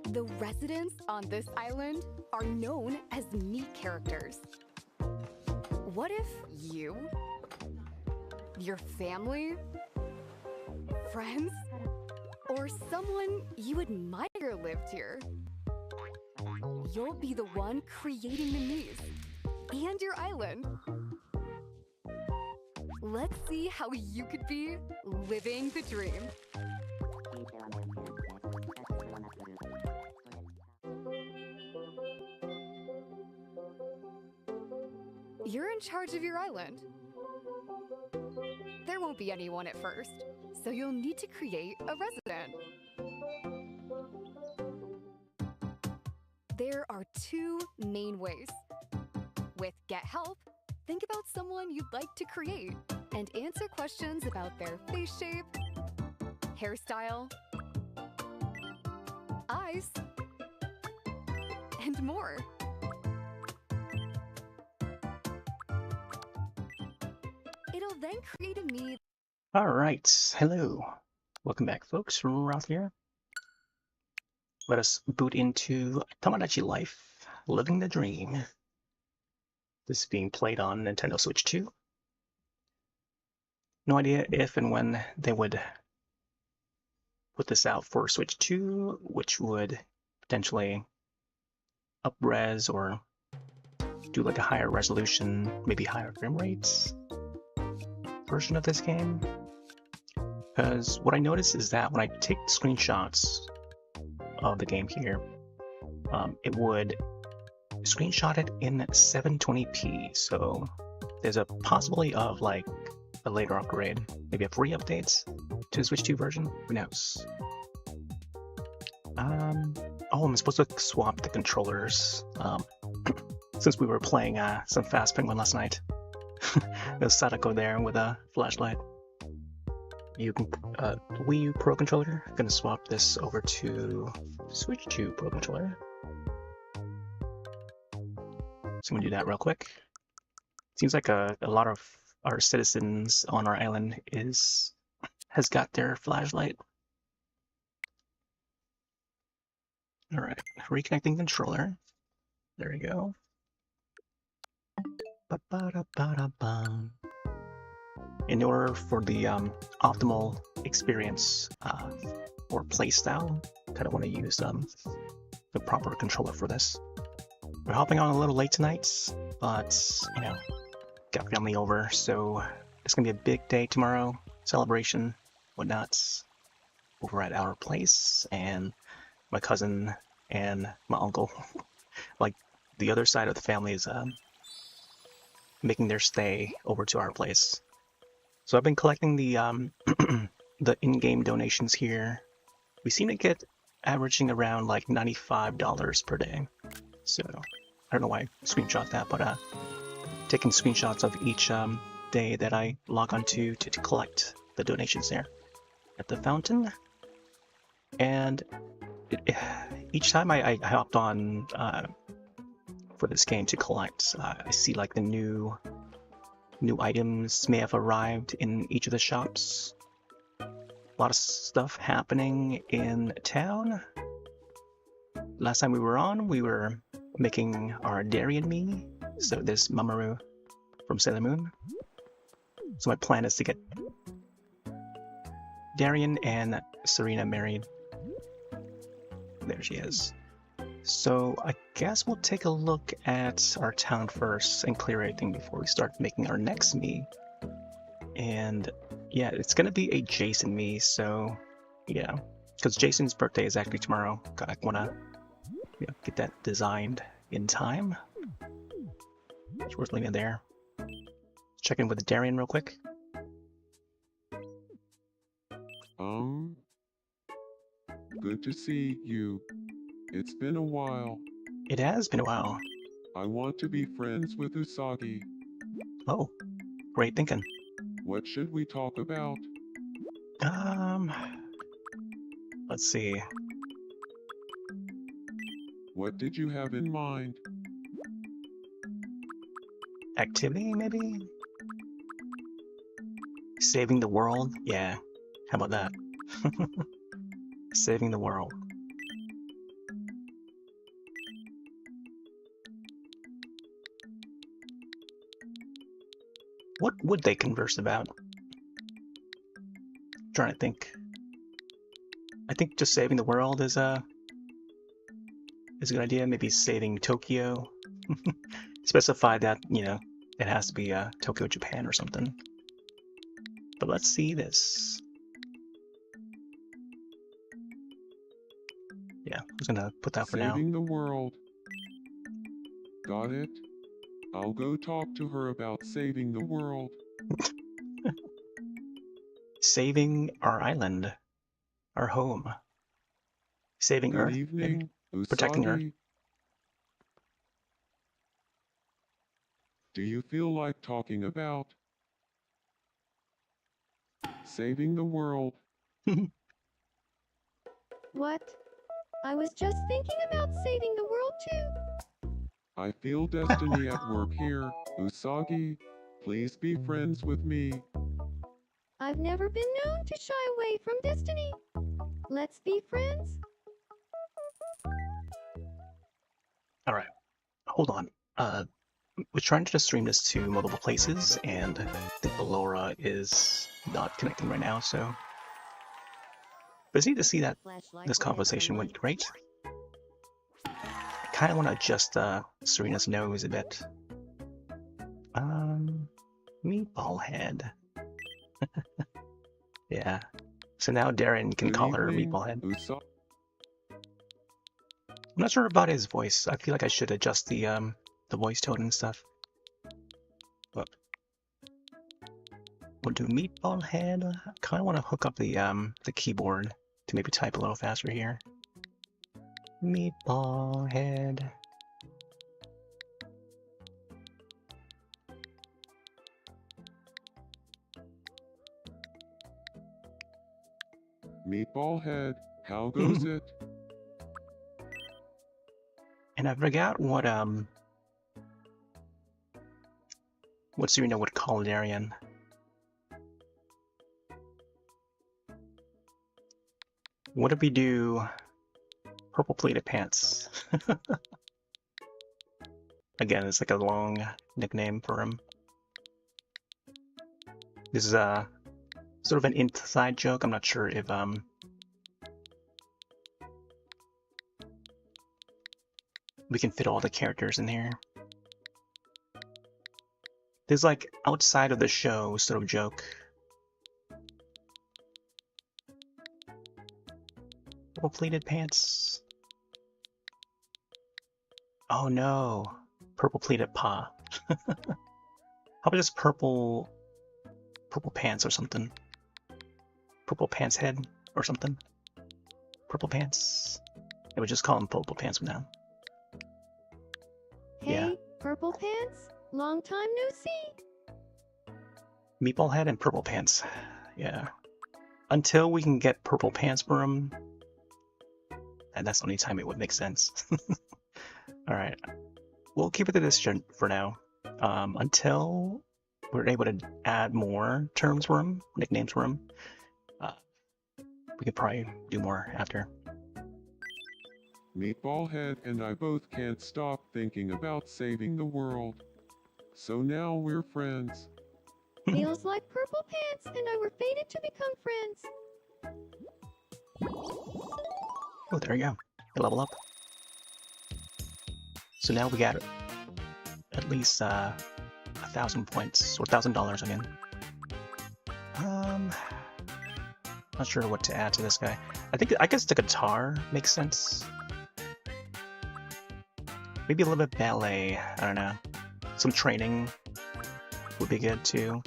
The residents on this island are known as meat characters. What if you, your family, friends, or someone you admire lived here? You'll be the one creating the news and your island. Let's see how you could be living the dream. You're in charge of your island. There won't be anyone at first, so you'll need to create a resident. There are two main ways. With Get Help, think about someone you'd like to create and answer questions about their face shape, hairstyle, eyes, and more. It'll then create a me. Alright, hello. Welcome back, folks. Roth here. Let us boot into Tomodachi Life, Living the Dream. This is being played on Nintendo Switch 2. No idea if and when they would put this out for Switch 2, which would potentially up-res or do like a higher resolution, maybe higher frame rates version of this game. Because what I noticed is that when I take screenshots of the game here, it would screenshot it in 720p, so there's a possibility of like a later upgrade, maybe a free update to the Switch 2 version. Who knows? Oh, I'm supposed to swap the controllers since we were playing some Fast Penguin last night. There's Sadako there with a flashlight. You can Wii U Pro Controller. I'm gonna swap this over to Switch 2 Pro Controller. So I'm gonna do that real quick. Seems like a lot of our citizens on our island has got their flashlight. All right, reconnecting controller. There we go. In order for the optimal experience or playstyle, kind of want to use the proper controller for this. We're hopping on a little late tonight, but you know, got family over, so it's gonna be a big day tomorrow, celebration, whatnot, over at our place, and my cousin and my uncle, like the other side of the family, is making their stay over to our place. So I've been collecting the the in-game donations here. We seem to get averaging around like $95 per day. So I don't know why I screenshot that, but taking screenshots of each day that I log on to collect the donations there at the fountain. And each time I hopped on for this game to collect, I see like the new items may have arrived in each of the shops. A lot of stuff happening in town. Last time we were on, we were making our Darien me, so this Mamoru from Sailor Moon. So my plan is to get Darien and Serena married. There she is. So I guess we'll take a look at our town first and clear everything before we start making our next me. And yeah, it's gonna be a Jason me, so yeah, because Jason's birthday is actually tomorrow. I wanna get that designed in time. It's worth leaving it there. Check in with Darien real quick. Good to see you. It's been a while. It has been a while. I want to be friends with Usagi. Oh, great thinking. What should we talk about? Let's see. What did you have in mind? Activity, maybe? Saving the world? Yeah. How about that? Saving the world. What would they converse about? Trying to think. I think just saving the world is a good idea. Maybe saving Tokyo. Specify that, you know, it has to be Tokyo, Japan or something. But let's see this. Yeah, I was gonna put that for now. Saving the world. Got it? I'll go talk to her about saving the world. Saving our island, our home. Saving Good Earth, evening, maybe. Protecting Earth. Usagi. Do you feel like talking about saving the world? What? I was just thinking about saving the world too. I feel destiny at work here, Usagi. Please be friends with me. I've never been known to shy away from destiny. Let's be friends. Alright, hold on. We're trying to just stream this to multiple places, and I think the LoRa is not connecting right now, so... But it's neat to see that this conversation went great. I kind of want to adjust Serena's nose a bit. Meatball head. Yeah. So now Darien can Good call her evening, Meatball head. Usagi. I'm not sure about his voice. I feel like I should adjust the voice tone and stuff. But we'll do Meatball head. I kind of want to hook up the keyboard to maybe type a little faster here. Meatball head. Meatball head, how goes it? And I forgot what Serena would call Darien. What if we do purple pleated pants? Again, it's like a long nickname for him. This is sort of an inside joke. I'm not sure if we can fit all the characters in here. There's like outside of the show sort of joke. Purple pleated pants. Oh no, purple pleated paw. How about just purple pants or something? Purple pants head or something? Purple pants. I would just call him purple pants from now. Hey, Yeah. Purple Pants. Long time no see. Meatball head and purple pants. Yeah. Until we can get purple pants for him. And that's the only time it would make sense. Alright. We'll keep it to this for now. Until we're able to add more terms for him, nicknames for him. We could probably do more after. Meatball head and I both can't stop thinking about saving the world. So now we're friends. Feels like Purple Pants and I were fated to become friends. Oh, there you go. You level up. So now we got at least 1,000 points, or $1,000 again. Not sure what to add to this guy. I guess the guitar makes sense. Maybe a little bit ballet, I don't know. Some training would be good too.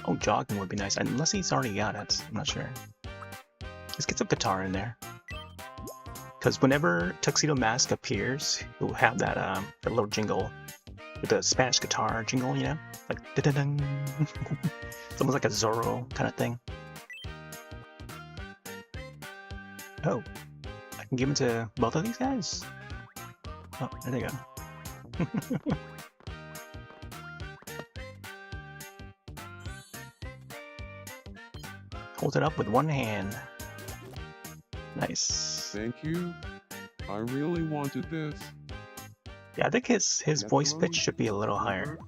Oh, jogging would be nice, unless he's already got it, I'm not sure. Let's get some guitar in there. Because whenever Tuxedo Mask appears, it will have that little jingle with the Spanish guitar jingle, you know? Like da-da-dun. It's almost like a Zorro kind of thing. Oh, I can give it to both of these guys? Oh, there they go. Hold it up with one hand. Nice. Thank you. I really wanted this. Yeah, I think his voice pitch should be a little higher.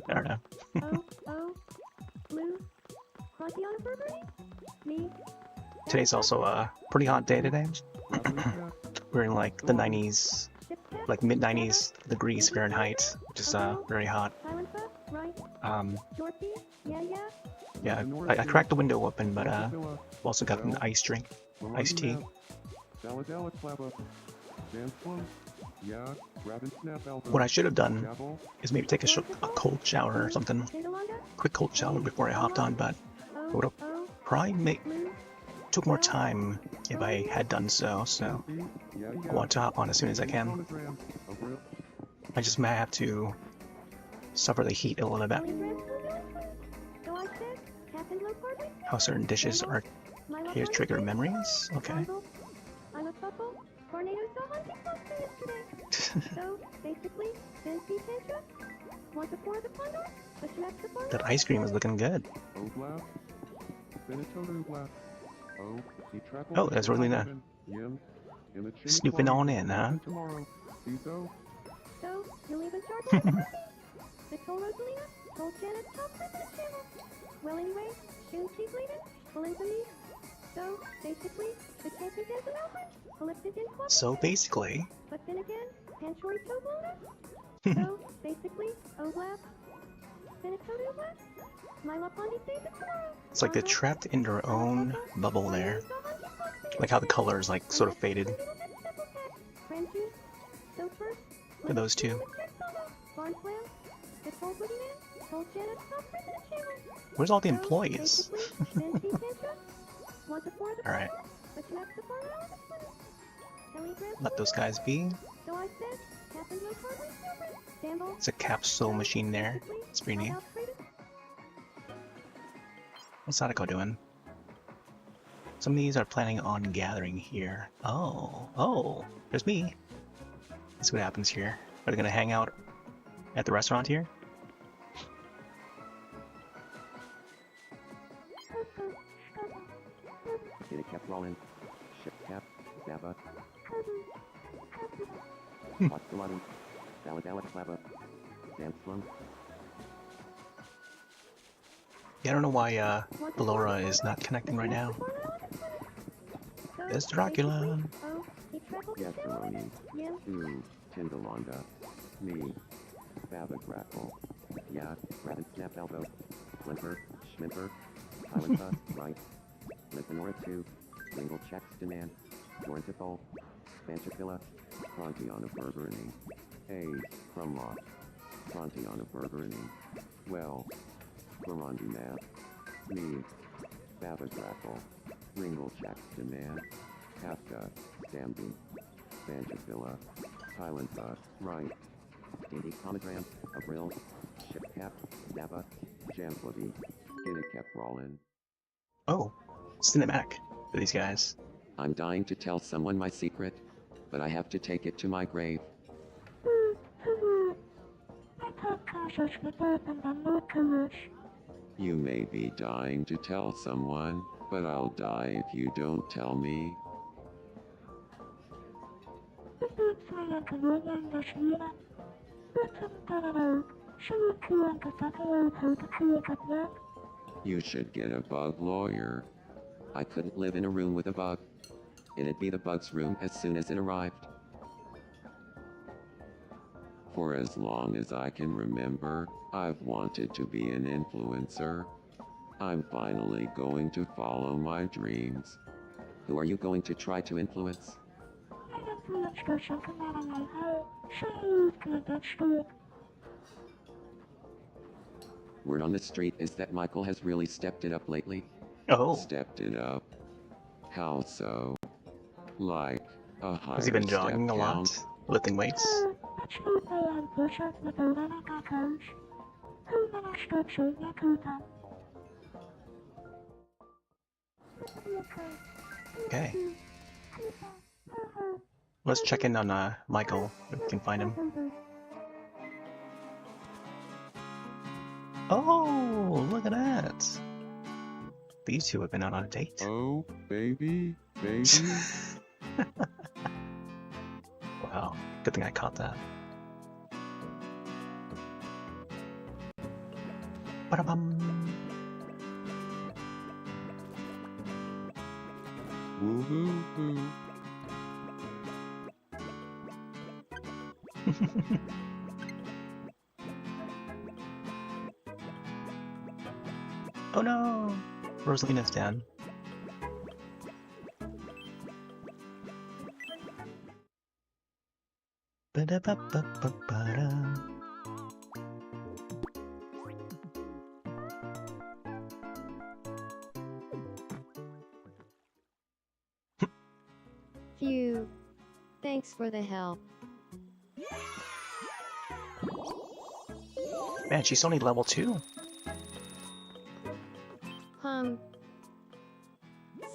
I don't know. Blue. Crikey on a Burberry? Me? Today's also a pretty hot day today. Lavender, We're in like the 90s, like mid 90s degrees Fahrenheit, which is very hot. Silencer? Right. Dorothy? Yeah, I cracked the window open, but also got an iced drink, iced tea. Saladella Clapper. Dance one. Yeah, grab and snap elbow. What I should have done Dabble. is maybe take a cold shower or something, quick cold shower before I hopped on, but it would have probably took more time if I had done so. So I want to hop on as soon as I can. I just may have to suffer the heat a little bit. How certain dishes are here trigger memories. Okay. That ice cream is looking good. Oh, that's really nice. Snooping on in, huh? So, you leave a short one? I told Rosalina, told Janet, stop for the channel. Well, anyway, soon she's leaving, pull into me. So, basically, the case is an open, elliptic in club. So basically, But then again, Panchory Toblerone. So, basically, Oblap, Finitodu Oblap, my Lapandi stays at tomorrow. it's like they're trapped in their own bubble there. Like how the colors like sort of faded. Look at those two. Where's all the employees? Alright. Let those guys be. It's a capsule machine there. It's pretty neat. What's Sadako doing? Some of these are planning on gathering here. Oh, there's me. Let's see what happens here. Are they gonna hang out at the restaurant here? Data cap rolling. Ship cap. Nava. Postulatum. Saladella Clava. Dance slum. Yeah, I don't know why Ballora is not connecting right now. There's Dracula. Gastronomy. Ooh. Tindalonga. Me. Baba Grackle. Yeah. Rabbit Snap Elbow. Flimper. Schmimper. Silenza. Right. Listenora 2. Lingle Checks Demand. Dorntifol. Spanchapilla. Frontiana Burgerning. Hey, from Roth. Frontiana Burgerning. Well. Barandi Map. Me. Baba Grackle. Ringle Checks Demand. Kafka. Dambi. Spanchapilla. Silenza. Right. Dainty Comogram. Abril. Ship Cap. Nava. Jamflabby. Data kept rollin'. Oh, cinematic for these guys. I'm dying to tell someone my secret, but I have to take it to my grave. You may be dying to tell someone, but I'll die if you don't tell me. You should get a bug lawyer. I couldn't live in a room with a bug. It'd be the bug's room as soon as it arrived. For as long as I can remember, I've wanted to be an influencer. I'm finally going to follow my dreams. Who are you going to try to influence? Word on the street is that Michael has really stepped it up lately. Oh, Stepped it up. How so? Like a higher has he been step jogging a lot? count? Lifting weights? Okay. Let's check in on Michael if we can find him. Oh, look at that. These two have been out on a date. Oh, baby, baby. Wow, good thing I caught that. Ba-da-bum. Woo-hoo-hoo. Oh no! Rosalina's down. Ba-da-ba-ba-ba-ba-da. Phew. Thanks for the help. Man, she's only level 2.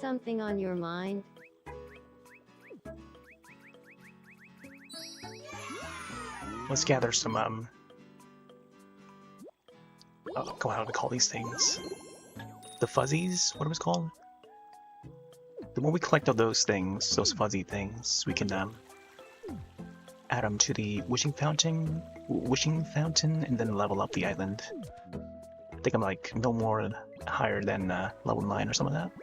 Something on your mind? Let's gather some, oh, God, how do we call these things? The fuzzies? What it was called? The more we collect of those things, those fuzzy things, we can, add them to the wishing fountain, and then level up the island. I think I'm like no more higher than level 9 or something like that.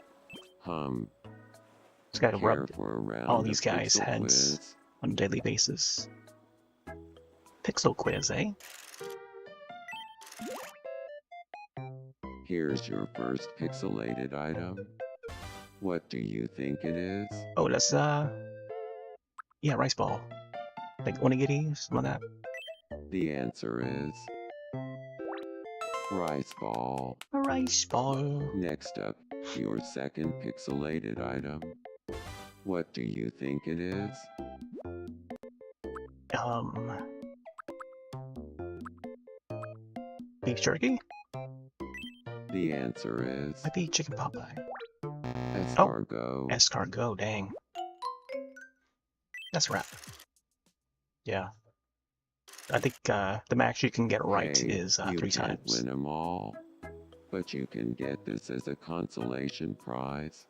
Just gotta rub all these guys' heads on a daily basis. Pixel quiz, eh? Here's your first pixelated item. What do you think it is? Oh, that's, yeah, rice ball. Like onigiri, something like that. The answer is rice ball. A rice ball. Next up, your second pixelated item. What do you think it is? Beef jerky? The answer is Might be chicken pot pie. escargot. Escargot, dang. That's right. Yeah. I think the max you can get right Hey, is you 3 can't times. win them all, but you can get this as a consolation prize.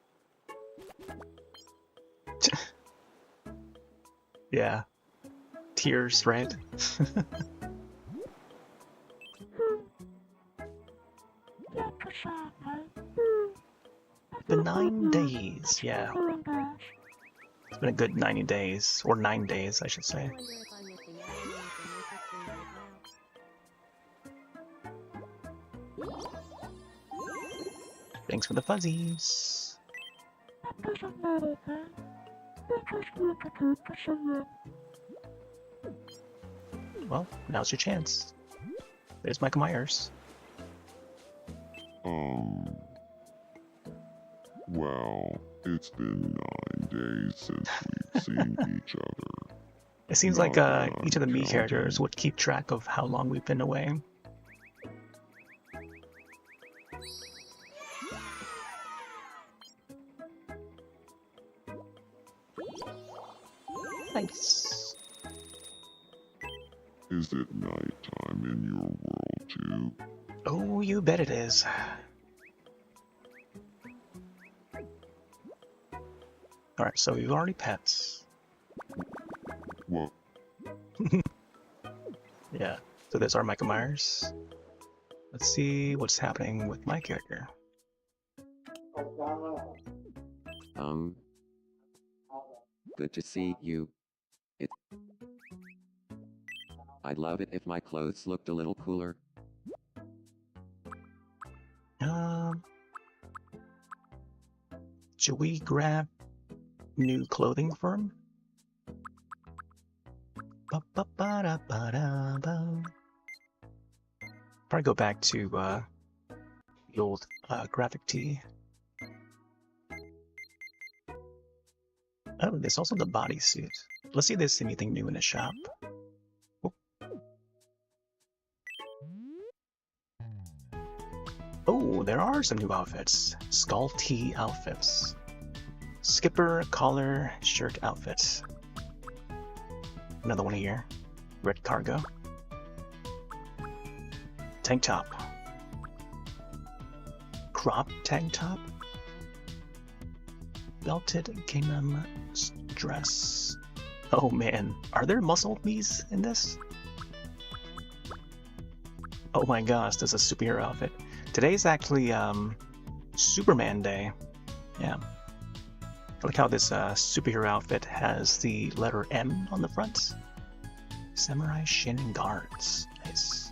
Yeah. Tears, right? The 9 days, yeah. It's been a good 90 days, or 9 days, I should say. I wonder if I'm missing out on anything interesting right now. Thanks for the fuzzies. Well, now's your chance. There's Michael Myers. Well, it's been 9 days since we've seen each other. It seems like each of the Mii characters would keep track of how long we've been away. Nice. Is it nighttime in your world too? Oh, you bet it is. Alright, so we've already pets. What? Yeah, so there's our Michael Myers. Let's see what's happening with my character. Good to see you. I'd love it if my clothes looked a little cooler. Should we grab new clothing for him? Probably go back to the old graphic tee. Oh, there's also the bodysuit. Let's see if there's anything new in the shop. Oh. Oh, there are some new outfits. Skull tee outfits. Skipper collar shirt outfits. Another one here. Red cargo. Tank top. Crop tank top. Belted gingham dress. Oh man, are there muscle Miis in this? Oh my gosh, there's a superhero outfit. Today's actually Superman Day. Yeah. I like how this superhero outfit has the letter M on the front. Samurai Shin Guards. Nice.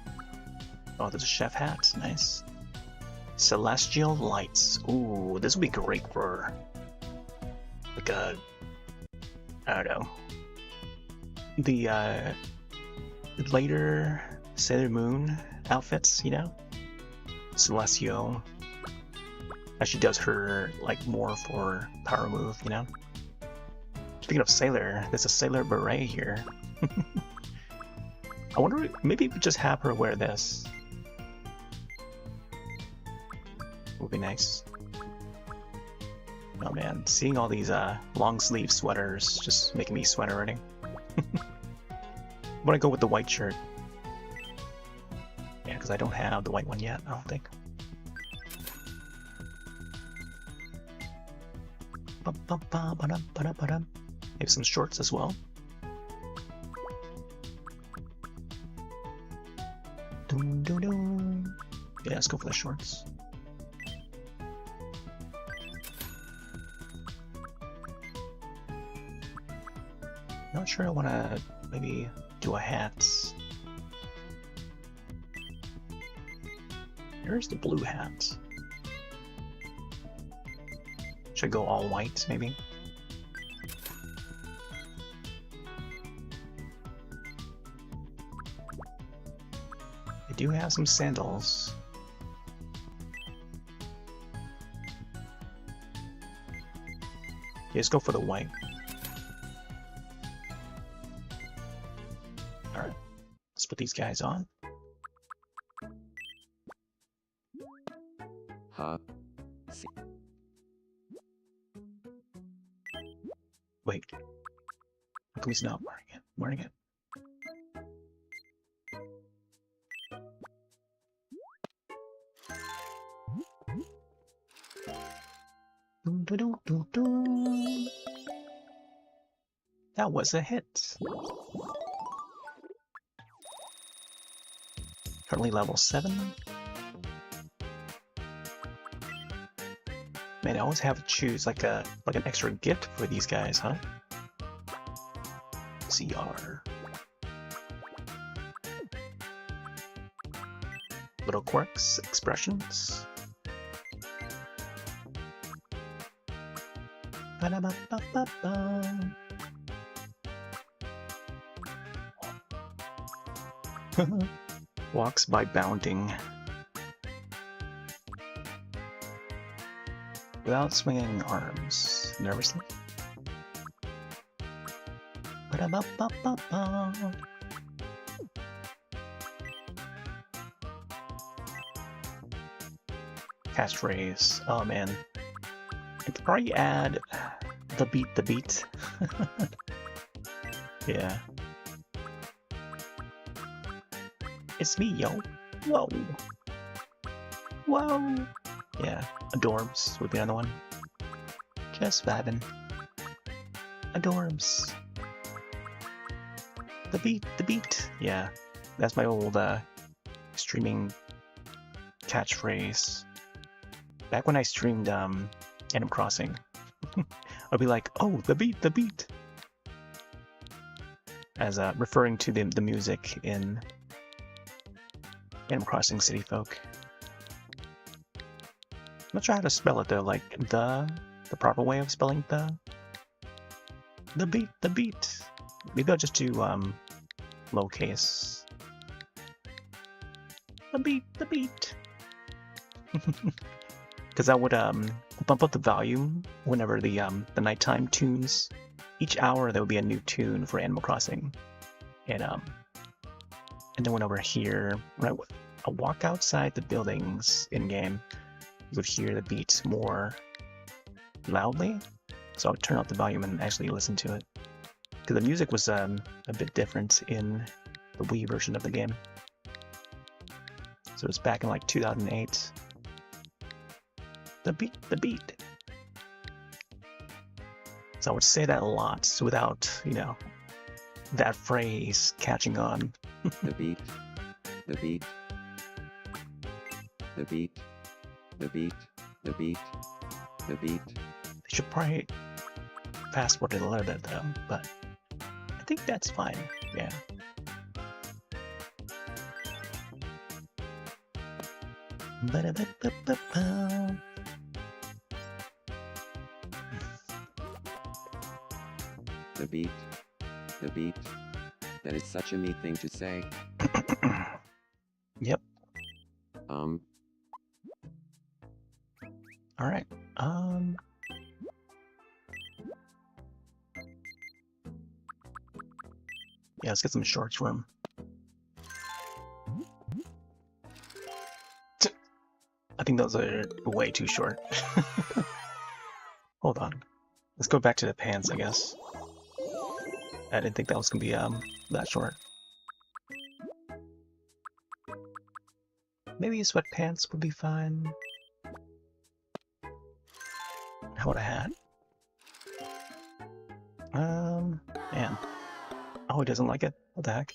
Oh, there's a chef hat. Nice. Celestial Lights. Ooh, this would be great for like a, I don't know, the later Sailor Moon outfits, you know? Celestial. She does her like more for power move, you know? Speaking of Sailor, there's a Sailor Beret here. I wonder, maybe we just have her wear this. Would be nice. Oh man, seeing all these long sleeve sweaters just making me sweat already. I'm gonna go with the white shirt. Yeah, because I don't have the white one yet, I don't think. Maybe some shorts as well. Yeah, let's go for the shorts. Not sure I want to maybe do a hat. Here's the blue hat. Should I go all white, maybe? I do have some sandals. Yeah, let's go for the white. Alright, let's put these guys on. Huh? Wait. How come he's not wearing it? Wearing it. That was a hit. Currently level 7. Man, I always have to choose like an extra gift for these guys, huh? CR. Little quirks, expressions. Ba-da-ba-ba-ba-ba. Walks by bounding. Without swinging arms. Nervously. Ba-da-ba-ba-ba-ba. Catchphrase. Oh man. I could probably add the beat. Yeah. It's me, yo. Whoa. Whoa. Yeah. Adorbs would be another one. Just vibing. Adorbs. The beat. Yeah. That's my old streaming catchphrase. Back when I streamed Animal Crossing, I'd be like, "Oh, the beat," as referring to the music in Animal Crossing City Folk. I'm not sure how to spell it though, like the proper way of spelling the beat. Maybe I'll just do lowercase. The beat. Because that would bump up the volume whenever the nighttime tunes. Each hour there would be a new tune for Animal Crossing, and then whenever here, when I walk outside the buildings in game, you would hear the beats more loudly. So I would turn up the volume and actually listen to it, because the music was a bit different in the Wii version of the game. So it was back in like 2008. The beat. So I would say that a lot without, that phrase catching on. The beat. The beat. The beat. The beat. The beat. They should probably fast forward it a little bit though, but I think that's fine. Yeah. Ba-da-ba-ba-ba-ba. The beat. The beat. That is such a me thing to say. Yep. All right. Yeah, let's get some shorts for him. I think those are way too short. Hold on. Let's go back to the pants, I guess. I didn't think that was gonna be that short. Maybe sweatpants would be fine. How about a hat? Man. Oh, he doesn't like it? What the heck?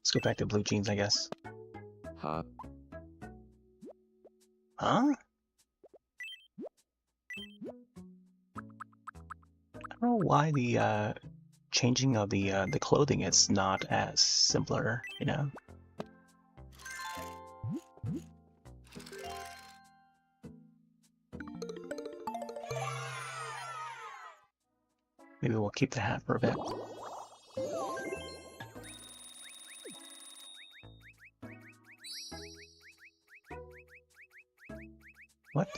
Let's go back to blue jeans, I guess. Huh? Huh? I don't know why the changing of the clothing is not as simpler, you know? Maybe we'll keep the hat for a bit. What?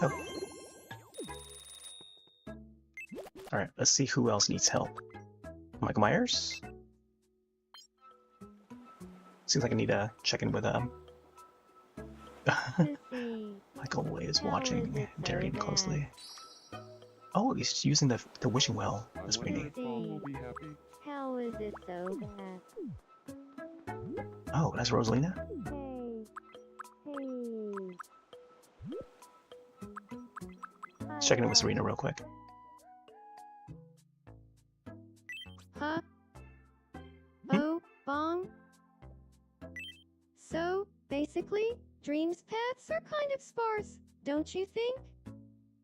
Oh. Alright, let's see who else needs help. Michael Myers? Seems like I need to check in with Sissy, Michael is How watching is it so Darien bad? closely. Oh, he's using the wishing well. I That's pretty wonder neat. if Mom will be happy. how is it so bad? Oh, that's Rosalina? Hey, hey. Let's check in with Serena real quick. Huh? Oh, Bong? So, basically, Dream's paths are kind of sparse, don't you think?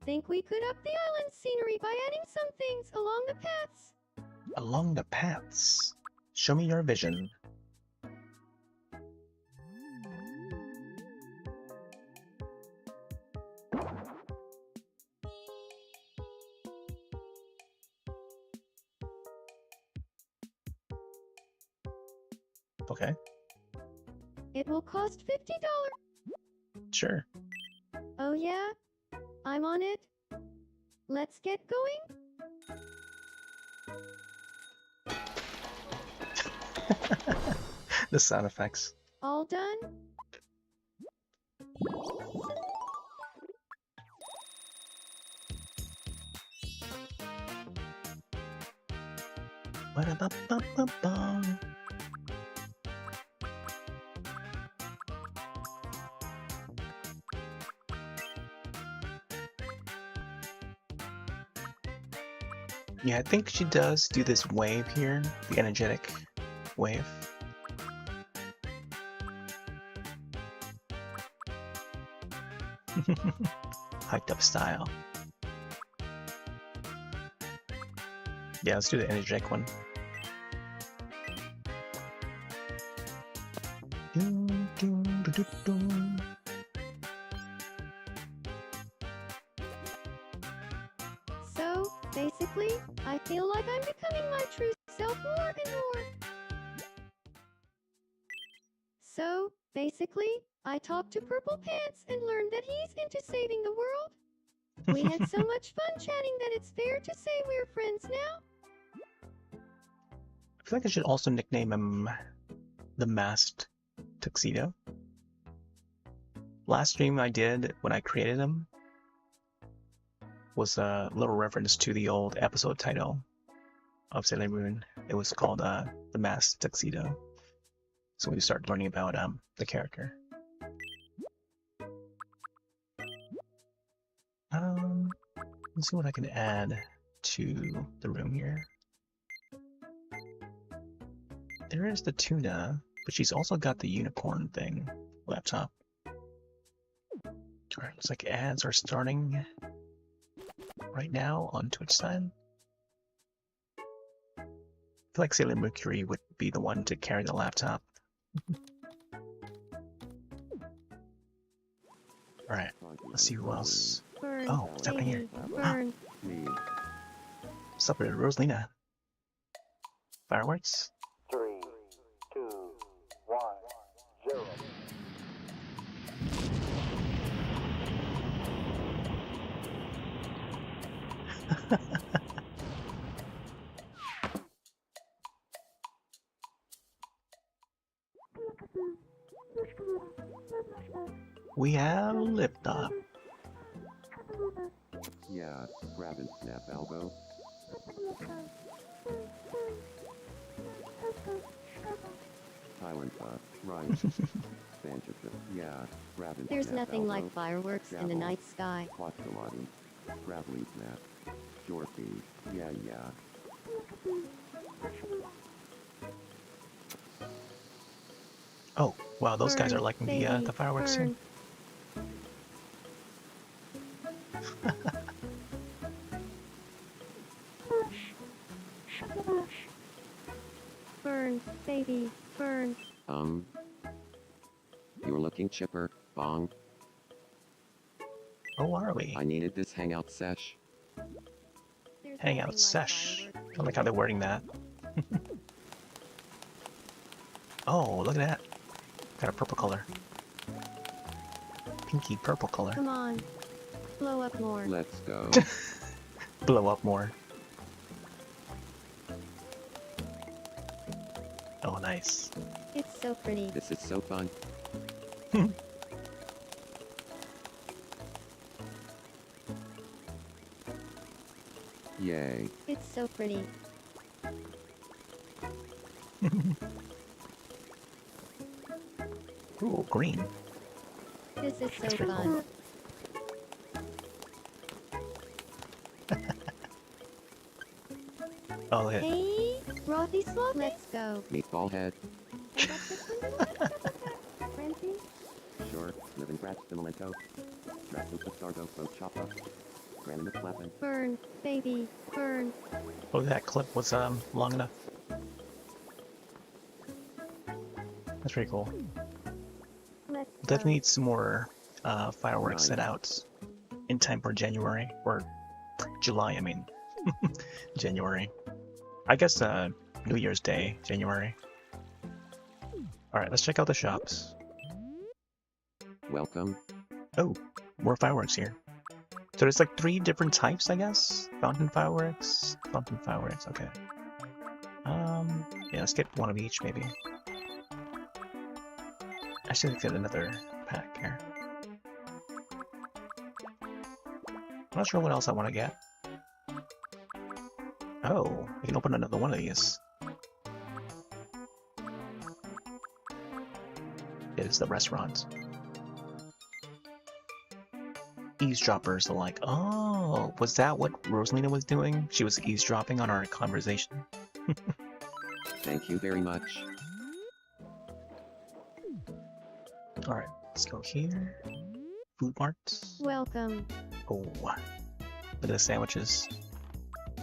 Think we could up the island scenery by adding some things along the paths? Along the paths. Show me your vision. Okay, It will cost $50. sure. Oh yeah? I'm on it. Let's get going. The sound effects. All done? Ba-da-ba-ba-ba-bum. Yeah, I think she does do this wave here, the energetic wave. Hyped up style. Yeah, let's do the energetic one. Dun, dun, dun, dun, dun. So, basically, I feel like I'm becoming my true self more and more. So, basically, I talked to Purple Pants and learned that he's into saving the world. We had so much fun chatting that it's fair to say we're friends now. I feel like I should also nickname him the Masked Tuxedo. Last stream I did when I created him was a little reference to the old episode title of Sailor Moon. It was called The Masked Tuxedo. So we start learning about the character. Let's see what I can add to the room here. There is the tuna, but she's also got the unicorn thing laptop. Alright, looks like ads are starting right now on Twitch side. I feel like Sailor Mercury would be the one to carry the laptop. Alright, let's see who else. Burn, Oh, what's happening here? baby, burn. Me. What's up, Rosalina? Fireworks? 3, 2, 1, 0. We have liftoff. Yeah, grab and snap elbow. Silent right. Fantasy. Yeah, grab and There's snap nothing elbow. like fireworks in the night sky. Quattrolati. Grab and snap. Dorothy. Yeah, yeah. Oh, wow, those guys Burn, are liking baby, the fireworks burn. too. Burn, baby, burn. You're looking chipper, Bong. Oh, are we? I needed this hangout sesh. There's Hangout nothing like sesh. fireworks. I like how they're wording that. Oh, look at that. Got a purple color. Pinky purple color. Come on. Blow up more. Let's go. Blow up more. Oh, nice. It's so pretty. This is so fun. Yay. It's so pretty. Ooh, green. This is so That's pretty fun. cool. Oh, yeah. Hey, Rothy Sloppy. Let's go. Meatball head. Francie? Sure. Live in Gratz, Similento. Gratz with Sargo, Pro Choppa. Granum with Weapon. Burn, baby, burn. Oh, that clip was long enough. That's pretty cool. Let's Definitely need some more fireworks Nice. set out in time for January or July. I mean, January. I guess New Year's Day, January. All right, let's check out the shops. Welcome. Oh, more fireworks here. So there's like 3 different types, I guess. Fountain fireworks. Okay. Yeah, let's get one of each, maybe. I should get another pack here. I'm not sure what else I want to get. Oh, we can open another one of these. It is the restaurant. Eavesdroppers alike. Oh, was that what Rosalina was doing? She was eavesdropping on our conversation. Thank you very much. Alright, let's go here. Food Mart. Welcome. Oh, look at the sandwiches.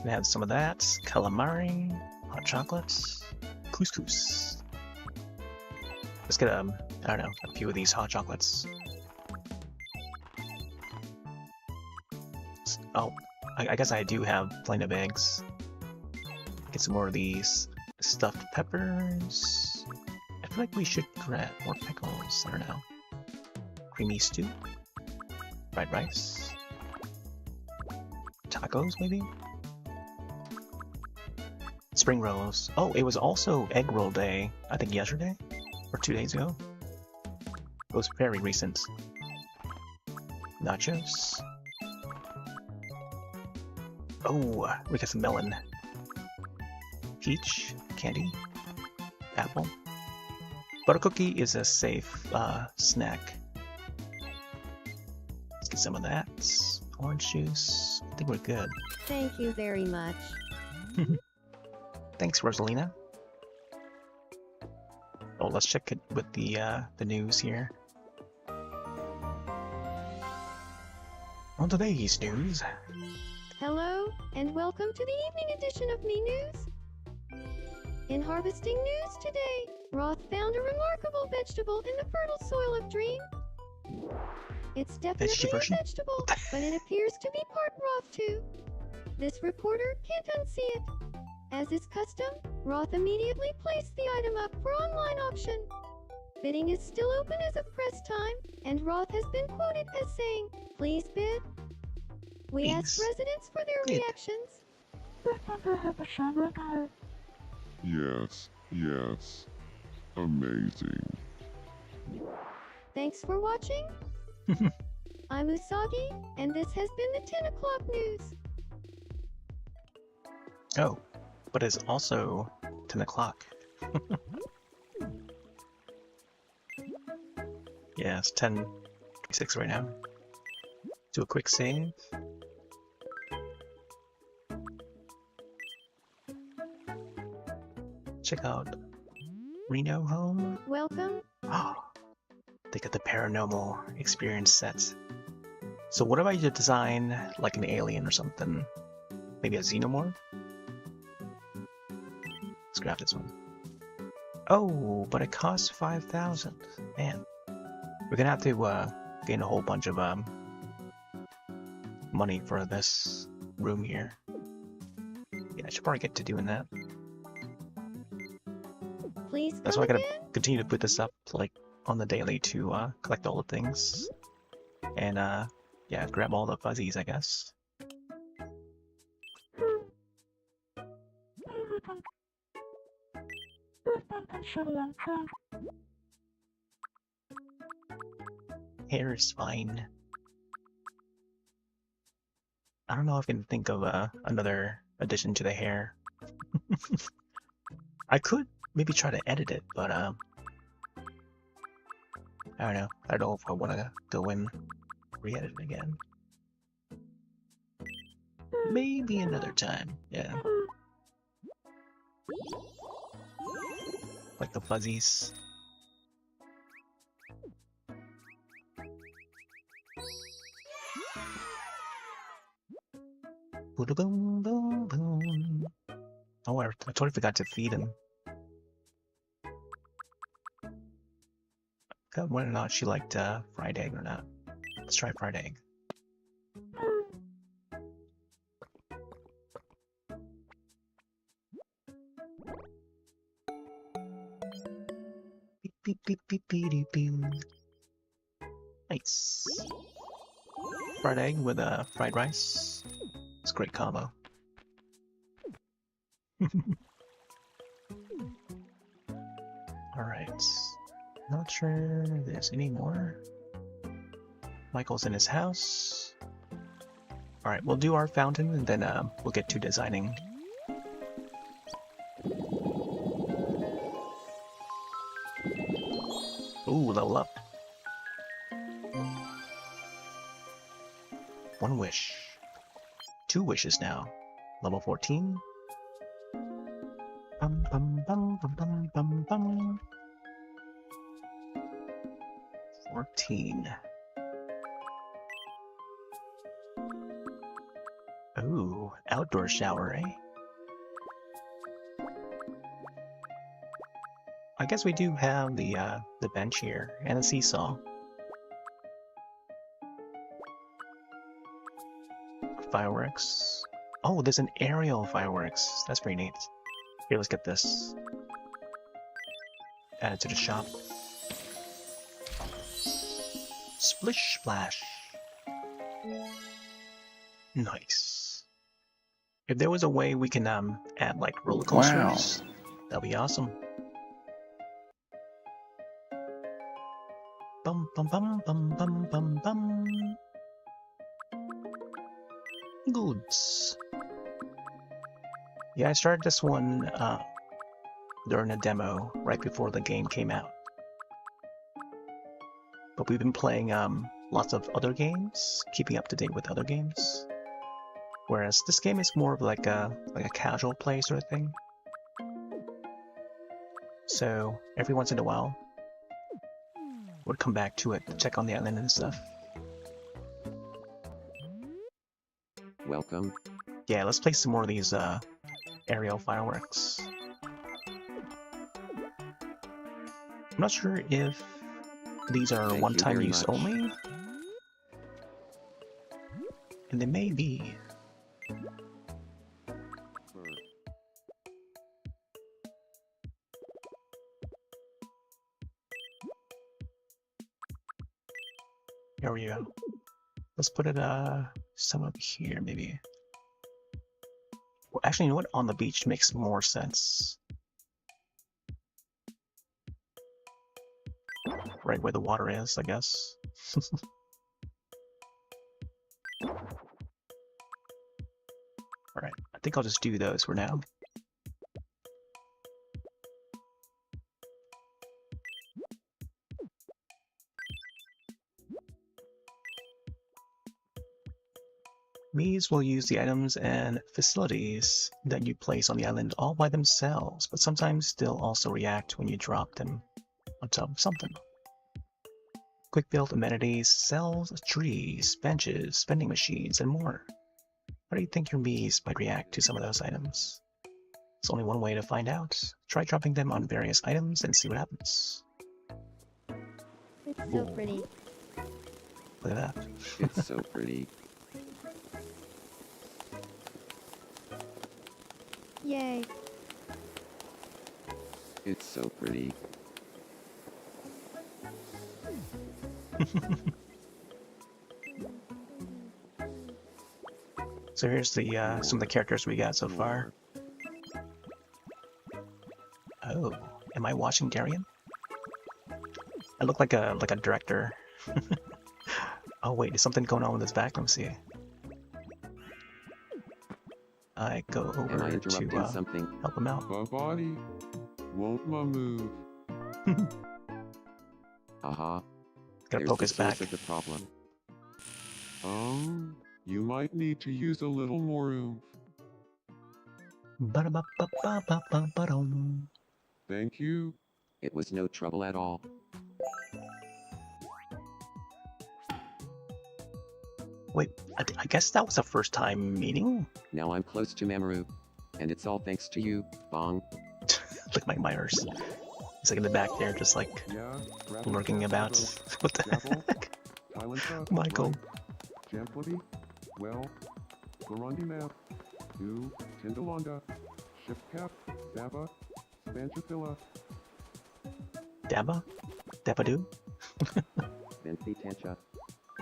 We have some of that. Calamari, hot chocolates, couscous. Let's get I don't know, a few of these hot chocolates. Oh, I guess I do have plenty of eggs. Get some more of these stuffed peppers. I feel like we should grab more pickles. I don't know. Creamy stew. Fried rice. Tacos, maybe? Spring rolls. Oh, it was also egg roll day, I think yesterday? Or 2 days ago? It was very recent. Nachos. Oh, we got some melon. Peach, candy, apple, Butter cookie is a safe snack. Let's get some of that. Orange juice. I think we're good. Thank you very much. Thanks, Rosalina. Oh, let's check it with the news here. On today's news. Hello, and welcome to the evening edition of Me News. In harvesting news today, Roth found a remarkable vegetable in the fertile soil of Dream. It's definitely a vegetable, but it appears to be part Roth too. This reporter can't unsee it. As is custom, Roth immediately placed the item up for online auction. Bidding is still open as of press time, and Roth has been quoted as saying, "Please bid." We asked residents for their reactions. Yes, yes. Amazing. Thanks for watching. I'm Usagi, and this has been the 10 o'clock news. Oh, but it's also 10 o'clock. Yeah, it's 10:26 right now. Do a quick save. Check out Reno Home. Welcome. Oh, they got the paranormal experience set. So what if I design like an alien or something? Maybe a xenomorph? Let's grab this one. Oh, but it costs 5,000. Man, we're gonna have to gain a whole bunch of money for this room here. Yeah, I should probably get to doing that. Please. That's why I gotta continue to put this up like on the daily to collect all the things and yeah, grab all the fuzzies, I guess. Hair is fine. I don't know if I can think of another addition to the hair. I could maybe try to edit it, but I don't know. I don't know if I want to go and re-edit it again. Maybe another time, yeah. Like the fuzzies. Boom, boom, boom. Oh, I totally forgot to feed him. God, whether or not she liked fried egg or not. Let's try fried egg. Beep, beep, beep, beep, beep, beep, beep. Nice. Fried egg with fried rice. It's a great combo. Alright. Not sure there's any more. Michael's in his house. Alright, we'll do our fountain and then we'll get to designing. Ooh, level up. One wish. 2 wishes now. Level 14. Bum bum bum bum bum bum bum. 14. Ooh, outdoor shower, eh? I guess we do have the bench here and a seesaw. Fireworks. Oh, there's an aerial fireworks. That's pretty neat. Here, let's get this. Add it to the shop. Splish splash. Nice. If there was a way we can add like roller coasters, that'd be awesome. Bum bum bum bum bum bum bum. Goods. Yeah, I started this one during a demo right before the game came out. but we've been playing lots of other games, keeping up to date with other games. Whereas this game is more of like a casual play sort of thing. So every once in a while, we'll come back to it, check on the island and stuff. Welcome. Yeah, let's play some more of these aerial fireworks. I'm not sure if these are Thank you one-time very use much. only. And they may be. Here we go. Let's put it some up here maybe. Well, actually, you know what? On the beach makes more sense. Right where the water is, I guess. Alright, I think I'll just do those for now. These will use the items and facilities that you place on the island all by themselves, but sometimes they'll also react when you drop them on top of something. Quick build amenities, cells, trees, benches, vending machines, and more. How do you think your bees might react to some of those items? There's only one way to find out. Try dropping them on various items and see what happens. It's so pretty. Look at that. It's so pretty. Yay. It's so pretty. So here's the some of the characters we got so far. Oh, am I watching Darien? I look like a director. Oh wait, is something going on with his back? Let me see. I go Am I over interrupting to something? help him out. My body won't move. Aha. Gotta There's poke the his back. source of the problem. You might need to use a little more oomph. Ba-da-ba-ba-ba-ba-ba-dum. Thank you. It was no trouble at all. Wait, I guess that was the first time meeting? Now I'm close to Mamoru. And it's all thanks to you, Bong. Look, Mike Myers. He's like in the back there, just like Yeah. lurking about. What the heck? Michael. Jamflippy. Well. Burundi map. Do. Tindalonda. Shift cap. Daba. Spanchaphila. Dabba? Dabba-doo? Vinci Tancha.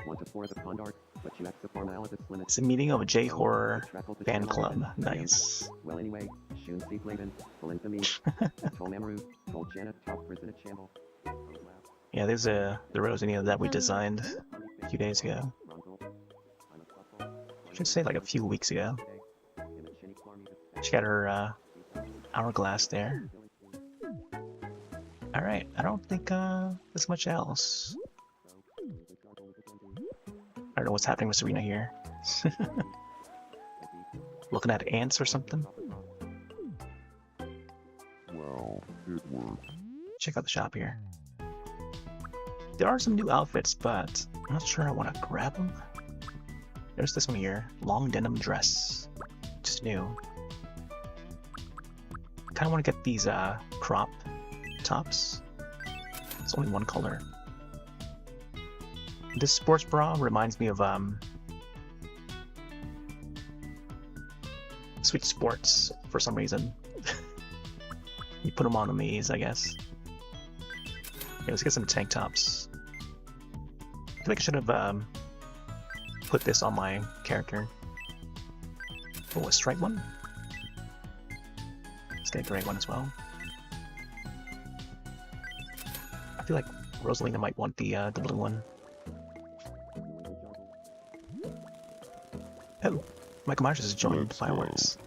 Want to pour the pond art, but you act the formalities limit. It's a meeting of a J-horror fan club. Nice. Well anyway, Shun C. Bladen, Valentamy, Tol Mamoru, Tol Janet, Top Prison at Shamble. Yeah, there's the Rosalina that we designed a few days ago. I should say like a few weeks ago. She got her hourglass there. Alright, I don't think there's much else. I don't know what's happening with Serena here. Looking at ants or something? Well, it worked. Check out the shop here. There are some new outfits, but I'm not sure I want to grab them. There's this one here. Long denim dress. Just new. Kinda want to get these crop tops. It's only one color. This sports bra reminds me of Switch Sports for some reason. You put them on the knees, I guess. Okay, let's get some tank tops. I feel like I should have put this on my character. Oh, a striped one? Let's get a gray one as well. I feel like Rosalina might want the blue one. Oh, Michael Myers has joined Let's fireworks.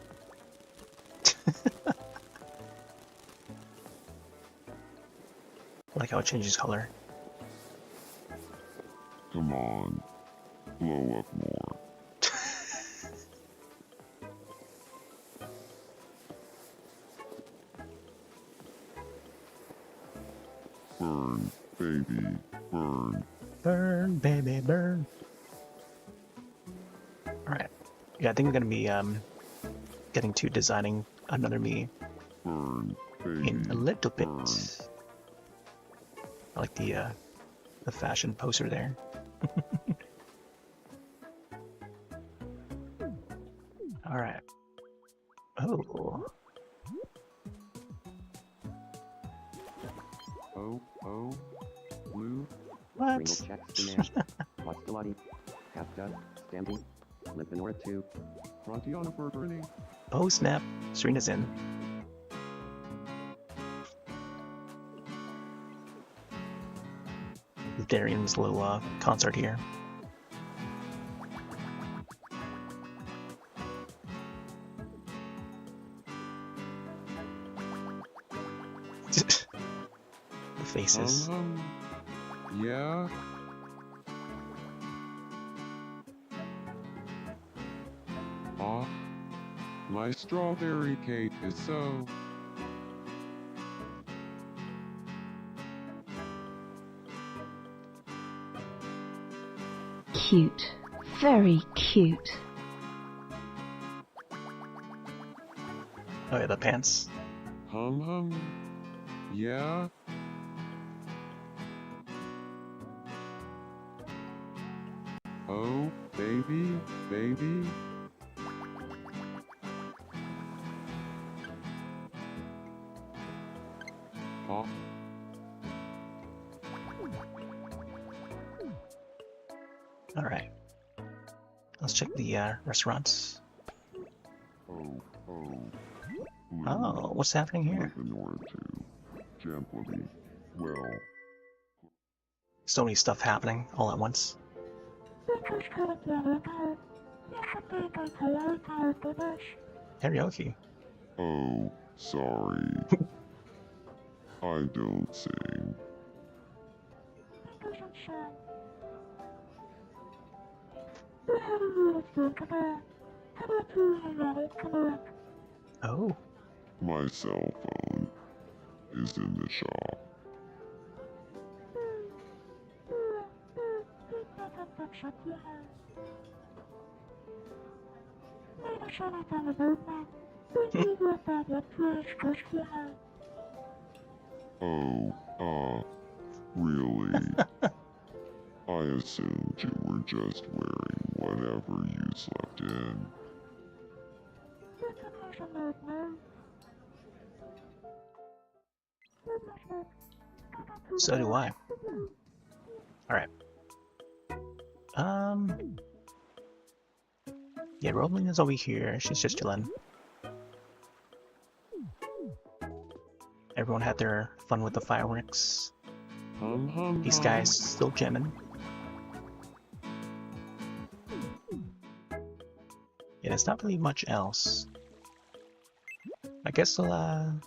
I like how it changes color. Come on. Blow up more. Burn, baby, burn. Burn, baby, burn. Alright. Yeah, I think we're gonna be getting to designing another me Burn, baby, in a little bit. burn. I like the fashion poster there. Alright. Oh. Oh, blue, What? Pringle checks demand. Hostility, Kafka, stamping, Limpanora 2, Frontiana for burning. Oh snap. Serena's in. Darien's little concert here. The faces. Yeah? Ah, my strawberry cake is so... Cute. Very cute. Oh yeah, the pants. Hum. Yeah? Oh, baby. Ah, Alright. Let's check the restaurants. oh. Oh, what's happening here? Limpanora 2, Jampleby, well, So many stuff happening all at once. Karaoke. oh, sorry. I don't sing. Oh. My cell phone is in the shop. Oh, really? I assumed you were just wearing whatever you slept in. So do I. Alright. Yeah, Roland is over here. She's just chilling. Everyone had their fun with the fireworks. Hum. These guys still jamming. Yeah, there's not really much else. I guess I'll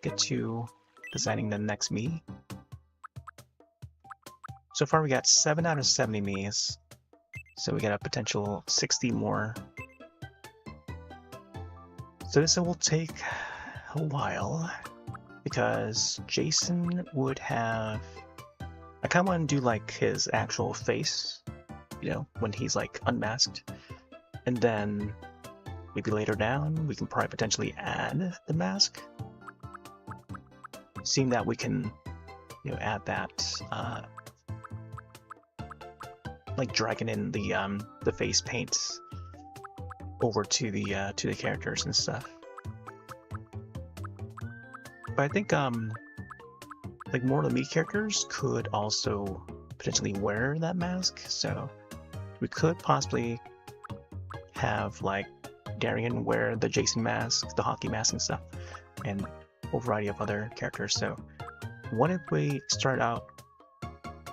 get to designing the next me. So far we got 7 out of 70 Miis. So we got a potential 60 more. So this will take a while because Jason would have... I kind of want to do like his actual face, you know, when he's like unmasked. And then maybe later down we can probably potentially add the mask. Seeing that we can, you know, add that like dragging in the face paint over to the characters and stuff. But I think like more of the Mii characters could also potentially wear that mask, so we could possibly have like Darien wear the Jason mask, the hockey mask and stuff, and a variety of other characters. So what if we start out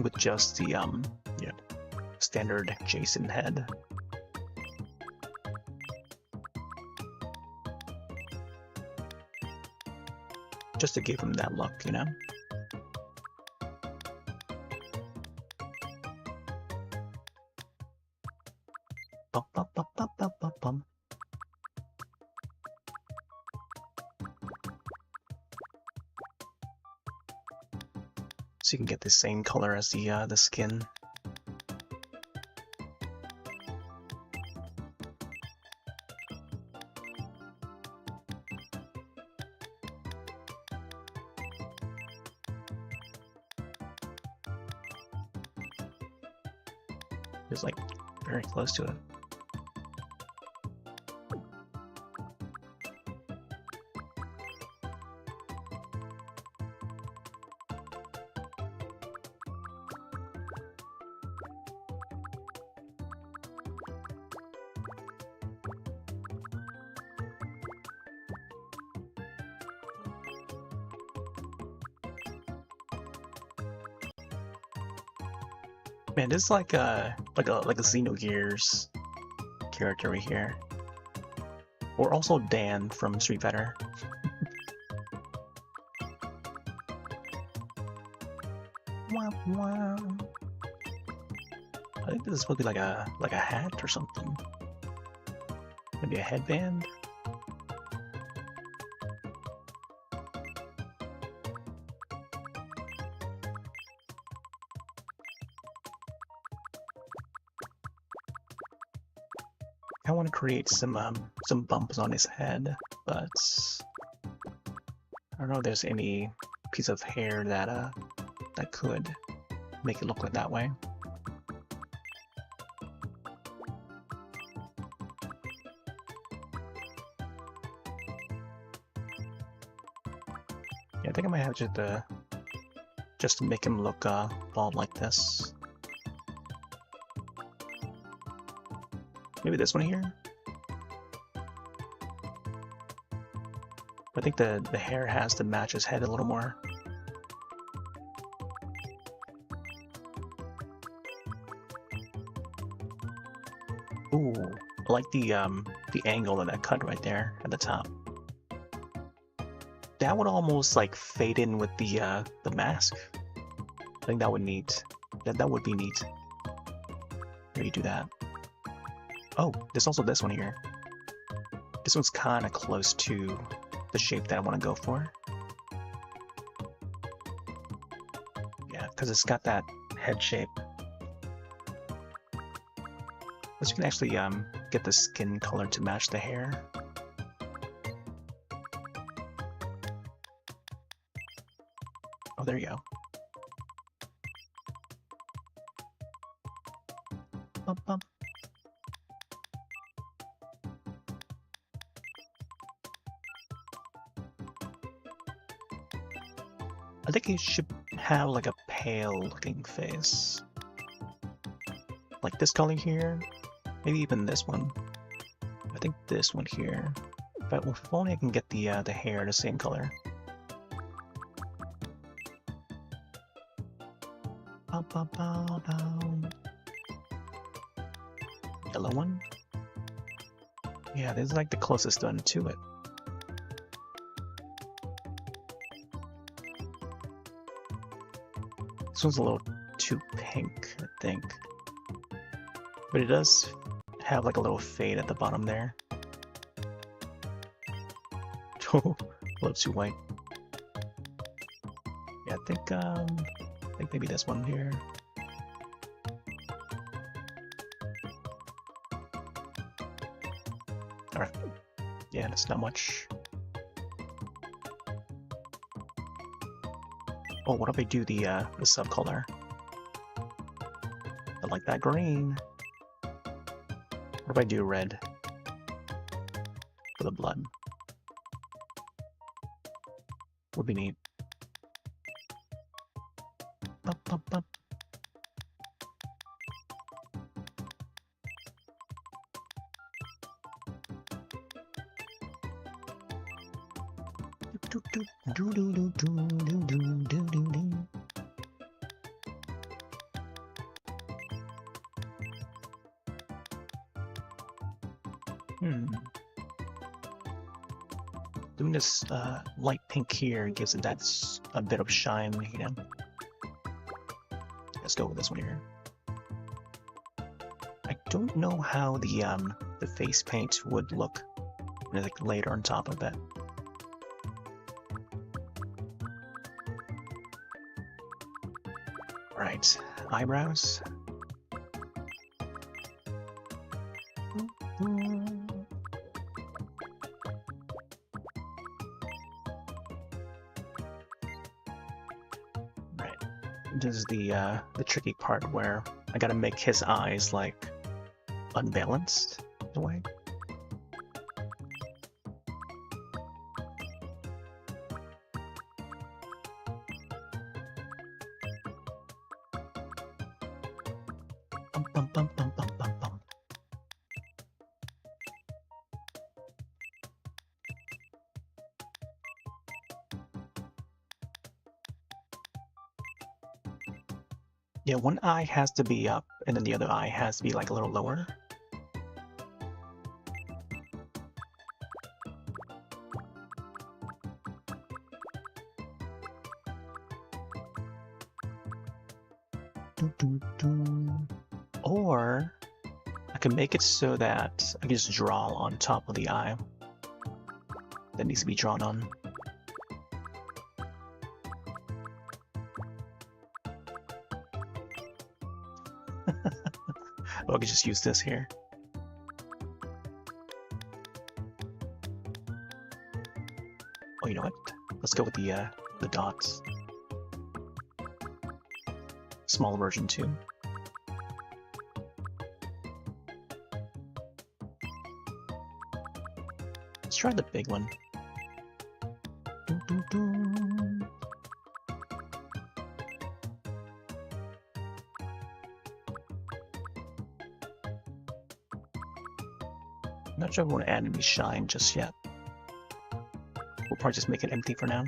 with just the you know, standard Jason head? Just to give him that look, you know? bum. So you can get the same color as the skin. It's like very close to it. Man, this is like a Xenogears character right here, or also Dan from Street Fighter. Wow, wow. I think this is supposed to be like a hat or something. Maybe a headband. I want to create some bumps on his head, but I don't know if there's any piece of hair that that could make it look like that way. Yeah, I think I might have just to make him look bald like this. Maybe this one here? I think the hair has to match his head a little more. Ooh, I like the angle of that cut right there at the top. That would almost like fade in with the mask. I think that would neat. That would be neat. Maybe do that. Oh, there's also this one here. This one's kind of close to the shape that I want to go for. Yeah, because it's got that head shape. But you can actually get the skin color to match the hair. Oh, there you go. Bump, bump. I think he should have like a pale looking face. Like this color here. Maybe even this one. I think this one here. But if only I can get the hair the same color. Bow, bow, bow, bow. Yellow one. Yeah, this is like the closest one to it. This one's a little too pink, I think. But it does have like a little fade at the bottom there. Oh, a little too white. Yeah, I think maybe this one here. Alright. Yeah, that's not much. Oh, what if I do the subcolor? I like that green. What if I do red for the blood? Would be neat. Bump, bump, bump. Doing this light pink here gives it that a bit of shine, you know. Let's go with this one here. I don't know how the the face paint would look like later on top of it. Right, eyebrows. Right, this is the tricky part where I gotta make his eyes like unbalanced in a way. Bum, bum, bum, bum, bum, bum. Yeah, one eye has to be up, and then the other eye has to be like a little lower. Or I can make it so that I can just draw on top of the eye that needs to be drawn on. Oh, I could just use this here. Oh, you know what? Let's go with the dots. Small version too. Let's try the big one. Not sure if we want to add any shine just yet. We'll probably just make it empty for now.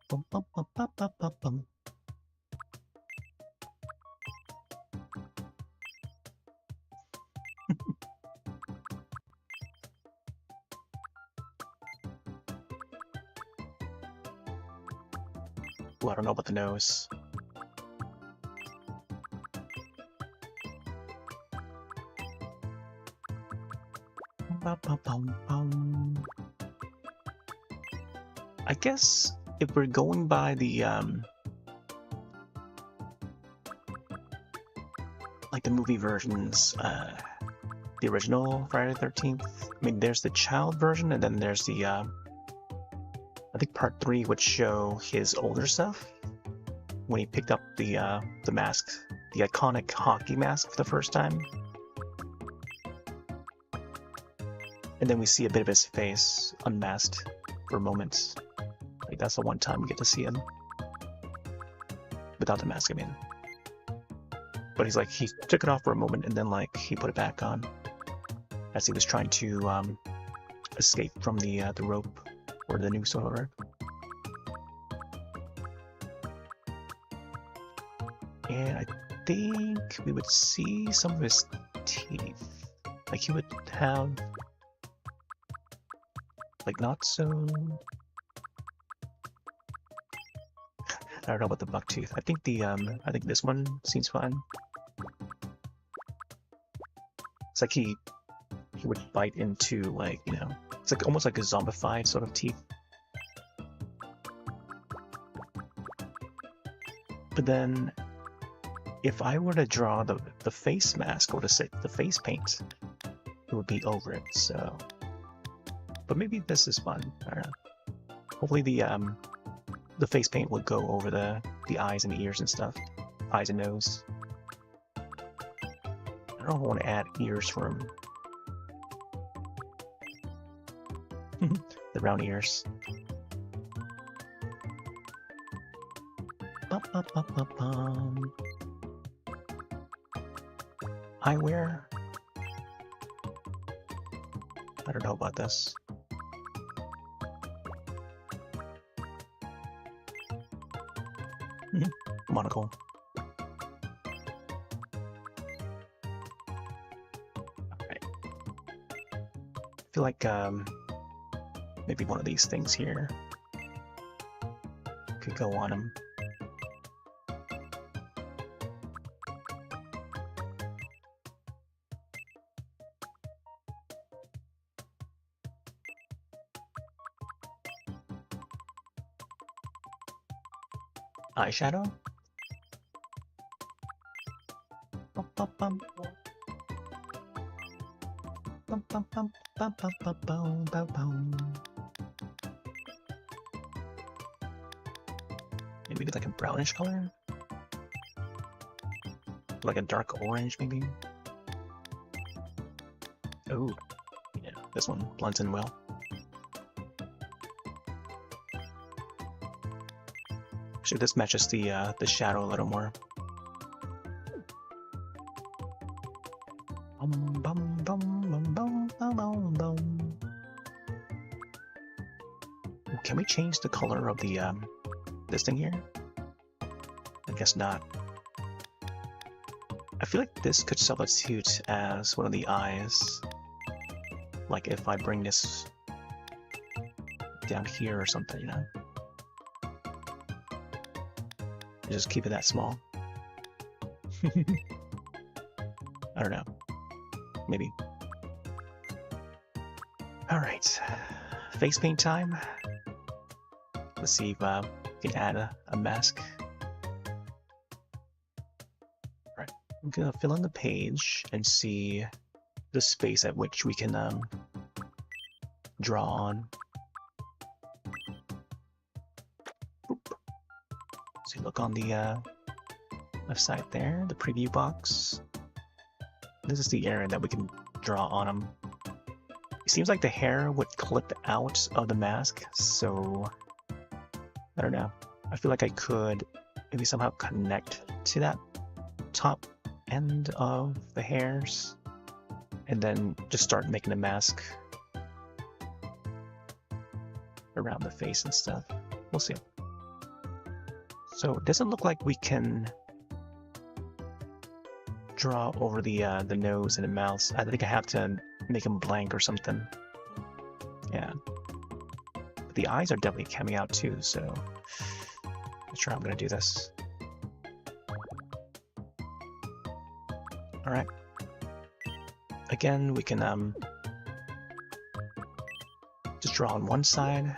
Bum, bum, bum, bum, bum, bum, bum. Ooh, I don't know about the nose. Bum, bum, bum, bum. I guess if we're going by the like the movie versions, the original Friday the 13th. I mean, there's the child version, and then there's the I think part 3 would show his older stuff when he picked up the mask, the iconic hockey mask for the first time. And then we see a bit of his face unmasked for moments. Like that's the one time we get to see him without the mask, I mean. But he's like, he took it off for a moment and then like he put it back on as he was trying to escape from the rope or the noose or whatever. And I think we would see some of his teeth. Like he would have like not so. I don't know about the buck tooth. I think the I think this one seems fine. It's like he would bite into like, you know, it's like almost like a zombified sort of teeth. But then if I were to draw the face mask or the face paint, it would be over it, so. But maybe this is fun. I don't know. Hopefully the face paint would go over the eyes and ears and stuff. Eyes and nose. I don't know if I want to add ears for him. The round ears. Bum, bum, bum, bum, bum. Eyewear. I don't know about this. Monocle. Alright. I feel like maybe one of these things here could go on him. eyeshadow. Bum, bum, bum. Bum, bum, bum, bum, bum, bum, bum, bum, bum. Maybe like a brownish color? Like a dark orange, maybe? Oh, yeah, this one blends in well. Actually, this matches the shadow a little more. Can we change the color of the this thing here? I guess not. I feel like this could substitute as one of the eyes. Like if I bring this down here or something, you know? Just keep it that small. I don't know. Maybe. Alright. Face paint time. Let's see if we can add a mask. Alright. I'm gonna fill in the page and see the space at which we can draw on. So look on the left side there, the preview box. This is the area that we can draw on them. It seems like the hair would clip out of the mask, so I don't know. I feel like I could maybe somehow connect to that top end of the hairs and then just start making a mask around the face and stuff. We'll see. So it doesn't look like we can draw over the nose and the mouth. I think I have to make them blank or something. Yeah. But the eyes are definitely coming out too, so not sure how I'm gonna do this. Alright. Again, we can just draw on one side,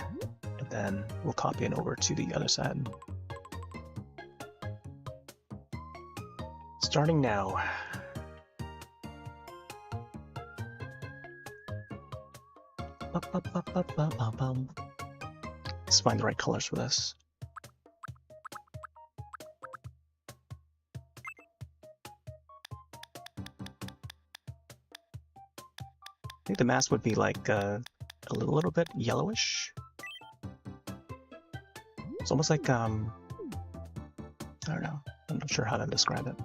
and then we'll copy it over to the other side. Starting now. Let's find the right colors for this. I think the mask would be like a little bit yellowish. It's almost like I don't know. I'm not sure how to describe it.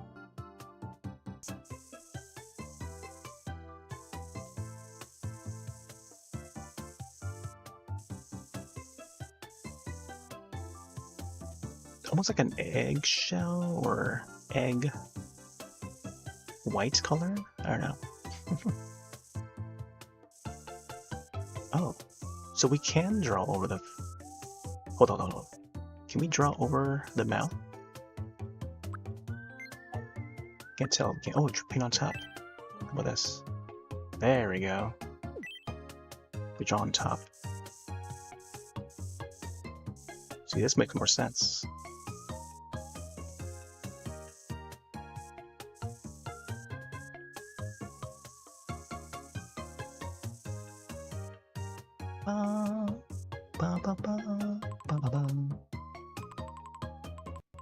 Almost like an eggshell or egg white color? I don't know. Oh, so we can draw over the... Hold on. Can we draw over the mouth? Can't tell. Oh, paint on top. How about this? There we go. We draw on top. See, this makes more sense.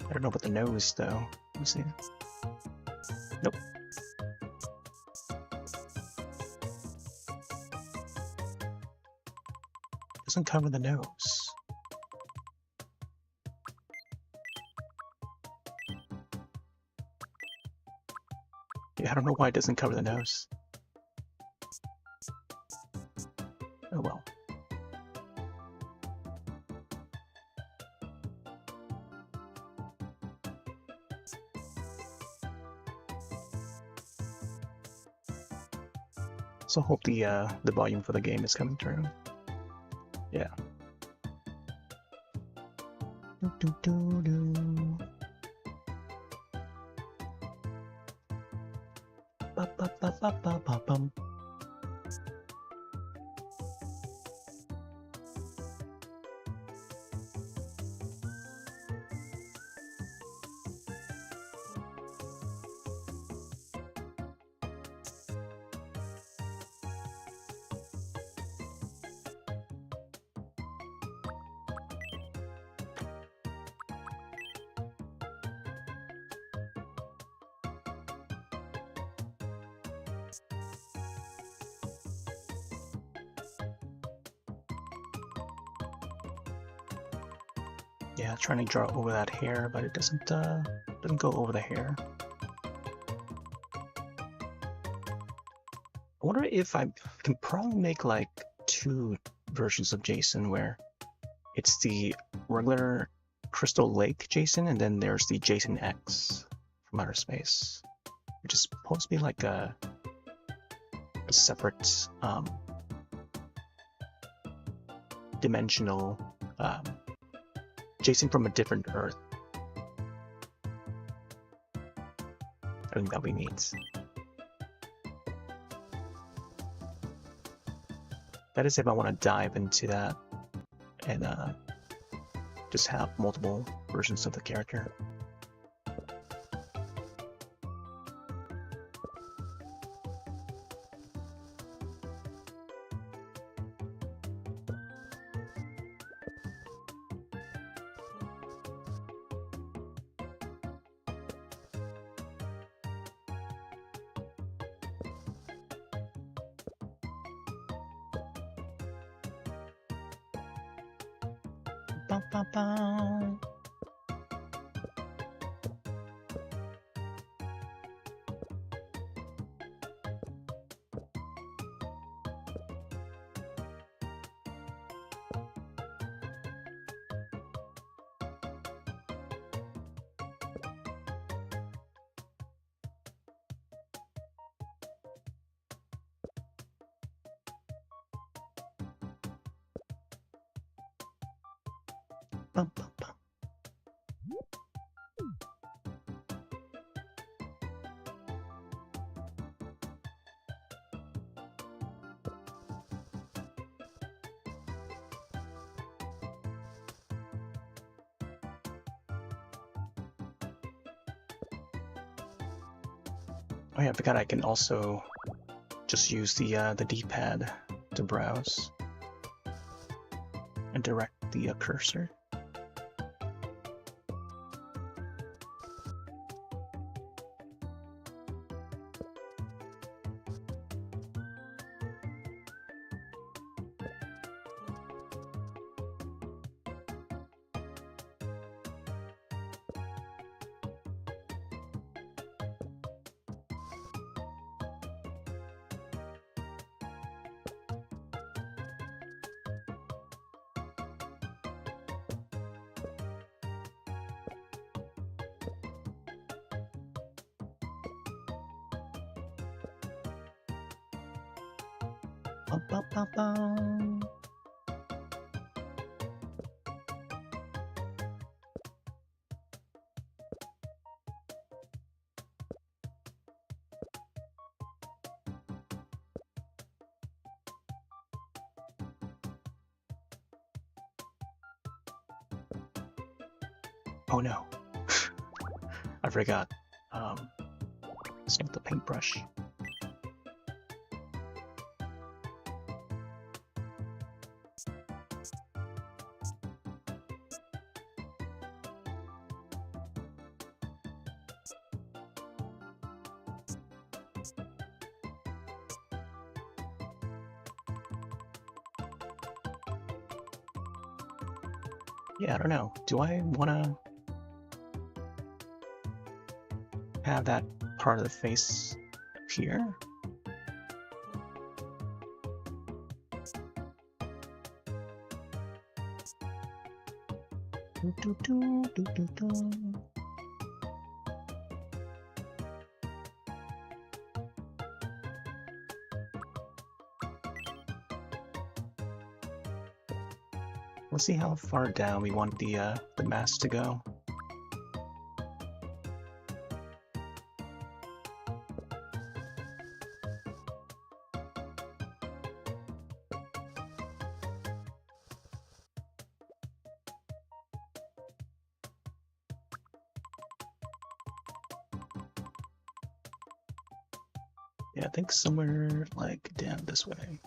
I don't know about the nose though. Let me see. Nope. Doesn't cover the nose. Yeah, I don't know why it doesn't cover the nose. Oh well. So hope the volume for the game is coming through. Yeah. Yeah, trying to draw over that hair, but it doesn't go over the hair. I wonder if I can probably make like 2 versions of Jason where it's the regular Crystal Lake Jason, and then there's the Jason X from outer space, which is supposed to be like a separate dimensional Jason from a different Earth. I think that'll be neat. That is if I want to dive into that and just have multiple versions of the character. Ba, ba, ba. Bum, bum, bum. Oh yeah, I forgot I can also just use the D-pad to browse and direct the cursor. Bum, bum, bum, bum. Oh no, I forgot. It's not the paintbrush. Yeah, I don't know. Do I want to have that part of the face appear? Do, do, do, do, do, do. We'll see how far down we want the mask to go. Yeah, I think somewhere like down this way.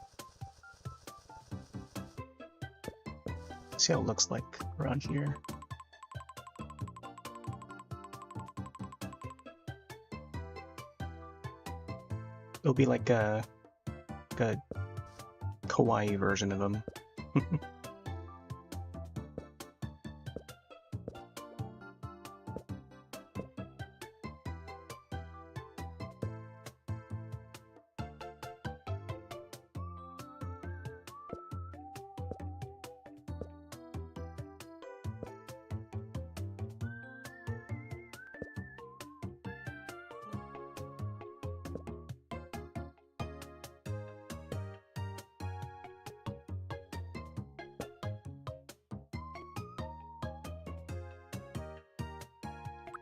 See how it looks like around here. It'll be like a kawaii version of them.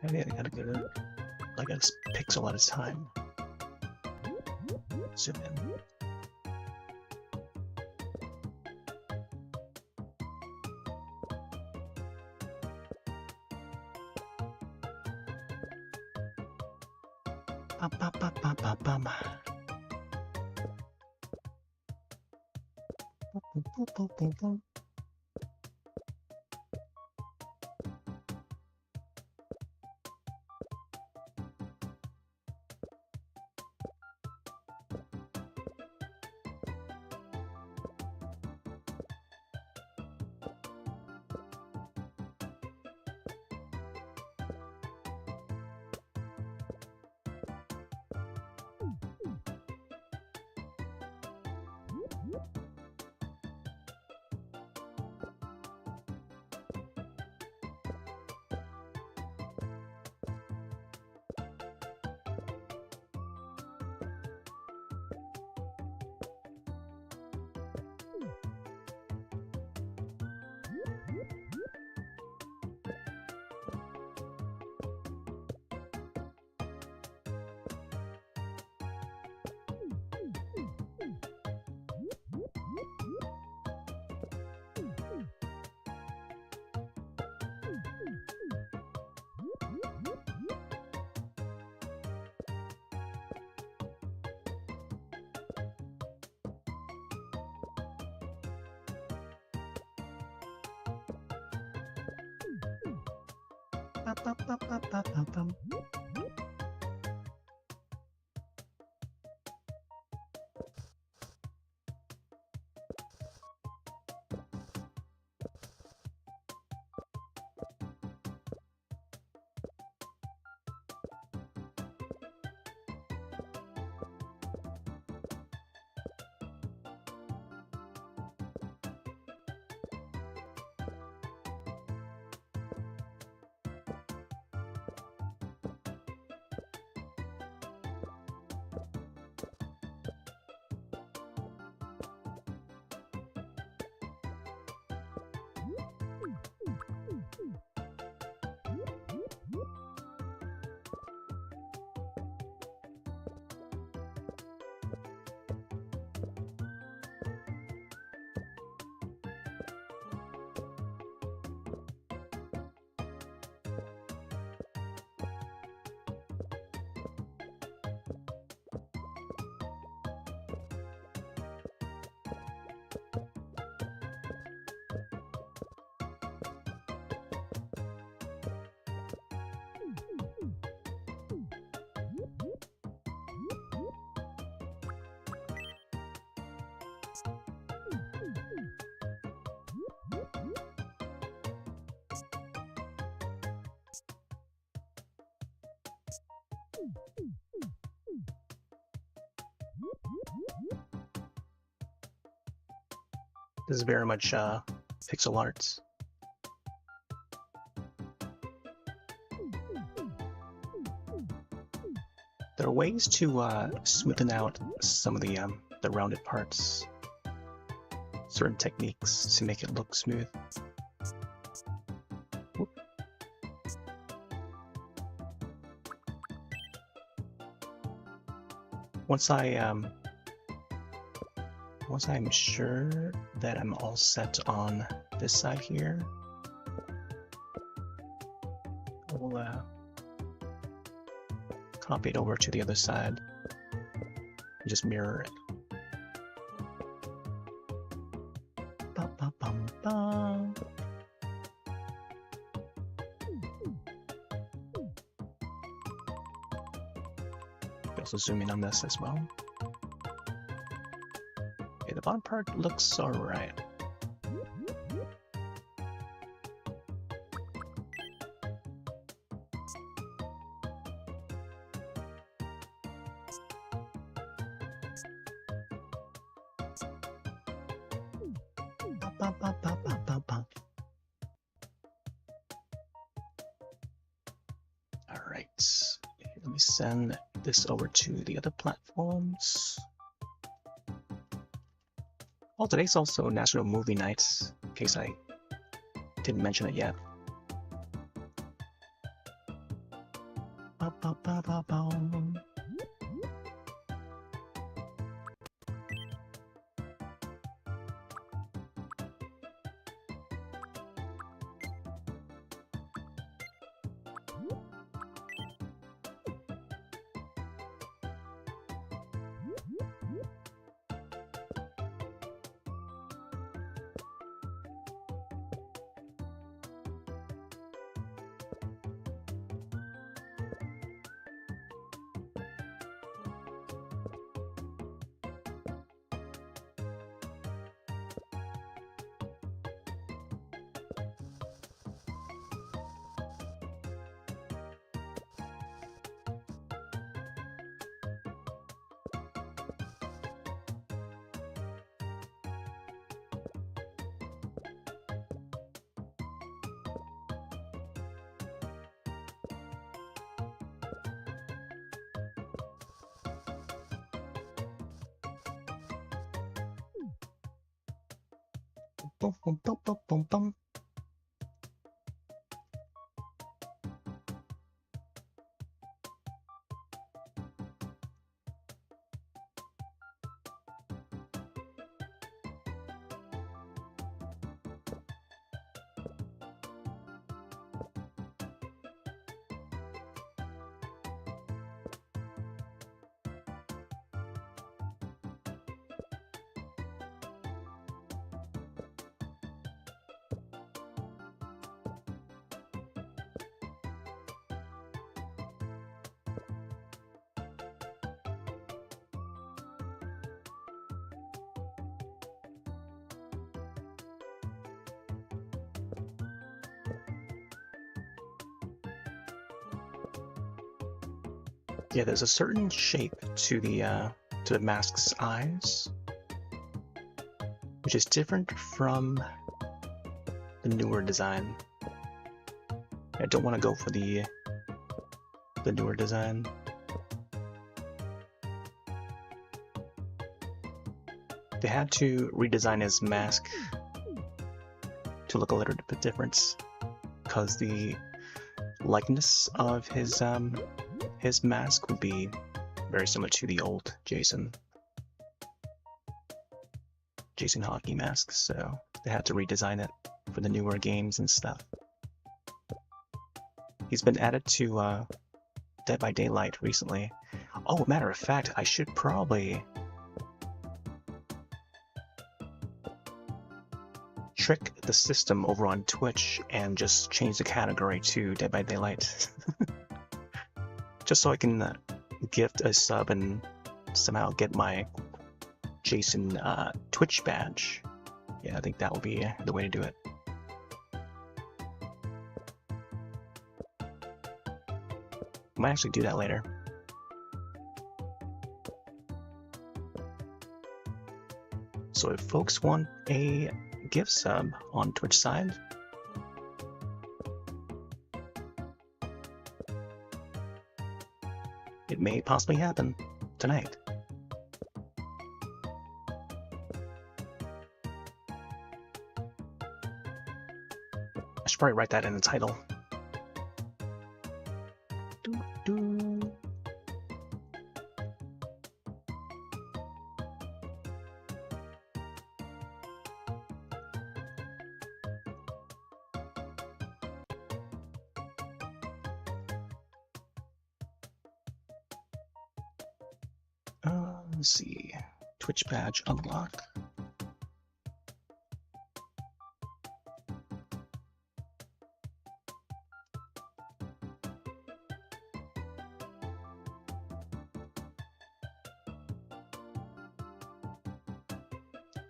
I think I gotta go to like a pixel at a time. Zoom in. Bum, bum, bum, bum, bum, bum. Boom, boom, boom, boom, boom. Bum, bum, bum, bum, bum, bum, bum. This is very much pixel art. There are ways to smoothen out some of the rounded parts. Certain techniques to make it look smooth. Whoop. Once I'm sure that I'm all set on this side here, I'll copy it over to the other side and just mirror it. Bum, bum, bum, bum. Also zoom in on this as well. Okay, the bottom part looks alright. Alright, let me send this over to the other platforms. Oh, today's also National Movie Night, in case I didn't mention it yet. Boom, boom, boom, boom, boom, boom. Yeah, there's a certain shape to the mask's eyes, which is different from the newer design. I don't want to go for the newer design. They had to redesign his mask to look a little bit different because the likeness of his mask would be very similar to the old Jason hockey mask, so they had to redesign it for the newer games and stuff. He's been added to Dead by Daylight recently. Oh, matter of fact, I should probably trick the system over on Twitch and just change the category to Dead by Daylight. Just so I can gift a sub and somehow get my Jason Twitch badge. Yeah, I think that will be the way to do it. I might actually do that later. So if folks want a gift sub on Twitch side, it may possibly happen tonight. I should probably write that in the title. Doo-doo. Let's see. Twitch badge unlock.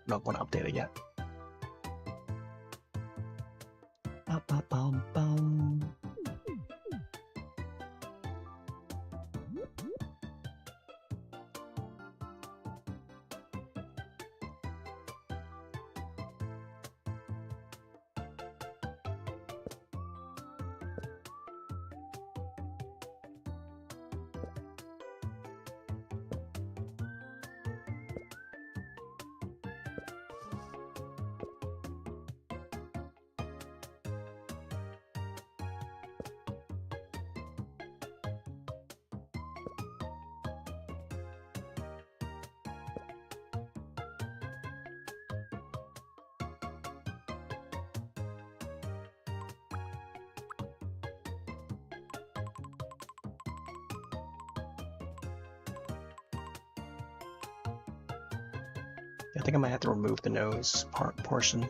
Not want to update it yet. Ba-ba-bum-bum. I think I might have to remove the nose portion.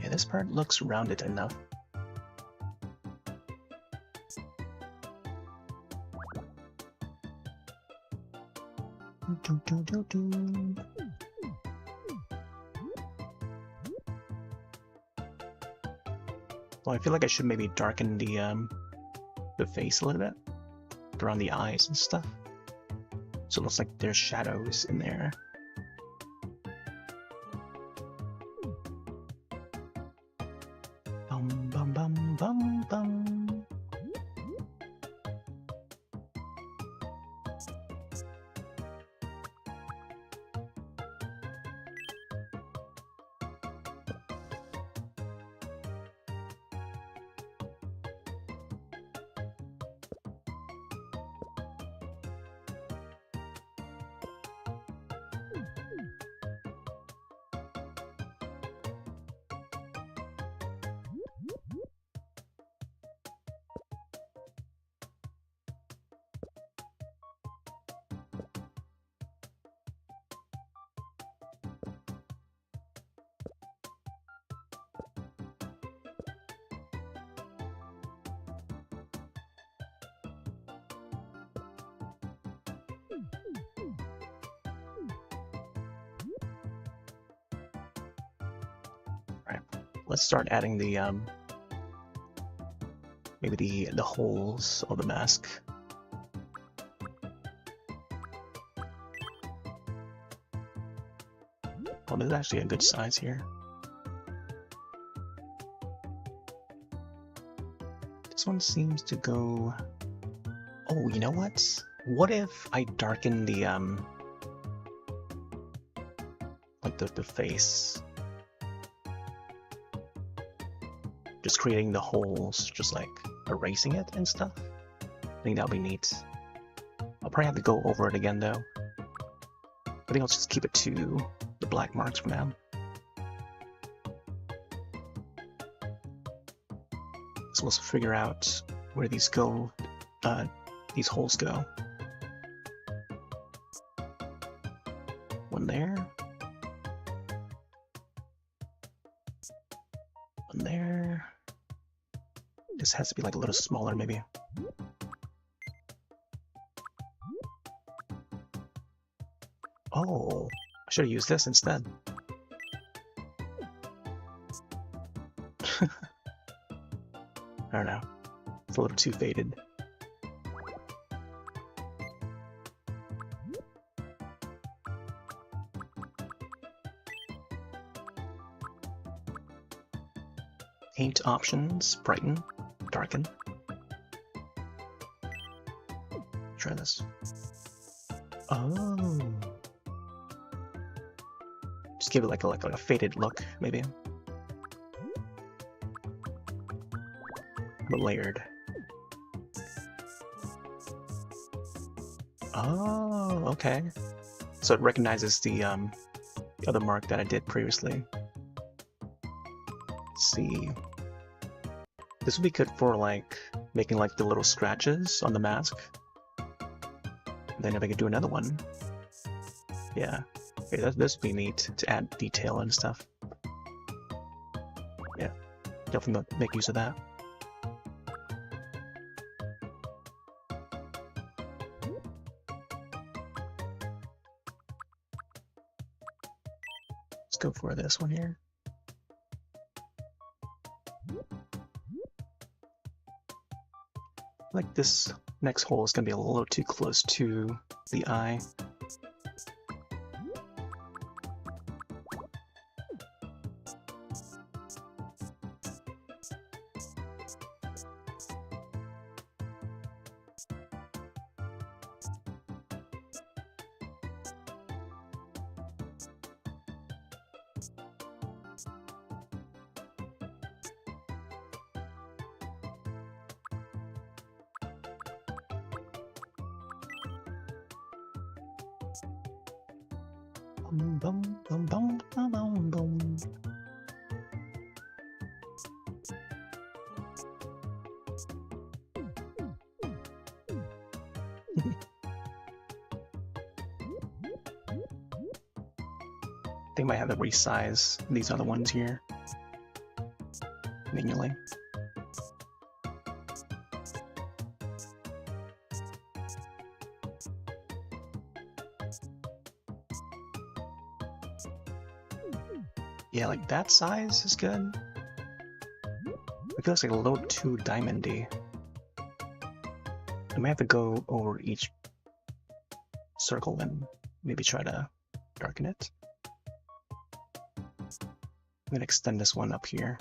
Yeah, this part looks rounded enough. Well, I feel like I should maybe darken the face a little bit, around the eyes and stuff, so it looks like there's shadows in there. Bum bum bum bum bum. Let's start adding the maybe the holes of the mask. Oh, this is actually a good size here. This one seems to go. Oh, you know what? What if I darken the like the face? Just creating the holes, just like erasing it and stuff. I think that'll be neat. I'll probably have to go over it again though. I think I'll just keep it to the black marks for now. So let's figure out where these go, these holes go. One there. One there. This has to be like a little smaller, maybe. Oh, I should have used this instead. I don't know. It's a little too faded. Paint options, brighten, darken. Try this. Oh. Just give it like a faded look, maybe. But layered. Oh, okay. So it recognizes the other mark that I did previously. Let's see. This would be good for like making like the little scratches on the mask. Then if I could do another one. Yeah. Okay, this would be neat to add detail and stuff. Yeah. Definitely make use of that. Let's go for this one here. Like this next hole is going to be a little too close to the eye. Bum, bum, bum, bum, bum, bum. They might have to resize these other ones here manually. Yeah, like that size is good. It feels like a little too diamondy. I might have to go over each circle and maybe try to darken it. I'm gonna extend this one up here.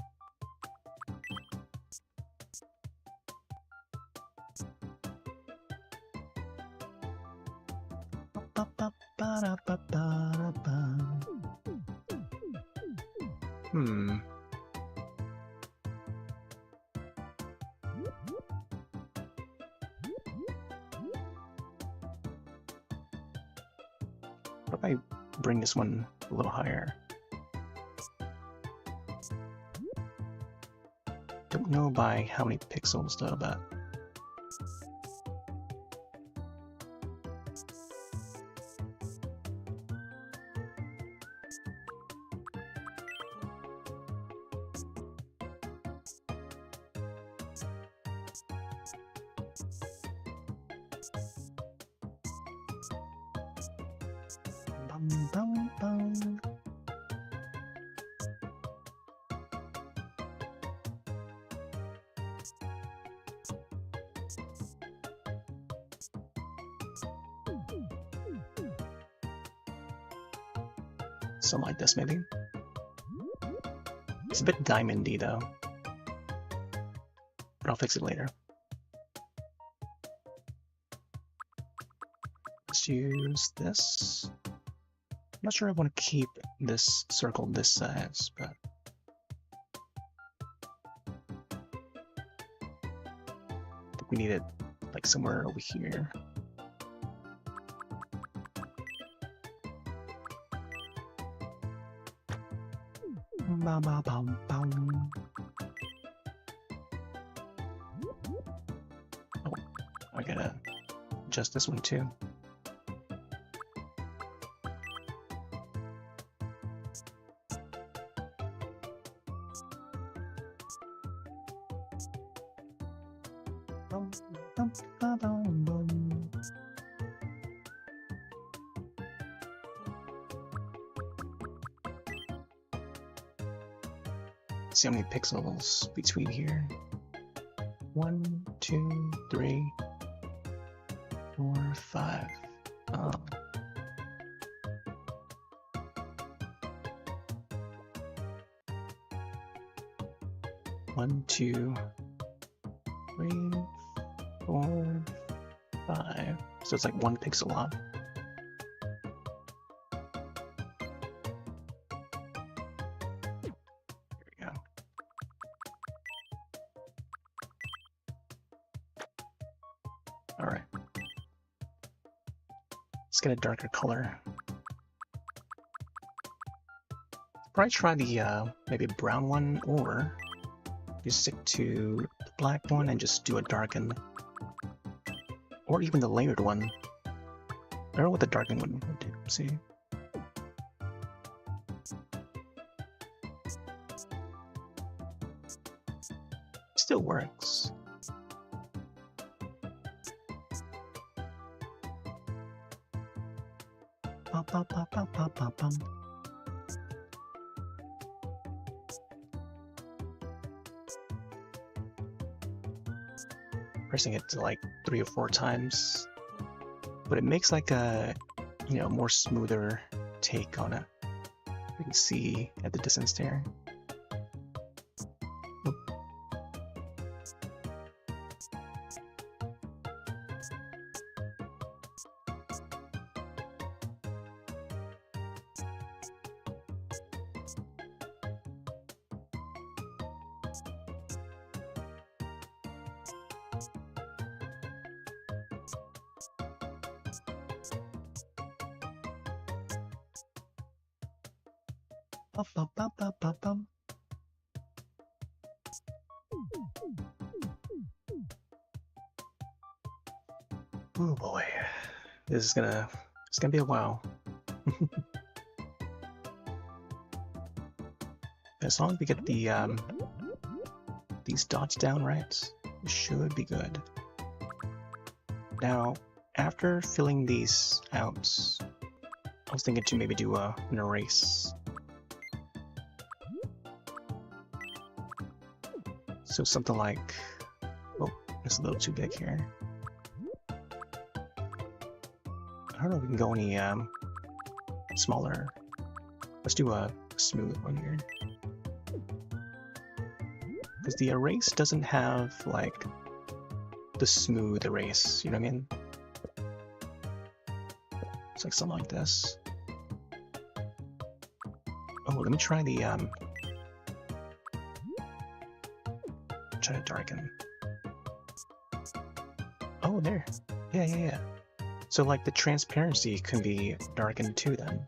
What if I bring this one a little higher? Don't know by how many pixels though, but something like this maybe. It's a bit diamondy though, but I'll fix it later. Let's use this. I'm not sure I want to keep this circle this size, but I think we need it like somewhere over here. Oh, I gotta adjust this one too. See how many pixels between here. 1, 2, 3, 4, 5. Oh. One, 2, 3, 4, 5. So it's like 1 pixel off. Alright. Let's get a darker color. Probably try the maybe brown one, or just stick to the black one and just do a darken. Or even the layered one. I don't know what the darkened one would do. See? Still works. Pressing it to like 3 or 4 times, but it makes like a, you know, more smoother take on it. You can see at the distance there. Oh boy, it's gonna be a while. As long as we get the these dots down right, it should be good. Now, after filling these out, I was thinking to maybe do an erase. So something like, oh, it's a little too big here. I don't know if we can go any smaller. Let's do a smooth one here. Because the erase doesn't have like the smooth erase, you know what I mean? It's like something like this. Oh, let me try the try to darken. Oh, there. Yeah. So like the transparency can be darkened too then.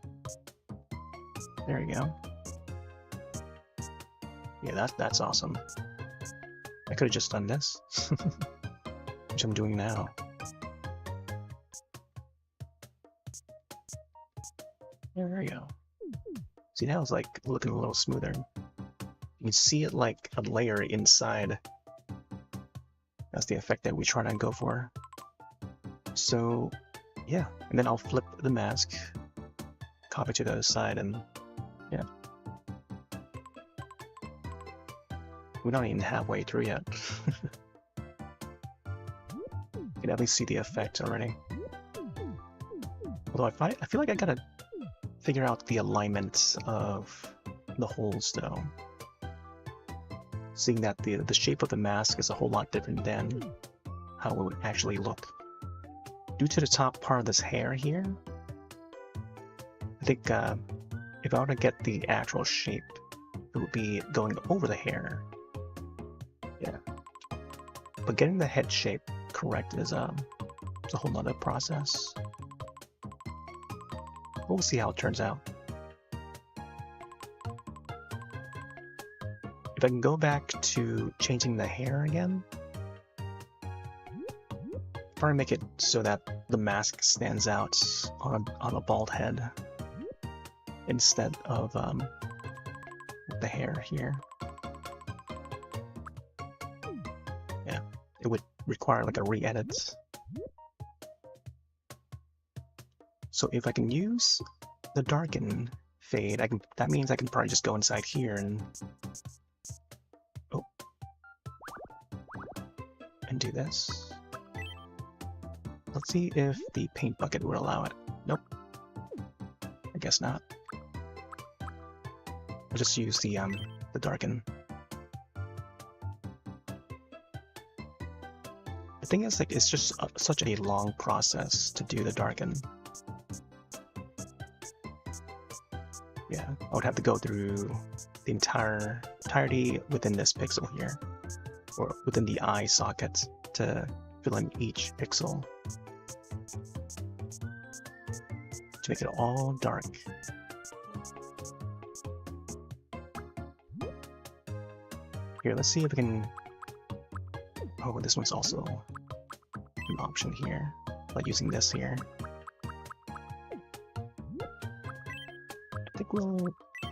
There you go. Yeah, that's awesome. I could have just done this, which I'm doing now. There we go. See, now it's like looking a little smoother. You can see it like a layer inside. That's the effect that we try to go for. So, yeah, and then I'll flip the mask, copy to the other side, and yeah. We're not even halfway through yet. You can at least see the effect already. Although I feel like I gotta figure out the alignment of the holes though. Seeing that the shape of the mask is a whole lot different than how it would actually look. Due to the top part of this hair here, I think if I were to get the actual shape, it would be going over the hair. Yeah. But getting the head shape correct is it's a whole nother process. We'll see how it turns out. If I can go back to changing the hair again, probably make it so that the mask stands out on a bald head instead of the hair here. Yeah, it would require like a re-edit. So if I can use the darken fade, that means I can probably just go inside here and do this. Let's see if the paint bucket would allow it. Nope. I guess not. I'll just use the darken. The thing is, like, it's just such a long process to do the darken. Yeah, I would have to go through the entirety within this pixel here, or within the eye socket to fill in each pixel to make it all dark. Here, let's see if we can... Oh, this one's also an option here, like using this here. I think we'll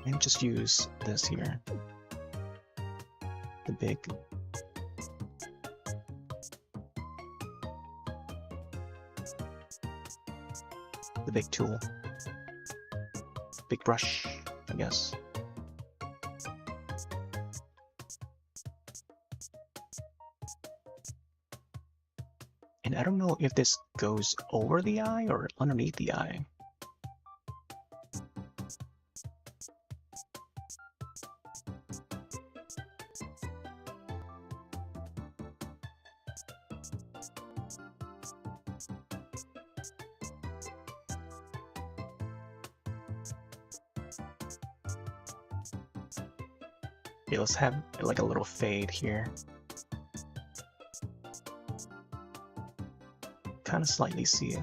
maybe just use this here. The big... The big tool. Big brush, I guess. And I don't know if this goes over the eye or underneath the eye. Okay, let's have like a little fade here. Kind of slightly see it.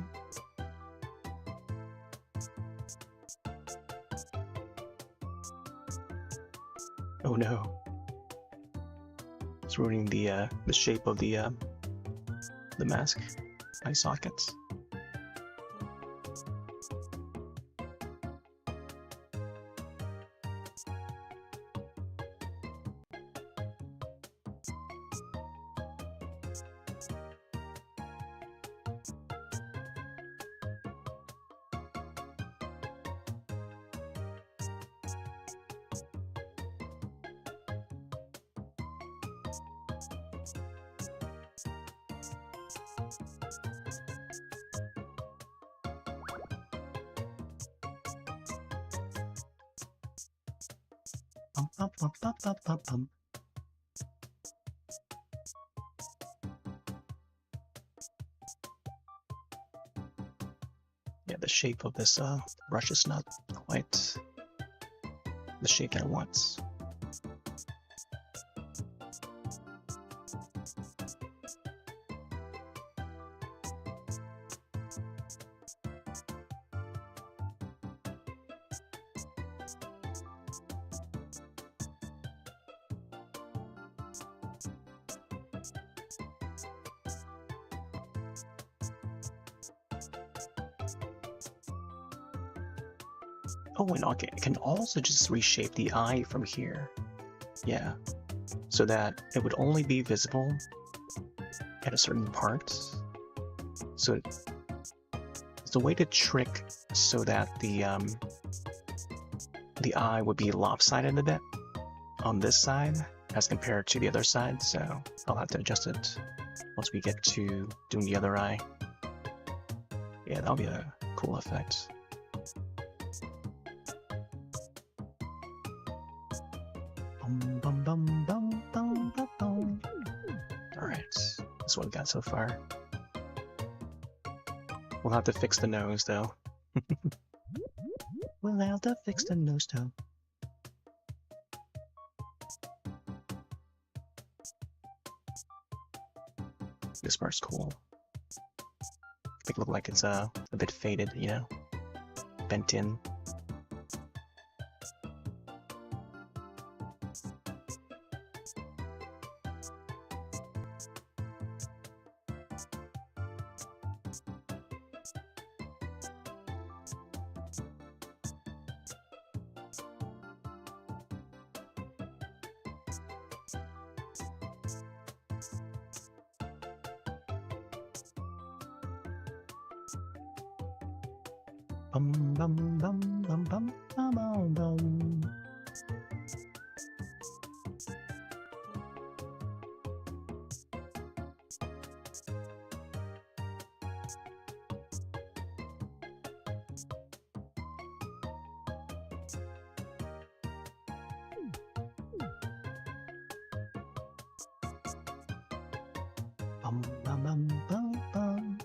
Oh no. It's ruining the shape of the mask eye sockets. Bum, bum, bum, bum, bum, bum, bum. Yeah, the shape of this brush is not quite the shape that I want. Oh, and okay, I can also just reshape the eye from here. Yeah, so that it would only be visible at a certain part. So it's a way to trick so that the eye would be lopsided a bit on this side as compared to the other side. So I'll have to adjust it once we get to doing the other eye. Yeah, that'll be a cool effect. Alright, that's what we got so far. We'll have to fix the nose though. We'll have to fix the nose though. This part's cool. Make it look like it's a bit faded, you know? Bent in. Bum bum bum bum bum bum bum bum. Bum bum bum bum bum.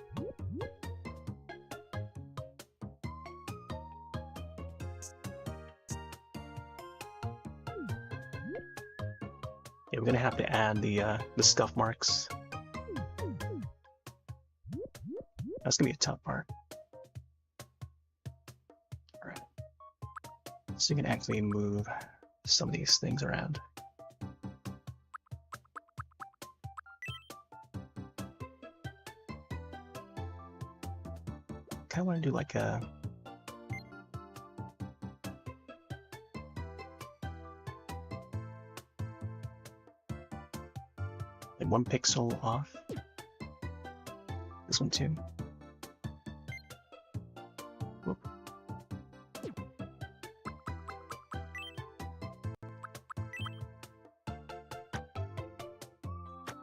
Yeah, we're gonna have to add the scuff marks. That's gonna be a tough part. Alright. So you can actually move some of these things around. Kinda wanna do like a like 1 pixel off. This one too. Whoop.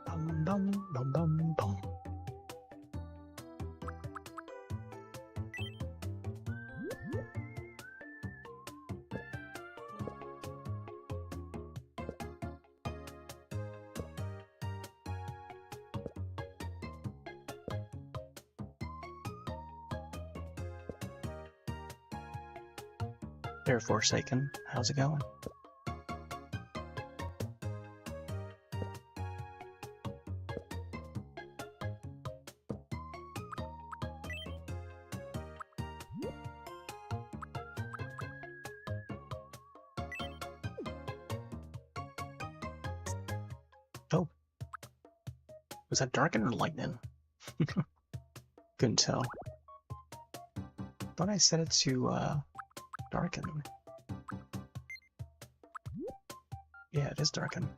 Bum bum bum bum bum. There, Forsaken. How's it going? Oh. Was that Darken or Lightning? Couldn't tell. Thought I set it to, Darken. Yeah, it is Darken.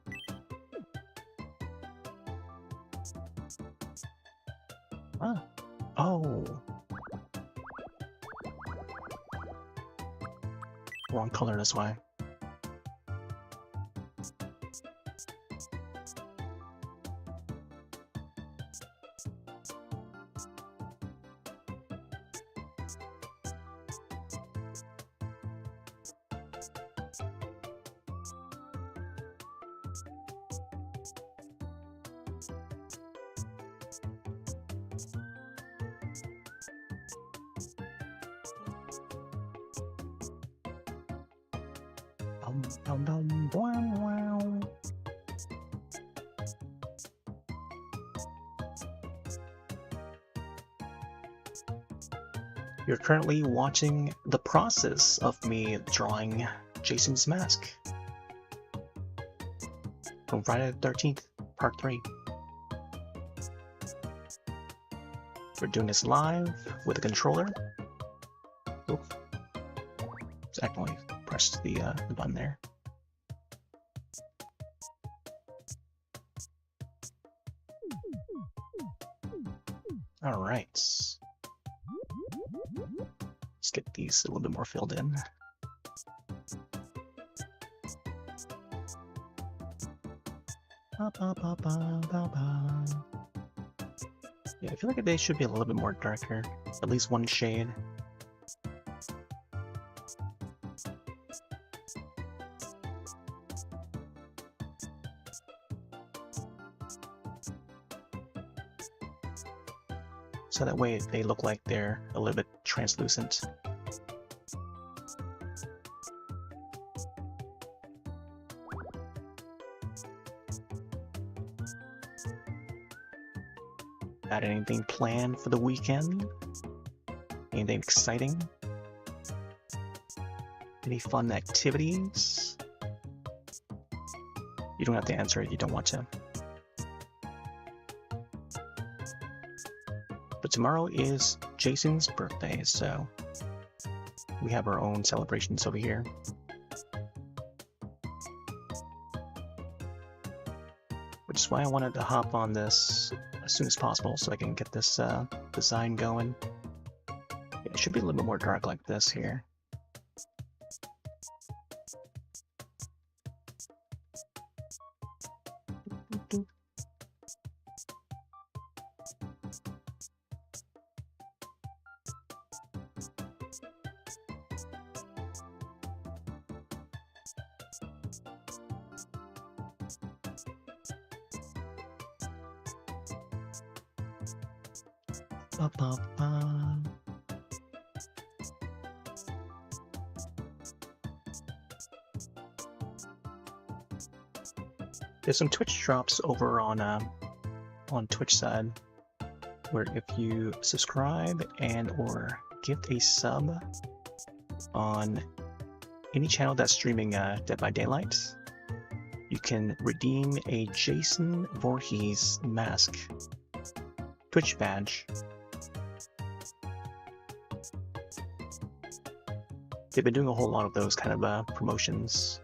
Ah. Oh. Wrong color, that's why. Bum, bum, wow, wow. You're currently watching the process of me drawing Jason's mask from Friday the 13th, part 3. We're doing this live with a controller. Oof. Just accidentally pressed the button there. All right. Let's get these a little bit more filled in. Ba, ba, ba, ba, ba, ba. Yeah, I feel like they should be a little bit more darker, at least one shade. So that way they look like they're a little bit translucent. Got anything planned for the weekend? Anything exciting? Any fun activities? You don't have to answer it, you don't want to. But tomorrow is Jason's birthday, so we have our own celebrations over here. Which is why I wanted to hop on this as soon as possible so I can get this design going. It should be a little bit more dark like this here. Ba, ba, ba. There's some Twitch drops over on Twitch side, where if you subscribe and or gift a sub on any channel that's streaming Dead by Daylight, you can redeem a Jason Voorhees mask Twitch badge. They've been doing a whole lot of those kind of promotions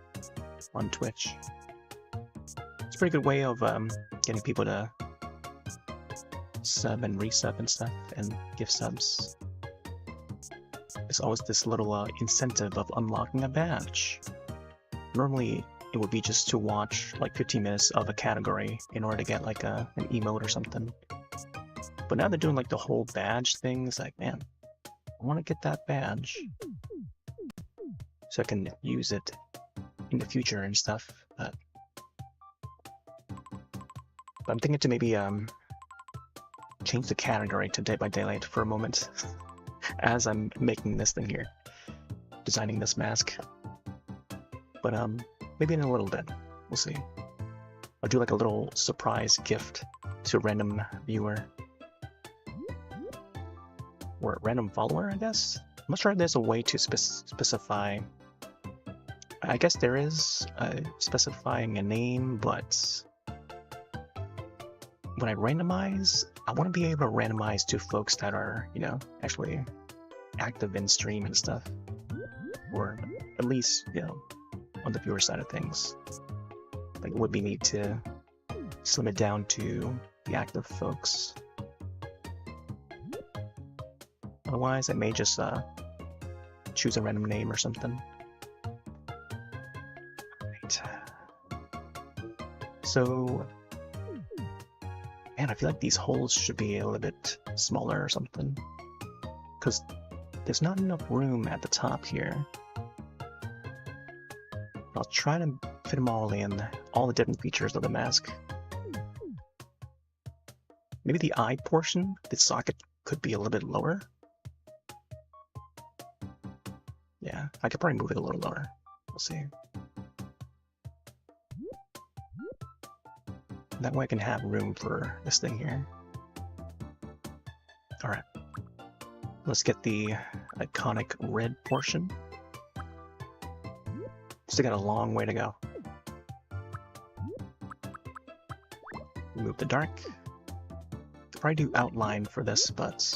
on Twitch. It's a pretty good way of getting people to sub and resub and stuff and gift subs. There's always this little incentive of unlocking a badge. Normally it would be just to watch like 15 minutes of a category in order to get like an emote or something. But now they're doing like the whole badge thing. It's like, man, I want to get that badge so I can use it in the future and stuff. But I'm thinking to maybe change the category to Dead by Daylight for a moment as I'm making this thing here, designing this mask. But maybe in a little bit, we'll see. I'll do like a little surprise gift to a random viewer or a random follower, I guess. I'm not sure if there's a way to specify. I guess there is specifying a name, but when I randomize, I want to be able to randomize to folks that are, you know, actually active in stream and stuff, or at least, you know, on the viewer side of things. Like, it would be neat to slim it down to the active folks. Otherwise, I may just choose a random name or something. Right. So, man, I feel like these holes should be a little bit smaller or something, because there's not enough room at the top here. I'll try to fit them all in, all the different features of the mask. Maybe the eye portion, the socket, could be a little bit lower. Yeah, I could probably move it a little lower. We'll see. That way I can have room for this thing here. Alright. Let's get the iconic red portion. Still got a long way to go. Remove the dark. Could probably do outline for this, but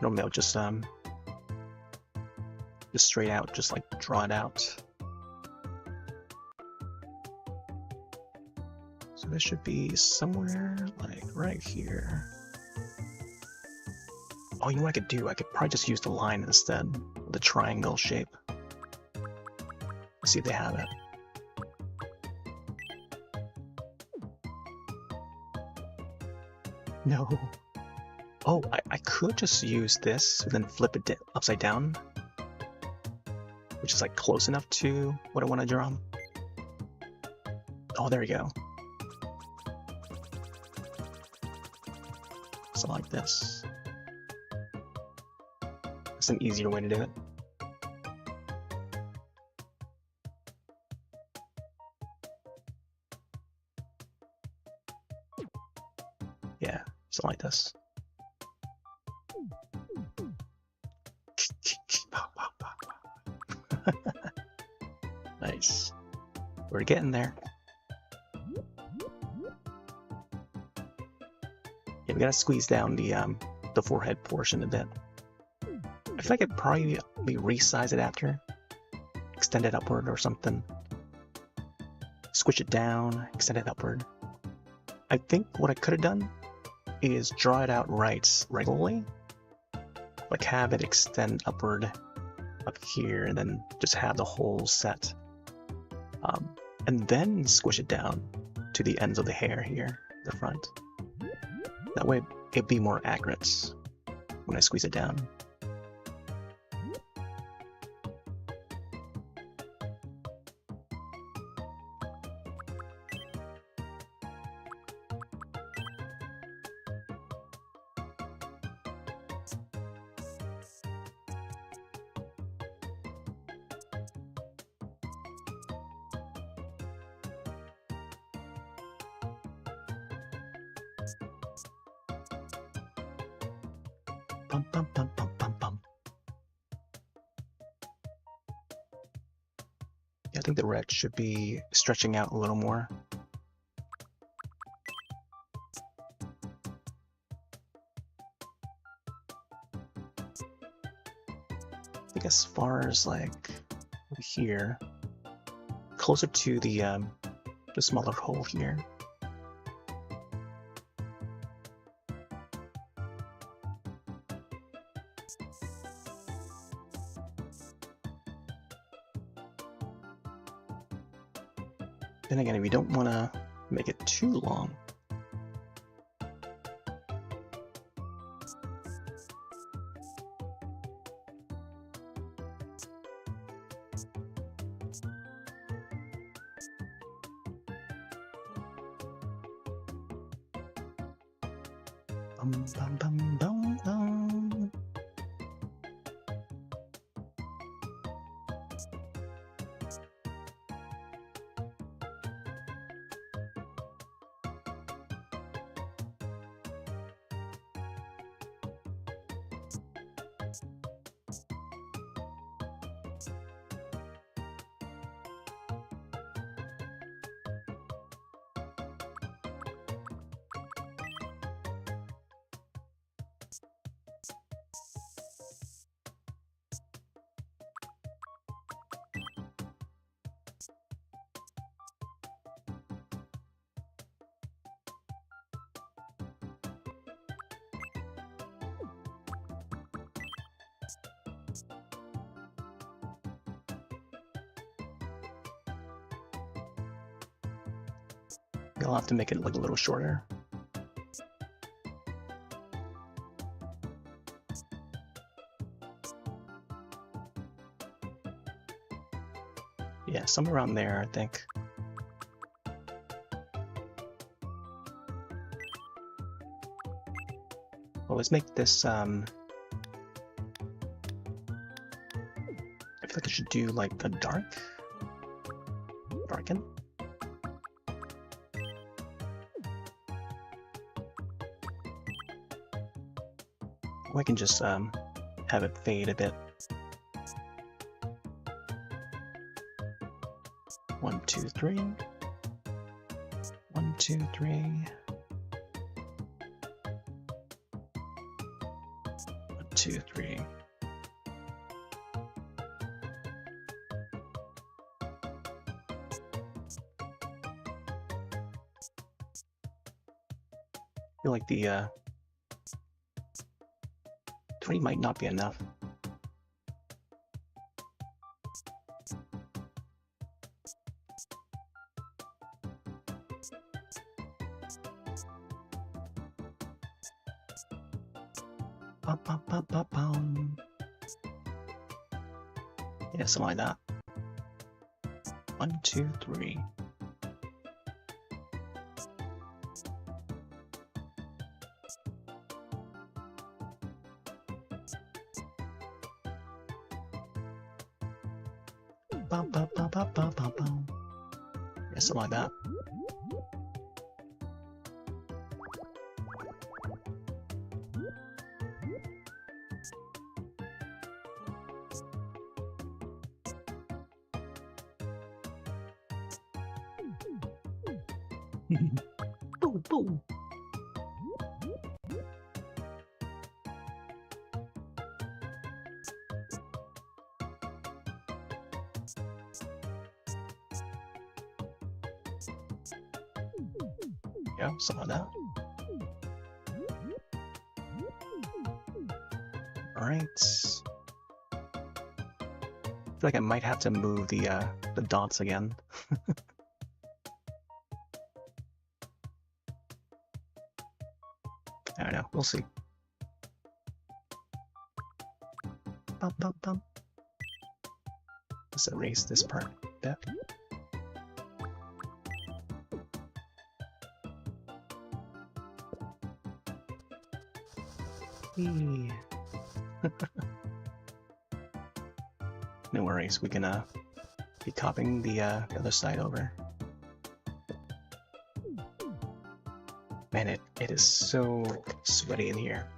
normally I'll just straight out, just like draw it out. So this should be somewhere like right here. Oh, you know what I could do? I could probably just use the line instead, the triangle shape. Let's see if they have it. No. Oh, I could just use this and then flip it upside down, which is like close enough to what I want to draw. Oh, there we go. So like this. That's an easier way to do it. Yeah, something like this. Nice. We're getting there. Yeah, we gotta squeeze down the forehead portion a bit. I feel like I'd probably resize it after. Extend it upward or something. Squish it down, extend it upward. I think what I could have done is draw it out regularly. Like have it extend upward up here and then just have the whole set. And then squish it down to the ends of the hair here, the front. That way it'd be more accurate when I squeeze it down. Bum, bum, bum, bum, bum, bum. Yeah, I think the red should be stretching out a little more. I think as far as like over here, closer to the smaller hole here. Then again, if you don't want to make it too long, bum, bum, bum, bum, bum. You'll have to make it like a little shorter. Yeah, somewhere around there, I think. Well, let's make this, I feel like I should do like a darken. We can just have it fade a bit. 1, 2, 3. 1, 2, 3. 1, 2, 3. I feel like the 3 might not be enough. Ba-ba-ba-ba-bum. Yeah, something like that. 1, 2, 3. Ba-ba-ba-ba-ba-ba-bum. Yeah, something like that. Boom, boom. Yeah, something like that. Alright. I feel like I might have to move the dots again. I don't know, we'll see. Bum, bum, bum. Let's erase this part a bit. No worries, we can be copying the other side over. Man, it is so sweaty in here.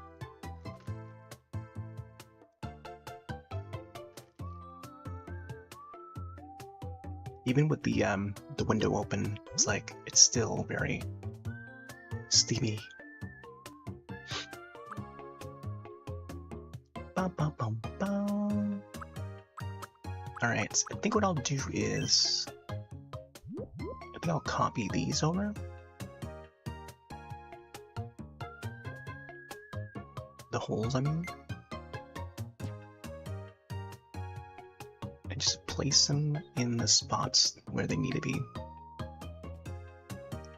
Even with the window open, it's like it's still very steamy. Bum, bum, bum, bum. All right, I think what I'll do is I think I'll copy these over. The holes, I mean. And just place them in the spots where they need to be.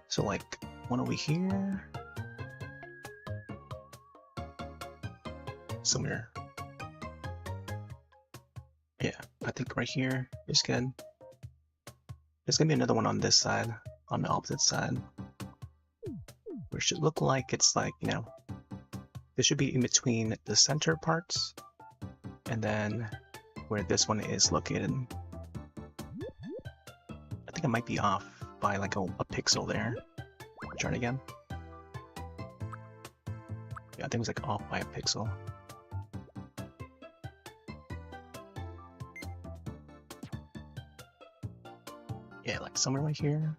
So like one over here. Somewhere. Yeah, I think right here is good. There's gonna be another one on this side, on the opposite side. Which should look like it's like, you know, this should be in between the center parts and then where this one is located. I think I might be off by like a pixel there. Try it again. Yeah, I think it was like off by a pixel. Yeah, like somewhere right here.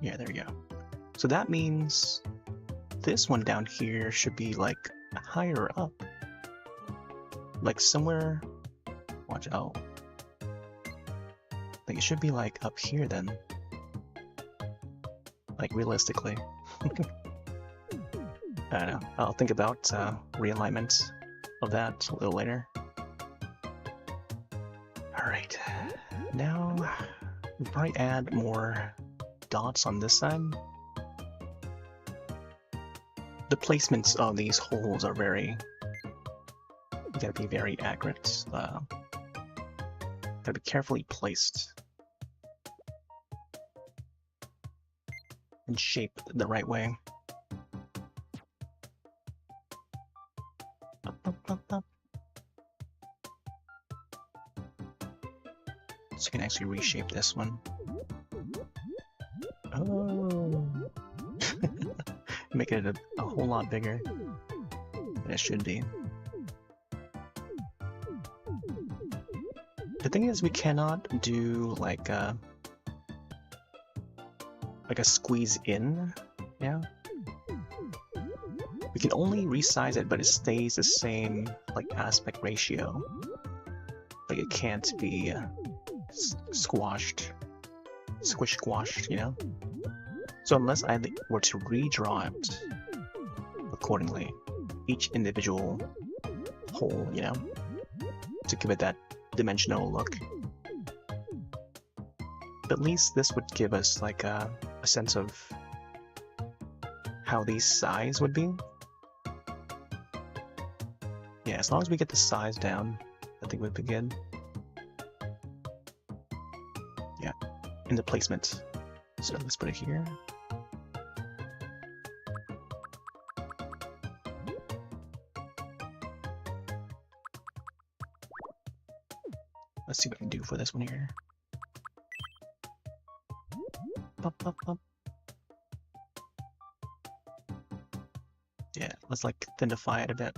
Yeah, there we go. So that means this one down here should be like higher up. Like somewhere, watch out. Like it should be like up here then. Like realistically. I don't know. I'll think about realignment of that a little later. Alright. Now, we'll probably add more dots on this side. The placements of these holes are very... You gotta be very accurate. Gotta be carefully placed. And shaped the right way. So you can actually reshape this one. Oh, make it a whole lot bigger than it should be. The thing is, we cannot do like a squeeze in. Yeah. We can only resize it, but it stays the same like aspect ratio. Like it can't be squashed, you know? So unless I were to redraw it accordingly, each individual hole, you know, to give it that dimensional look. But at least this would give us like a sense of how these size would be. Yeah, as long as we get the size down, I think we'd be good. Yeah, in the placement. So let's put it here. Let's see what we can do for this one here. Bump, bump, bump. Yeah, let's like thinify it a bit.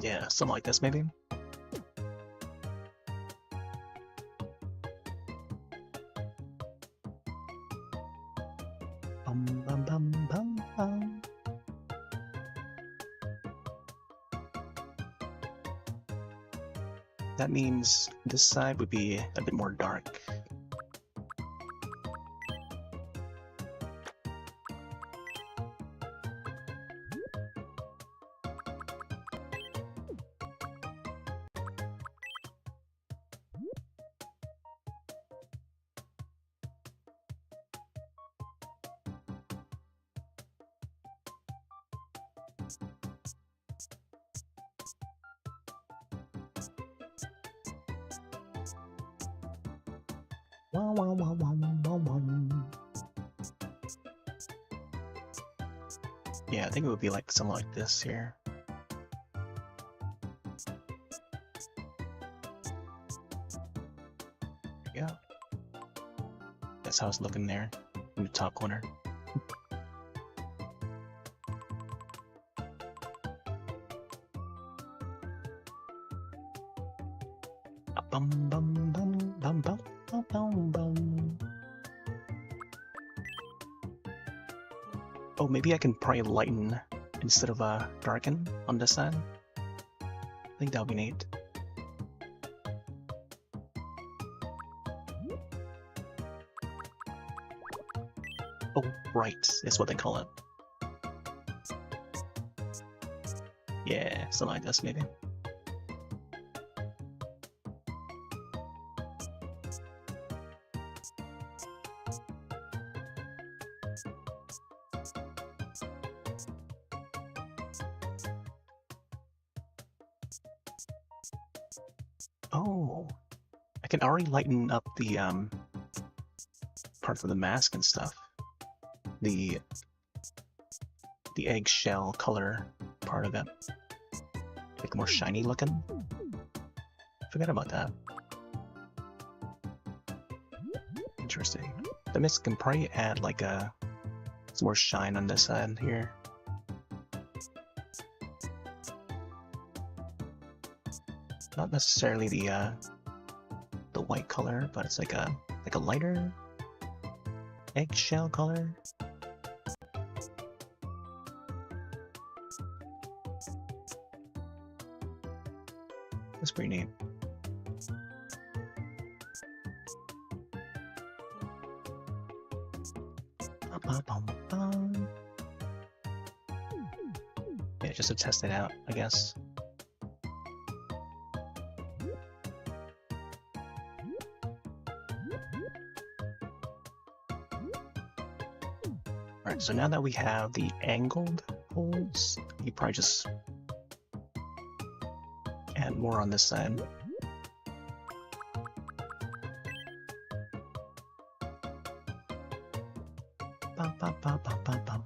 Yeah, something like this maybe. Bum, bum, bum, bum, bum. That means this side would be a bit more dark. Wow, wow, wow, wow, wow, wow. Yeah, I think it would be like something like this here. Yeah. That's how it's looking there in the top corner. Bum bum bum bum bum bum bum bum. Oh, maybe I can probably lighten instead of darken on this side. I think that would be neat. Oh, bright is what they call it. Yeah, something like this maybe. Oh, I can already lighten up the parts of the mask and stuff. The eggshell color part of it. Make it more shiny looking. Forgot about that. Interesting. The mist can probably add like some more shine on this side here. Not necessarily the white color, but it's like a lighter eggshell color. That's pretty neat. just to test it out, I guess. Alright, so now that we have the angled holes, you probably just add more on this side. Bum, bum, bum, bum, bum, bum.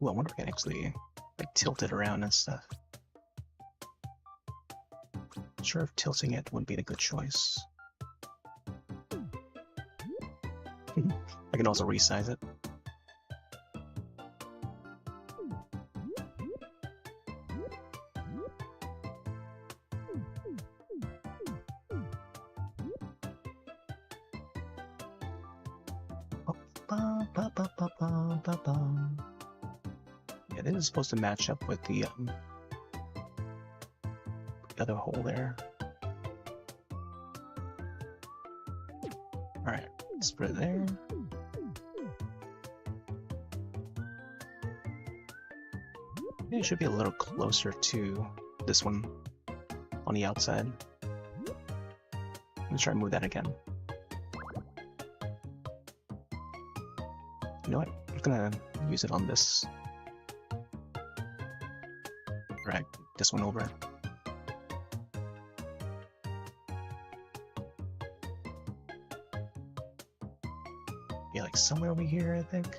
Ooh, I wonder if I can actually like tilt it around and stuff. Not sure if tilting it would be the good choice. I can also resize it. Yeah, this is supposed to match up with the other hole there. Alright, let's put it there. Maybe it should be a little closer to this one on the outside. Let's try and move that again. You know what? I'm gonna use it on this. Drag this one over. Yeah, like somewhere over here, I think.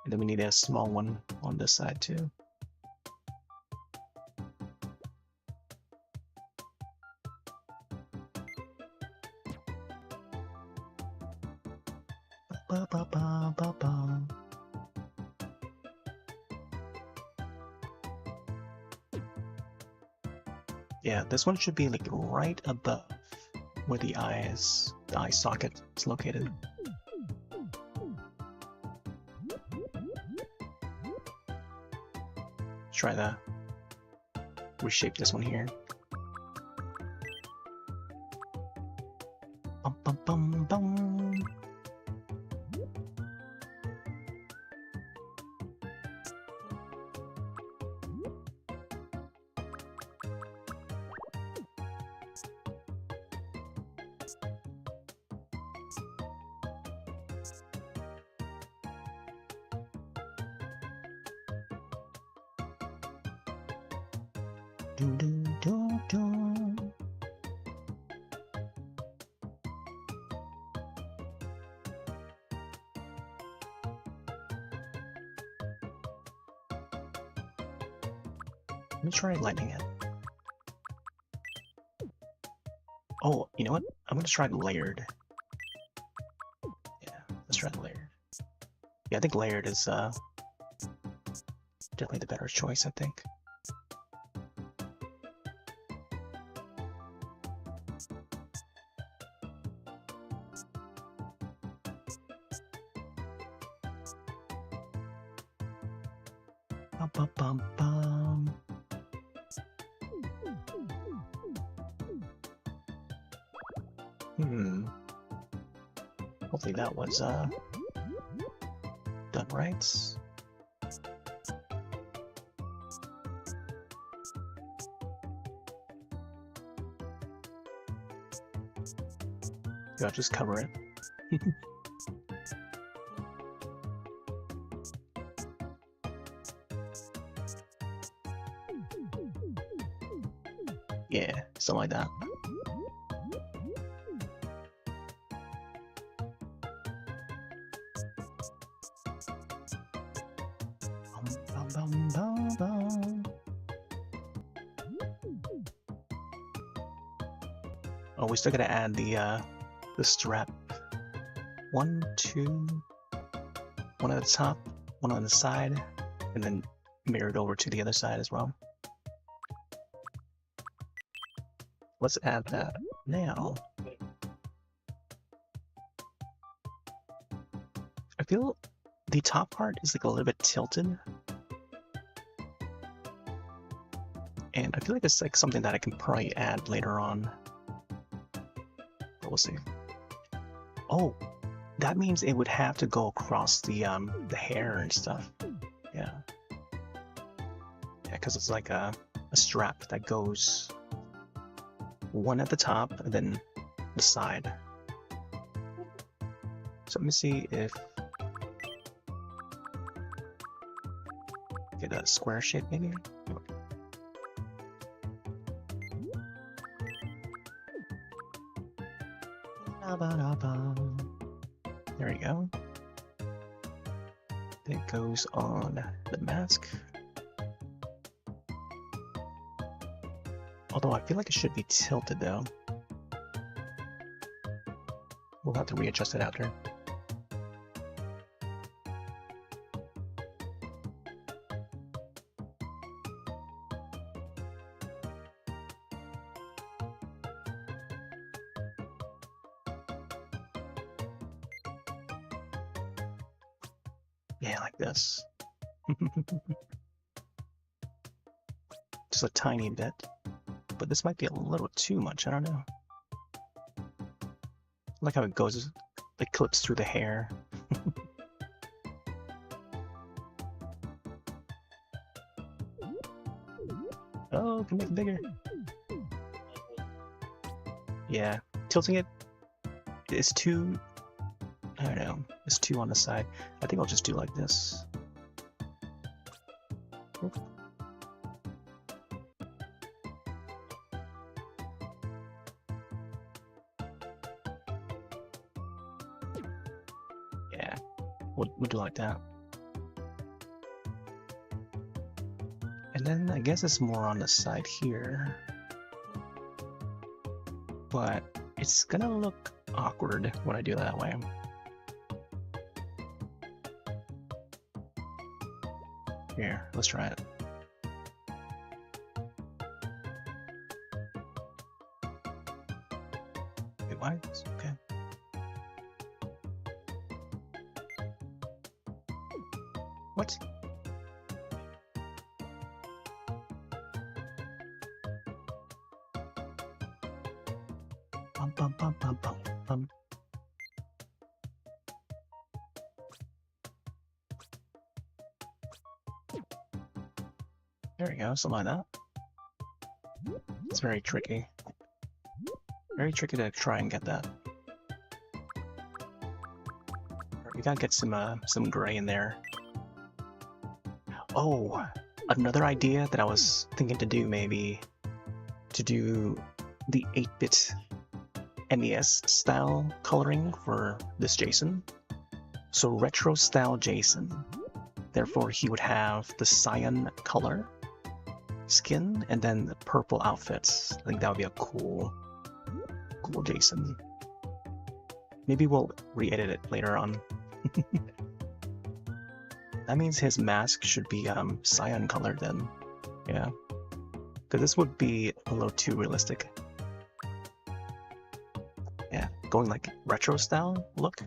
And then we need a small one on this side too. Ba, ba, ba, ba, ba. Yeah, this one should be like right above where the eye socket is located. Try to reshape this one here. Bum, bum, bum, bum. Do, do, do, do. Let me try lighting it. Oh, you know what? I'm gonna try layered. Yeah, let's try layered. Yeah, I think layered is definitely the better choice, I think. Bum, bum, bum, bum. Hopefully that was done right. Yeah, I'll just cover it. Yeah, something like that. Bum, bum, bum, bum. Oh, we still gotta add the strap. 1, 2, one at the top, one on the side, and then mirrored over to the other side as well. Let's add that now. I feel the top part is like a little bit tilted. And I feel like it's like something that I can probably add later on. But we'll see. Oh, that means it would have to go across the hair and stuff. Yeah. Yeah, because it's like a strap that goes one at the top and then the side. So let me see if get a square shape maybe. There we go. It goes on the mask. Although I feel like it should be tilted though. We'll have to readjust it after. Yeah, like this. Just a tiny bit. But this might be a little too much, I don't know. I like how it goes, it clips through the hair. Oh, can make it bigger. Yeah, tilting it is too, I don't know, it's too on the side. I think I'll just do like this. Oop. Yeah, we'll do like that. And then I guess it's more on the side here. But it's gonna look awkward when I do it that way. Here, let's try it. Wait, why? Okay. What? Bum bum bum bum bum bum. There we go, something like that. It's very tricky. Very tricky to try and get that. You gotta get some gray in there. Oh, another idea that I was thinking to do maybe to do the 8-bit NES style coloring for this Jason. So retro style Jason. Therefore, he would have the cyan color skin and then the purple outfits. I think that would be a cool Jason. Maybe we'll re-edit it later on. That means his mask should be cyan colored then. Yeah. Because this would be a little too realistic. Yeah, going like retro style look.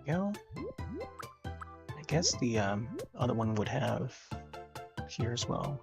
Go. I guess the other one would have here as well.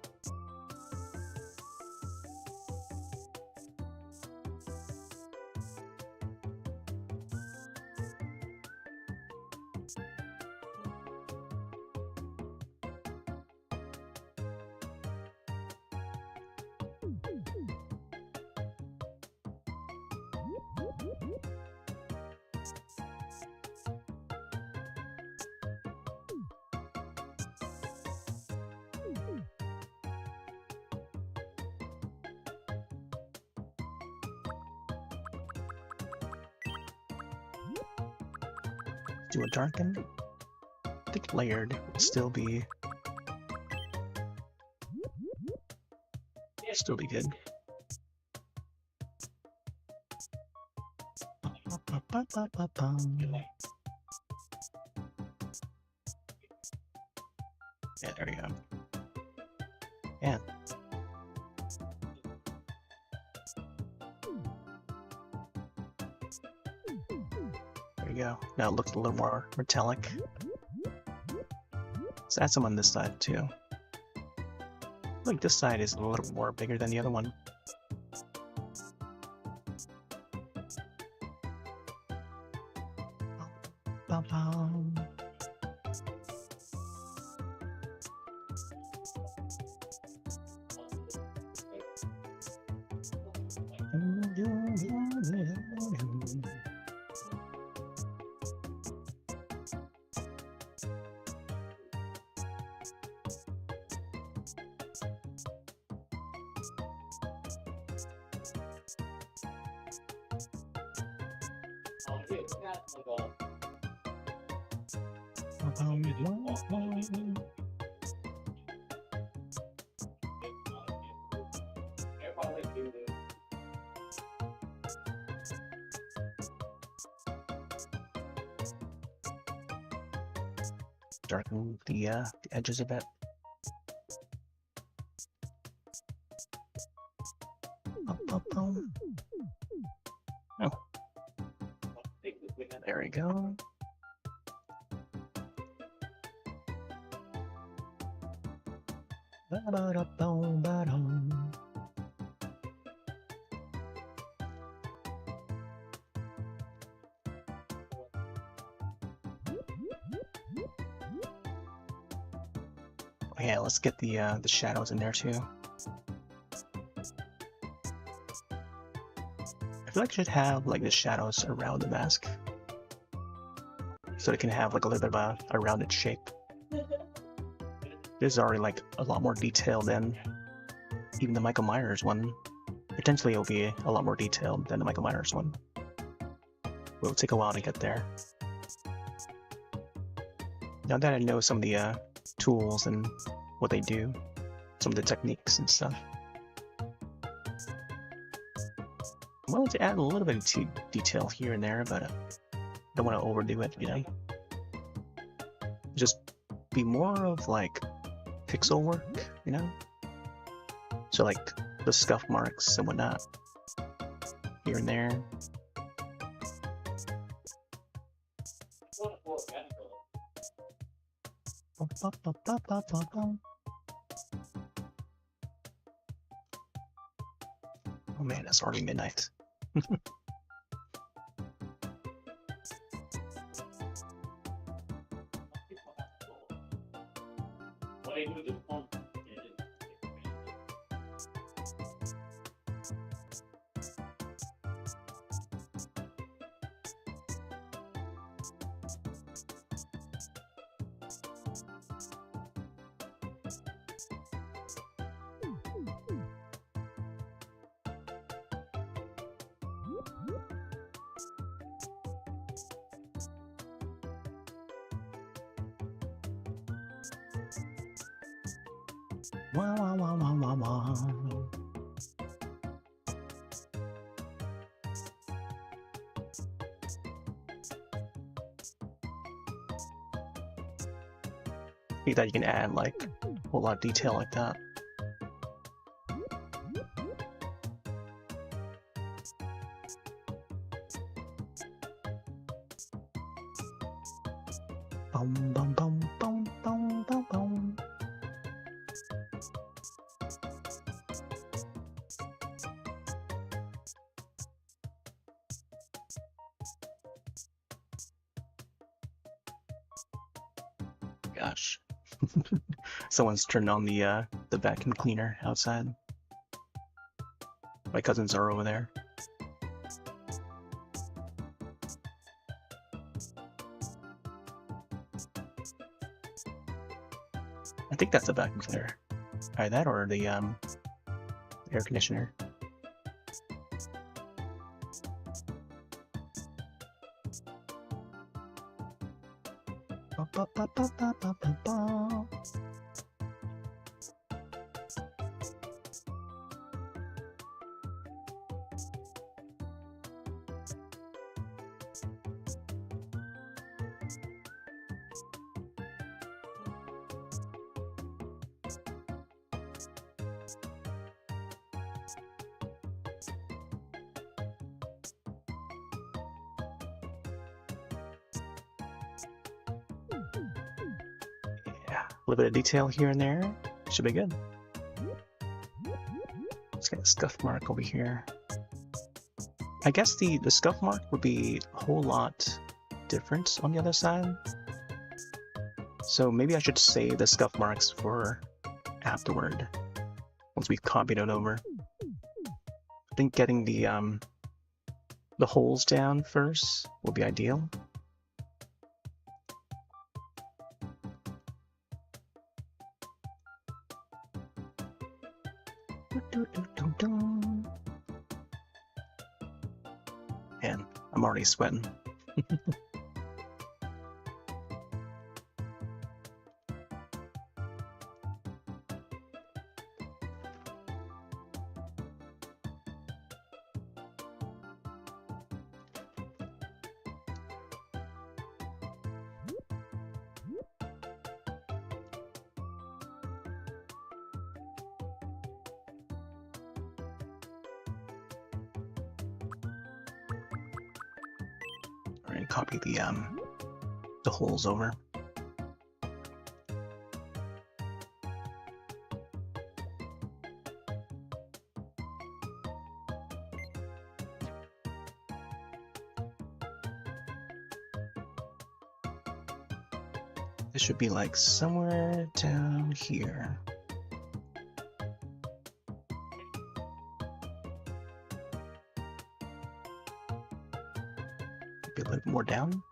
Do a darken. I think layered would still be good. Yeah, there we go. Yeah. There you go. Now it looks a little more metallic. Let's add some on this side too. Like this side is a little more bigger than the other one. Darken the edges a bit. Oh. There we go. Yeah, let's get the shadows in there too. I feel like I should have like the shadows around the mask, so it can have like a little bit of a rounded shape. This is already like a lot more detailed than even the Michael Myers one. Potentially it'll be a lot more detailed than the Michael Myers one. It'll take a while to get there. Now that I know some of the tools and what they do, some of the techniques and stuff, I wanted to add a little bit of detail here and there, but don't want to overdo it, you know? Just be more of like pixel work, you know? So like the scuff marks and whatnot here and there. Oh man, it's already midnight. Wow, wow, wow, wow, wow, wow. I think that you can add like a whole lot of detail like that. Bum, bum, bum, bum, bum, bum, bum. Gosh. Someone's turned on the vacuum cleaner outside. My cousins are over there. I think that's the vacuum cleaner. Either that or the air conditioner. Ba, ba, ba, ba, ba, ba, ba, ba. Yeah, a little bit of detail here and there. Should be good. Let's get a scuff mark over here. I guess the scuff mark would be a whole lot different on the other side. So maybe I should save the scuff marks for afterward, once we've copied it over. I think getting the holes down first will be ideal. Man, I'm already sweating. And copy the holes over. This should be like somewhere down here. Maybe a little more down.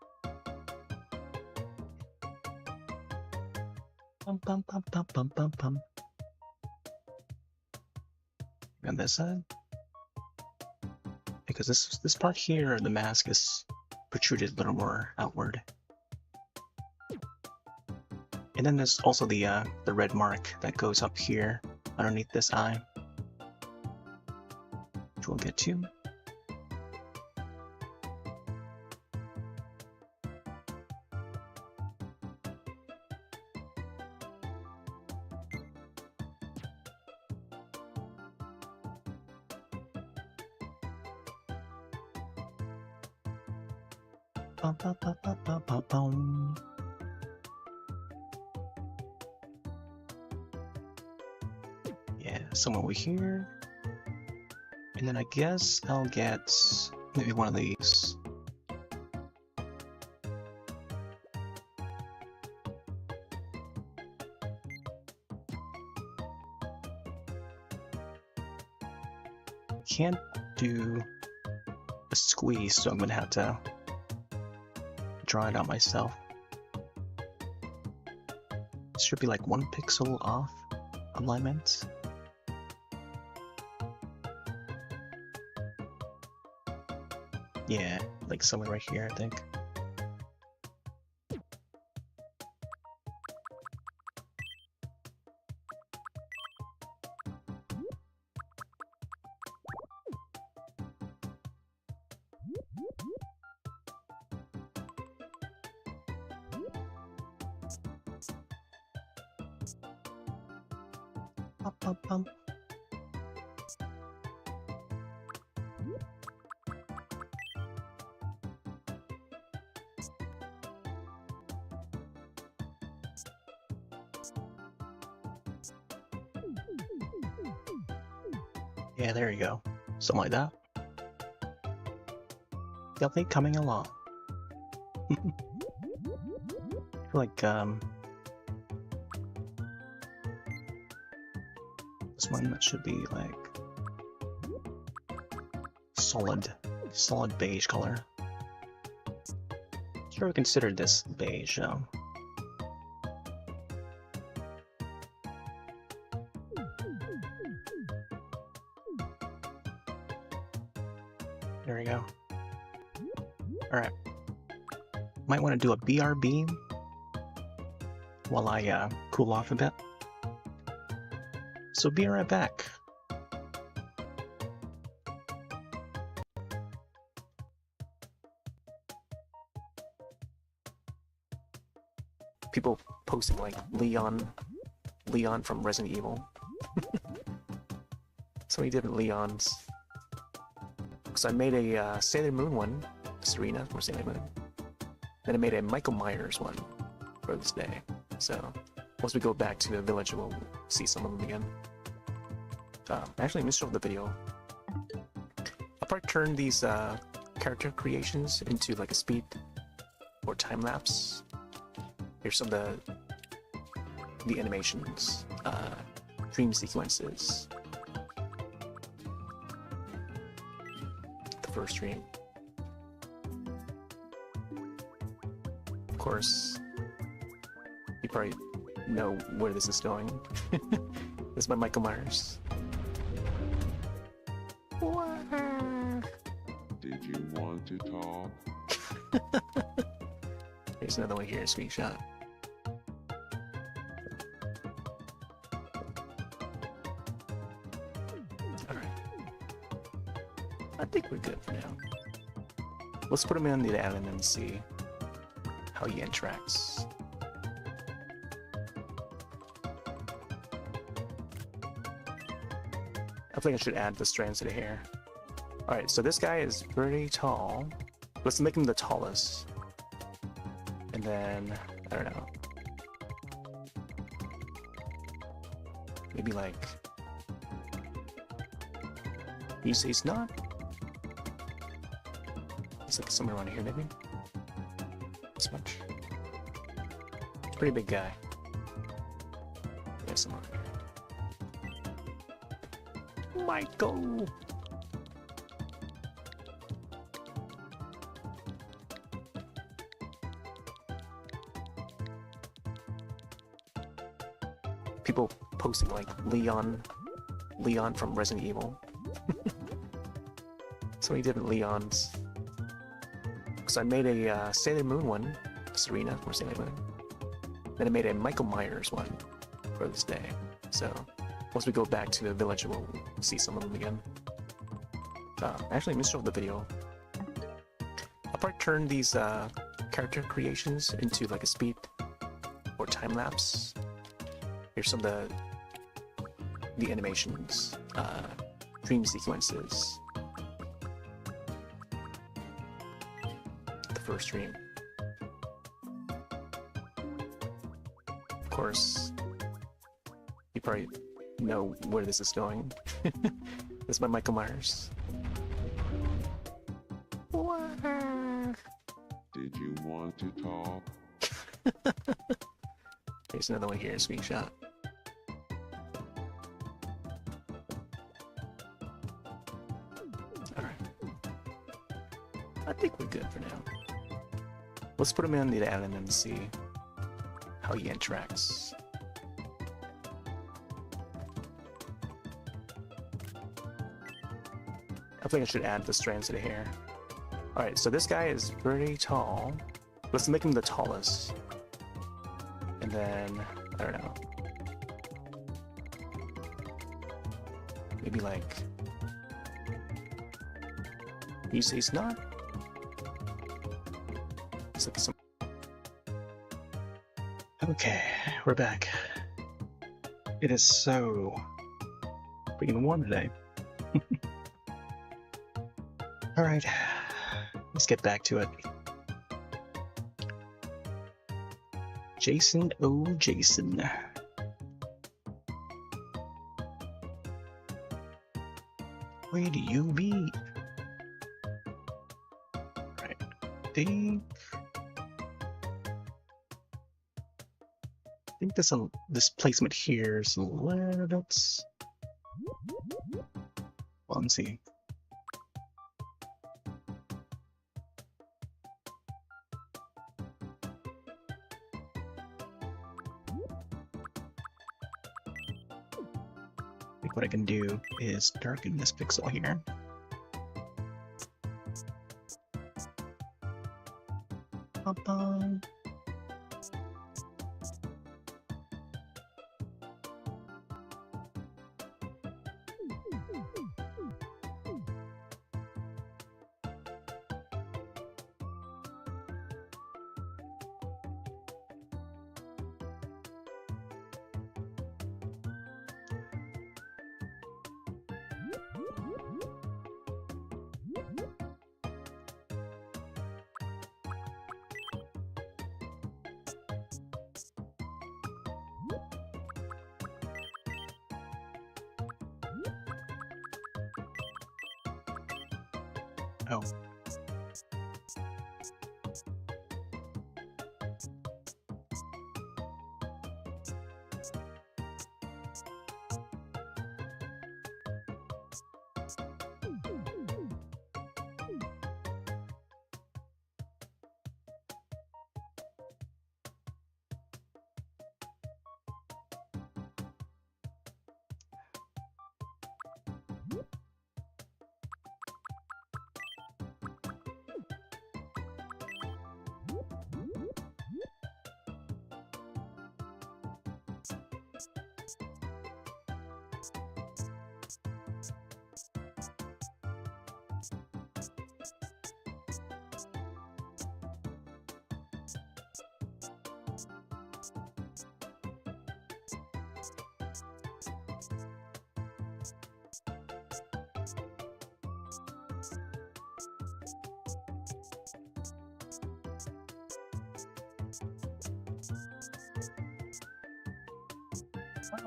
Bum, bum, bum, bum, bum, bum, bum. On this side, because this part here, the mask is protruded a little more outward. And then there's also the red mark that goes up here underneath this eye, which we'll get to. Bum, bum, bum, bum, bum, bum, bum. Yeah, somewhere over here. And then I guess I'll get maybe one of these. Can't do a squeeze, so I'm gonna have to draw it out myself. It should be like 1 pixel off alignment. Yeah, like somewhere right here, I think. Bum, bum, bum. Yeah, there you go. Something like that. Definitely coming along. I feel like this one that should be like solid beige color. Sure, we considered this beige. There we go. Alright. Might want to do a BRB while I cool off a bit. So be right back. People posting like Leon from Resident Evil. So many different Leons. So I made a Sailor Moon one, Serena from Sailor Moon. Then I made a Michael Myers one for this day. So once we go back to the village, we'll see some of them again. Actually, I missed the video. I'll probably turn these character creations into like a speed or time lapse. Here's some of the animations, dream sequences. The first dream. Of course, you probably know where this is going. This is my Michael Myers. Did you want to talk? Here's another one here, screenshot. Alright. I think we're good for now. Let's put him in the island and see how he interacts. I think I should add the strands to the hair. Alright, so this guy is pretty tall. Let's make him the tallest. And then, I don't know. Maybe like... You say he's not? It's like somewhere around here, maybe? This much. Pretty big guy. Yeah, somewhere around here. Michael! People posting like Leon from Resident Evil. So many different Leons. So I made a Sailor Moon one, Serena from Sailor Moon. Then I made a Michael Myers one for this day. So once we go back to the village, we'll see some of them again. Actually, I missed the video. I'll probably turn these character creations into like a speed or time lapse. Here's some of the animations, dream sequences. The first dream. Of course, you probably know where this is going. This is my Michael Myers. Did you want to talk? Here's another one here, screenshot. Alright. I think we're good for now. Let's put him in the island and see how he interacts. I think I should add the strands to the hair. Alright, so this guy is pretty tall. Let's make him the tallest. And then, I don't know. Maybe like... You say he's not? It's like some... Okay, we're back. It is so freaking warm today. Alright, let's get back to it. Jason, oh Jason. Where do you be? Right, I think this placement here is a little bit... Well, let's see. What I can do is darken this pixel here. Ba-ba-ba. Oh.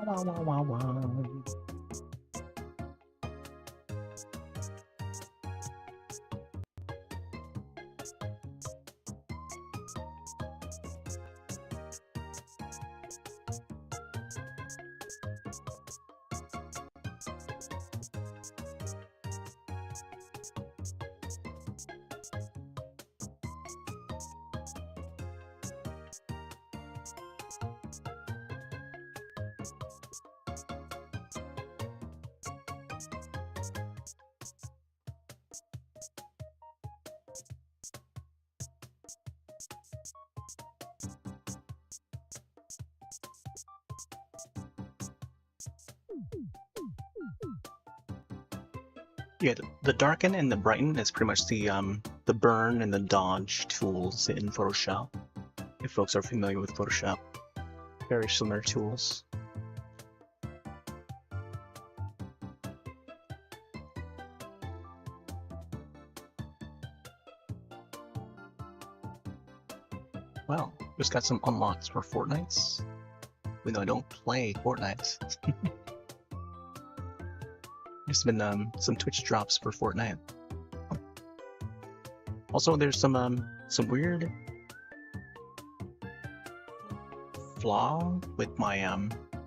Wow, wow, wow, wow. Yeah, the darken and the brighten is pretty much the burn and the dodge tools in Photoshop. If folks are familiar with Photoshop, very similar tools. Well, just got some unlocks for Fortnites, even though I don't play Fortnite. There's been some Twitch drops for Fortnite. Also, there's some weird flaw with my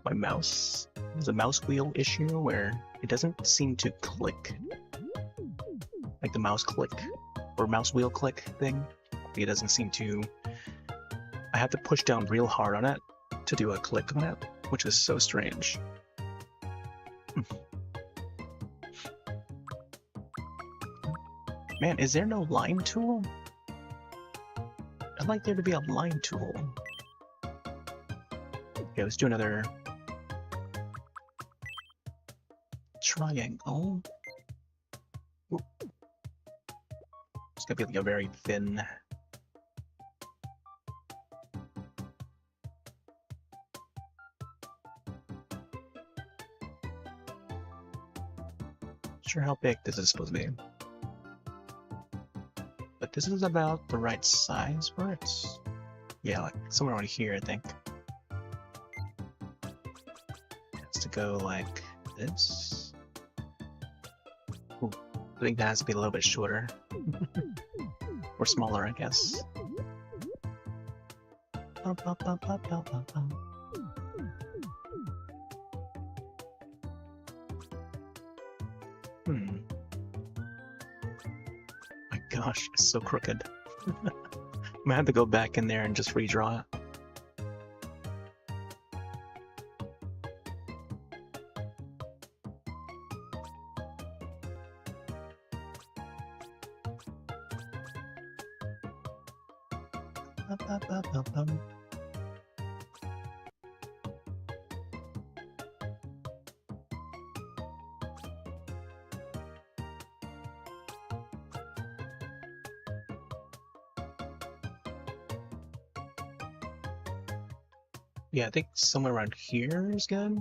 my mouse. There's a mouse wheel issue where it doesn't seem to click, like the mouse click or mouse wheel click thing. It doesn't seem to. I have to push down real hard on it to do a click on it, which is so strange. Man, is there no line tool? I'd like there to be a line tool. Okay, let's do another triangle. Ooh. It's gonna be like a very thin. Not sure how big this is supposed to be. But this is about the right size for it. Yeah, like somewhere around here, I think. It has to go like this. Ooh, I think that has to be a little bit shorter. Or smaller, I guess. My gosh, it's so crooked. I'm gonna have to go back in there and just redraw it. Ba-ba-ba-ba-bum. Yeah, I think somewhere around here is good.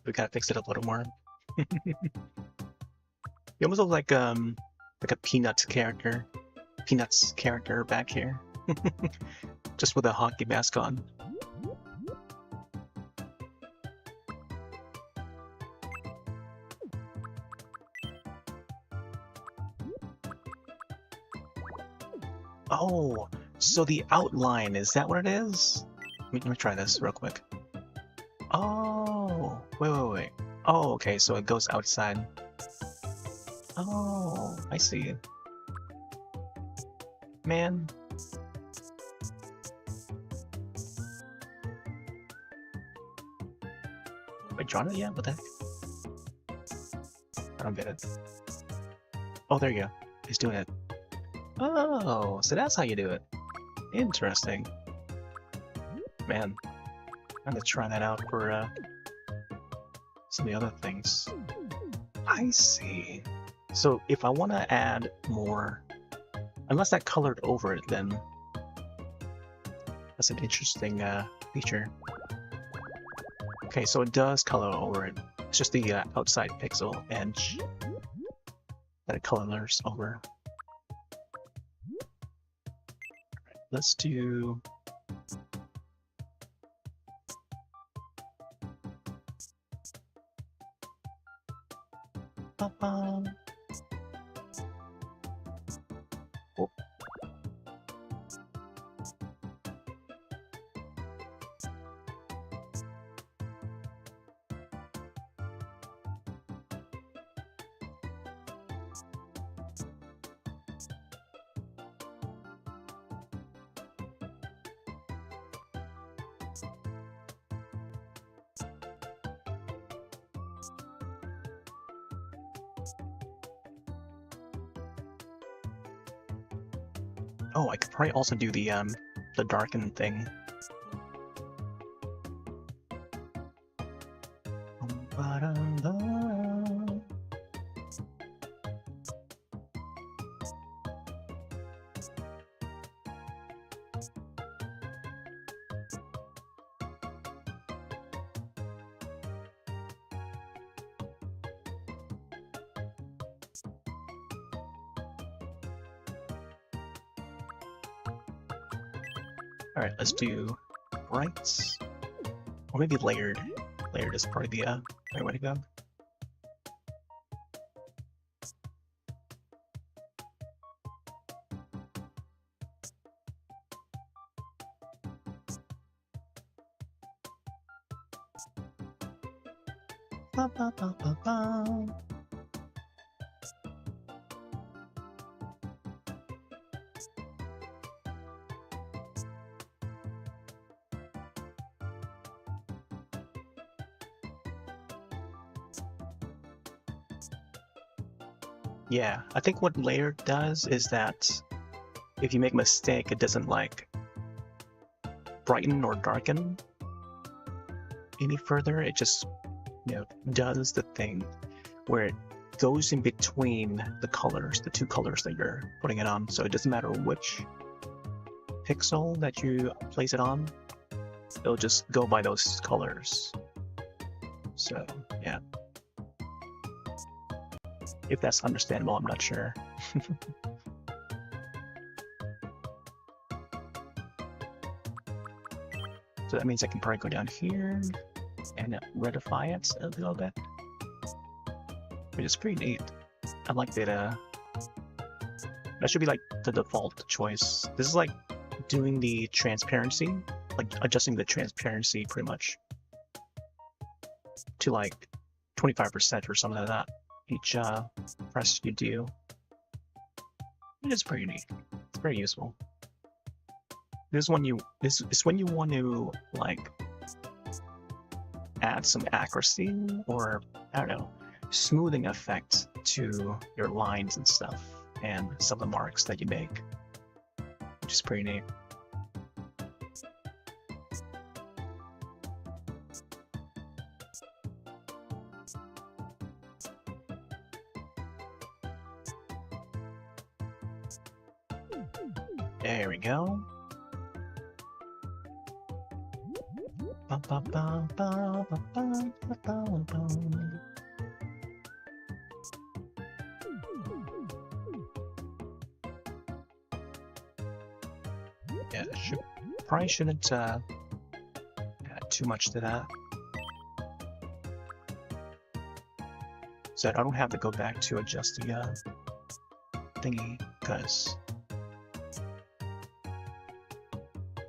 We gotta fix it up a little more. You almost look like a Peanuts character. Peanuts character back here. Just with a hockey mask on. Oh, so the outline, is that what it is? Let me try this real quick. Oh, wait. Oh, okay, so it goes outside. Oh, I see. Man. Have I drawn it yet? What the heck? I don't get it. Oh, there you go. He's doing it. Oh, so that's how you do it. Interesting. Man, I'm gonna try that out for some of the other things. I see. So if I want to add more, unless that colored over it, then that's an interesting feature. Okay, so it does color over it. It's just the outside pixel edge that it colors over. Let's do... Oh. Oh, I could probably also do the darken thing. Alright, let's do brights. Or maybe layered. Layered is probably the right way to go. Ba, ba, ba, ba, ba. Yeah, I think what layer does is that if you make a mistake, it doesn't like brighten or darken any further. It just, you know, does the thing where it goes in between the colors, the two colors that you're putting it on. So it doesn't matter which pixel that you place it on, it'll just go by those colors. So, yeah. If that's understandable, I'm not sure. So that means I can probably go down here and redify it a little bit. Which is pretty neat. I like that, that should be like the default choice. This is like doing the transparency, like adjusting the transparency pretty much to like 25% or something like that. Each press you do. It is pretty neat. It's very useful. This is when you want to like add some accuracy or I don't know, smoothing effect to your lines and stuff, and some of the marks that you make, which is pretty neat. There we go. Yeah, probably shouldn't add too much to that. So I don't have to go back to adjust the thingy, because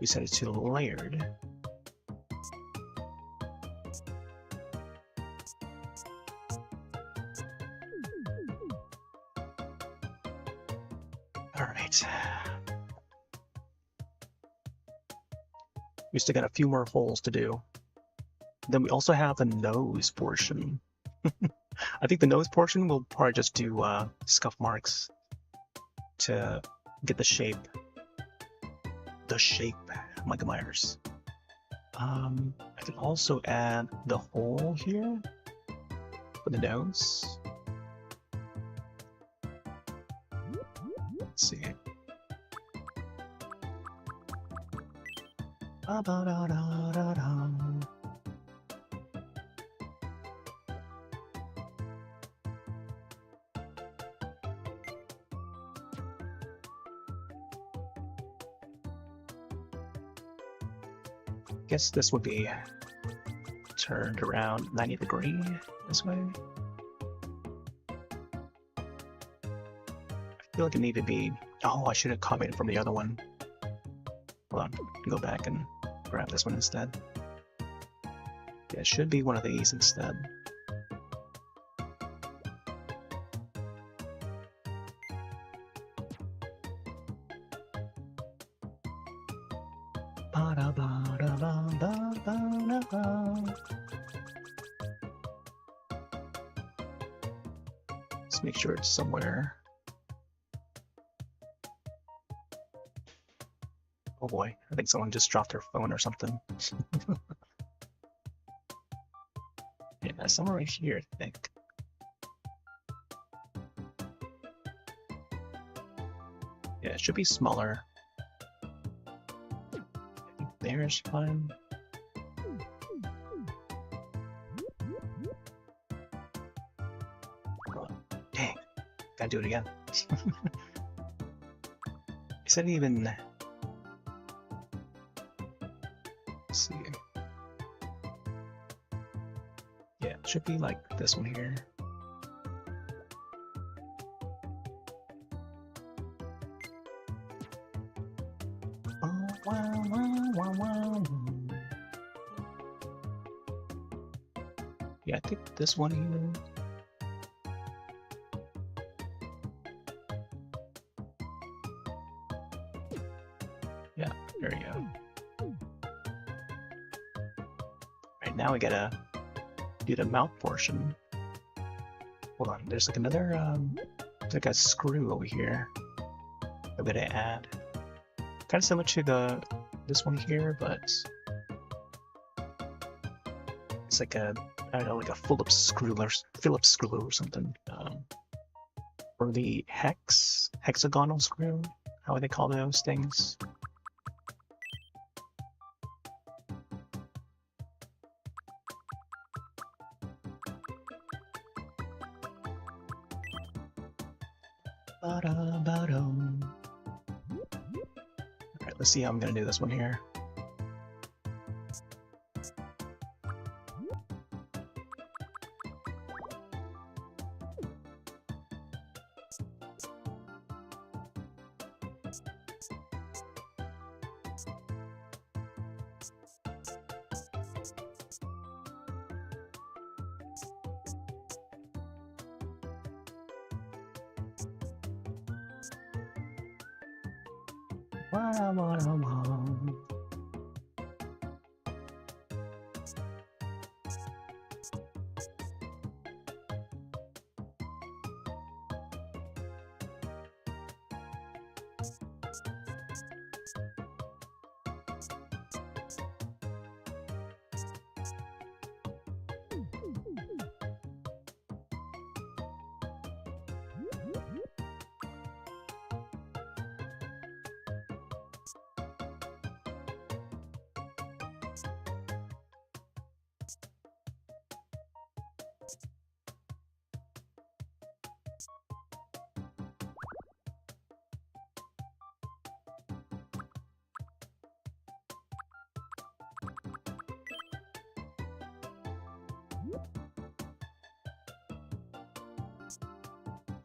we set it to layered. Alright. We still got a few more holes to do. Then we also have the nose portion. I think the nose portion will probably just do scuff marks to get the shape. The shape, Michael Myers. I can also add the hole here for the nose. Let's see. Ba-ba-da-da-da-da. Guess this would be turned around 90 degrees this way. I feel like it needed to be. Oh, I should have copied it from the other one. Hold on, go back and grab this one instead. Yeah, it should be one of these instead. Let's make sure it's somewhere. Oh boy, I think someone just dropped their phone or something. Yeah, somewhere right here, I think. Yeah, it should be smaller. There's fine. Oh, dang, gotta do it again. Is that even? Let's see. Yeah, it should be like this one here. Yeah, I think this one here. Yeah, there we go. Right now we gotta do the mouth portion. Hold on, there's like another like a screw over here I'm gonna add. Kind of similar to this one here, but it's like a, I don't know, like a Phillips screw or something. Or the hexagonal screw. How would they call those things? Alright, let's see how I'm gonna do this one here.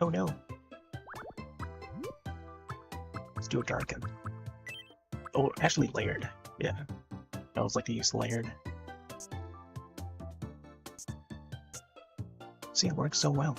Oh no. Let's do a darken. Oh, actually layered. Yeah. I always like to use layered. See, it works so well.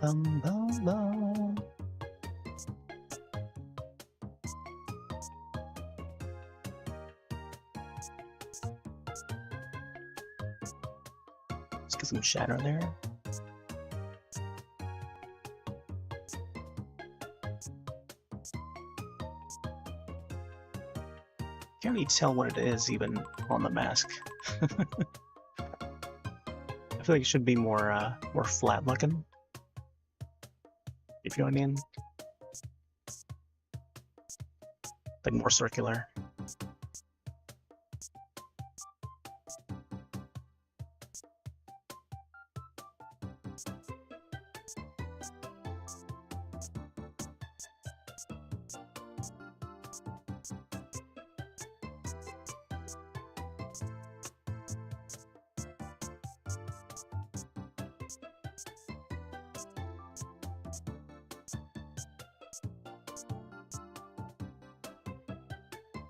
Bum, bum, bum. Let's get some shadow there. Can't really tell what it is even on the mask. I feel like it should be more flat looking. If you know what I mean. Like more circular.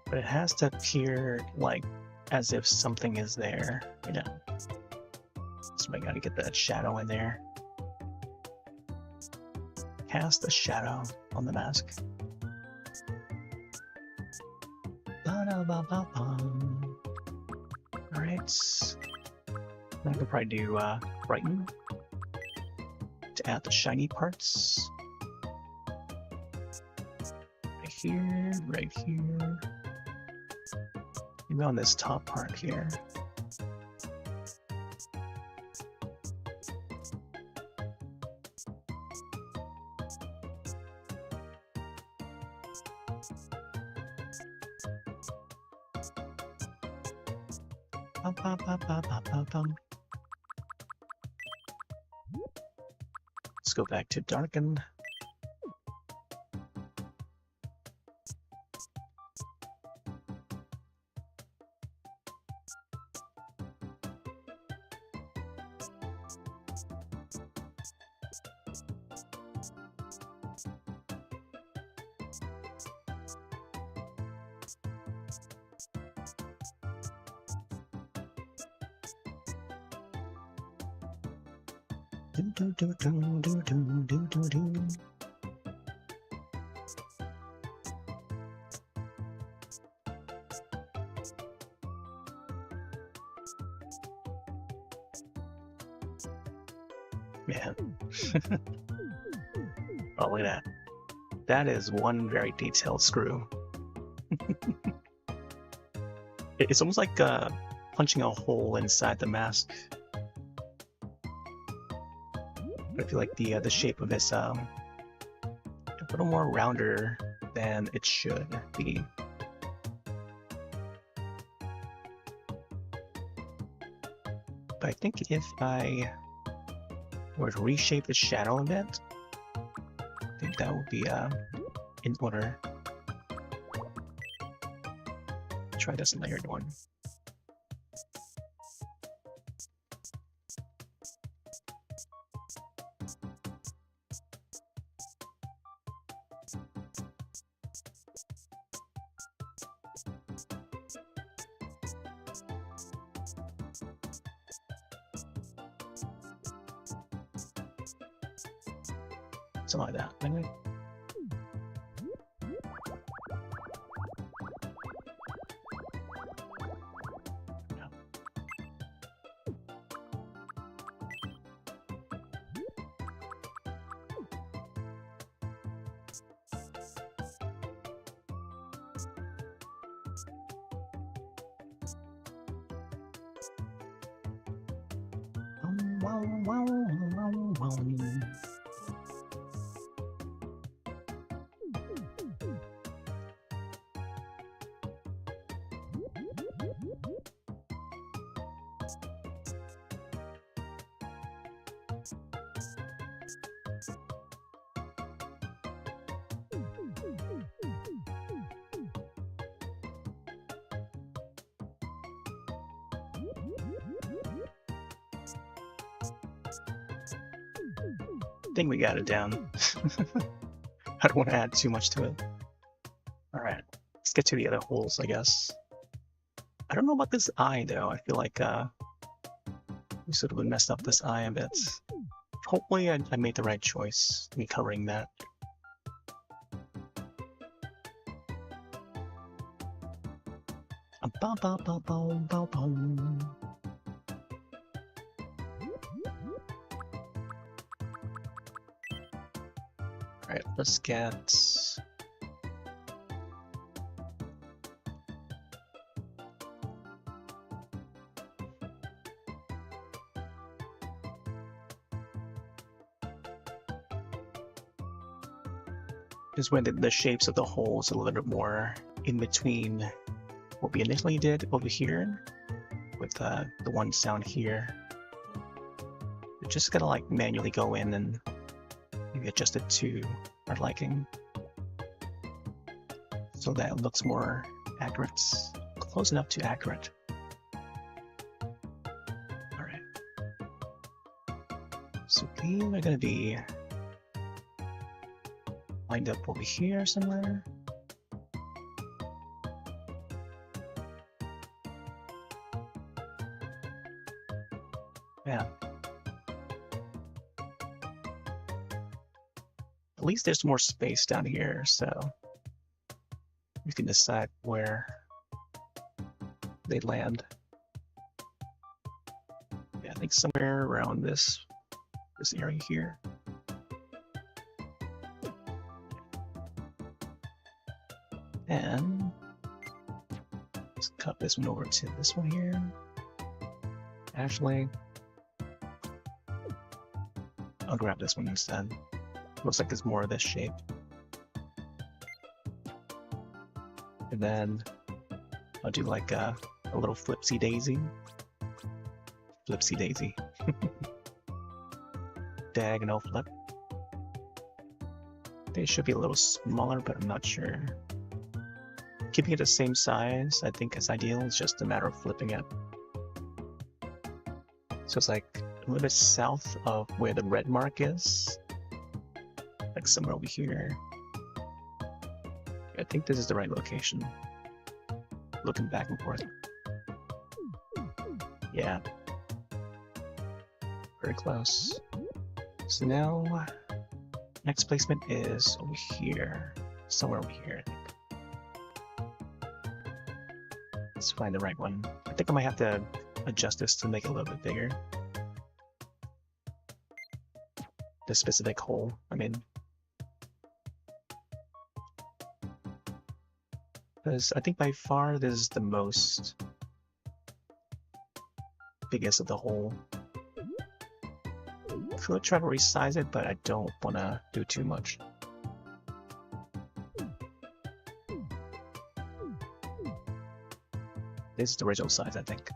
But it has to appear like as if something is there, you know. So I gotta get that shadow in there. Cast a shadow on the mask. Alright. I could probably do brighten to add the shiny parts. Right here, right here. Maybe on this top part here. Let's go back to darken. Man. Oh, look at that. That is one very detailed screw. It's almost like punching a hole inside the mask. I feel like the shape of it's a little more rounder than it should be. But I think if I were to reshape the shadow a bit, I think that would be in order. Try this layered one. Something like that, maybe. think we got it down. I don't want to add too much to it. Alright, let's get to the other holes, I guess. I don't know about this eye, though. I feel like we sort of messed up this eye a bit. Hopefully I made the right choice in covering that. Alright, let's get... is when the shapes of the holes are a little bit more in between what we initially did over here with the ones down here. We're just gonna like manually go in and maybe adjust it to our liking so that it looks more accurate, close enough to accurate. Alright, so these are gonna be lined up over here somewhere. Yeah. At least there's more space down here, so we can decide where they land. Yeah, I think somewhere around this area here. And let's cut this one over to this one here. Actually, I'll grab this one instead. Looks like it's more of this shape. And then I'll do like a little flipsy daisy. Flipsy daisy. Diagonal flip. They should be a little smaller, but I'm not sure. Keeping it the same size, I think, is ideal. It's just a matter of flipping it. So it's like a little bit south of where the red mark is. Like somewhere over here. I think this is the right location. Looking back and forth. Yeah. Very close. So now, next placement is over here. Somewhere over here, I think. Let's find the right one. I think I might have to adjust this to make it a little bit bigger. The specific hole, I mean. Because I think by far this is the most biggest of the hole. Could try to resize it, but I don't want to do too much. This is the original size, I think.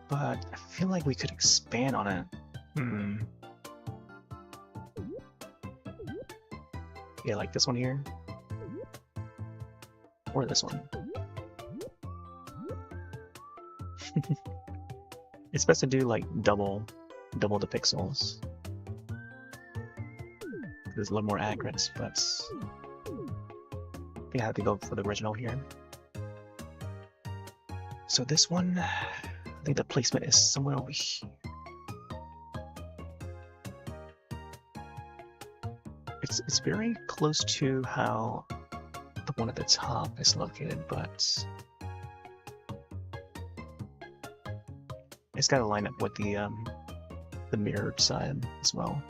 But I feel like we could expand on it. Yeah, like this one here. Or this one. It's best to do like double the pixels. It's a little more accurate, but I think I have to go for the original here. So this one, I think the placement is somewhere over here. It's very close to how the one at the top is located, but it's got to line up with the mirrored side as well.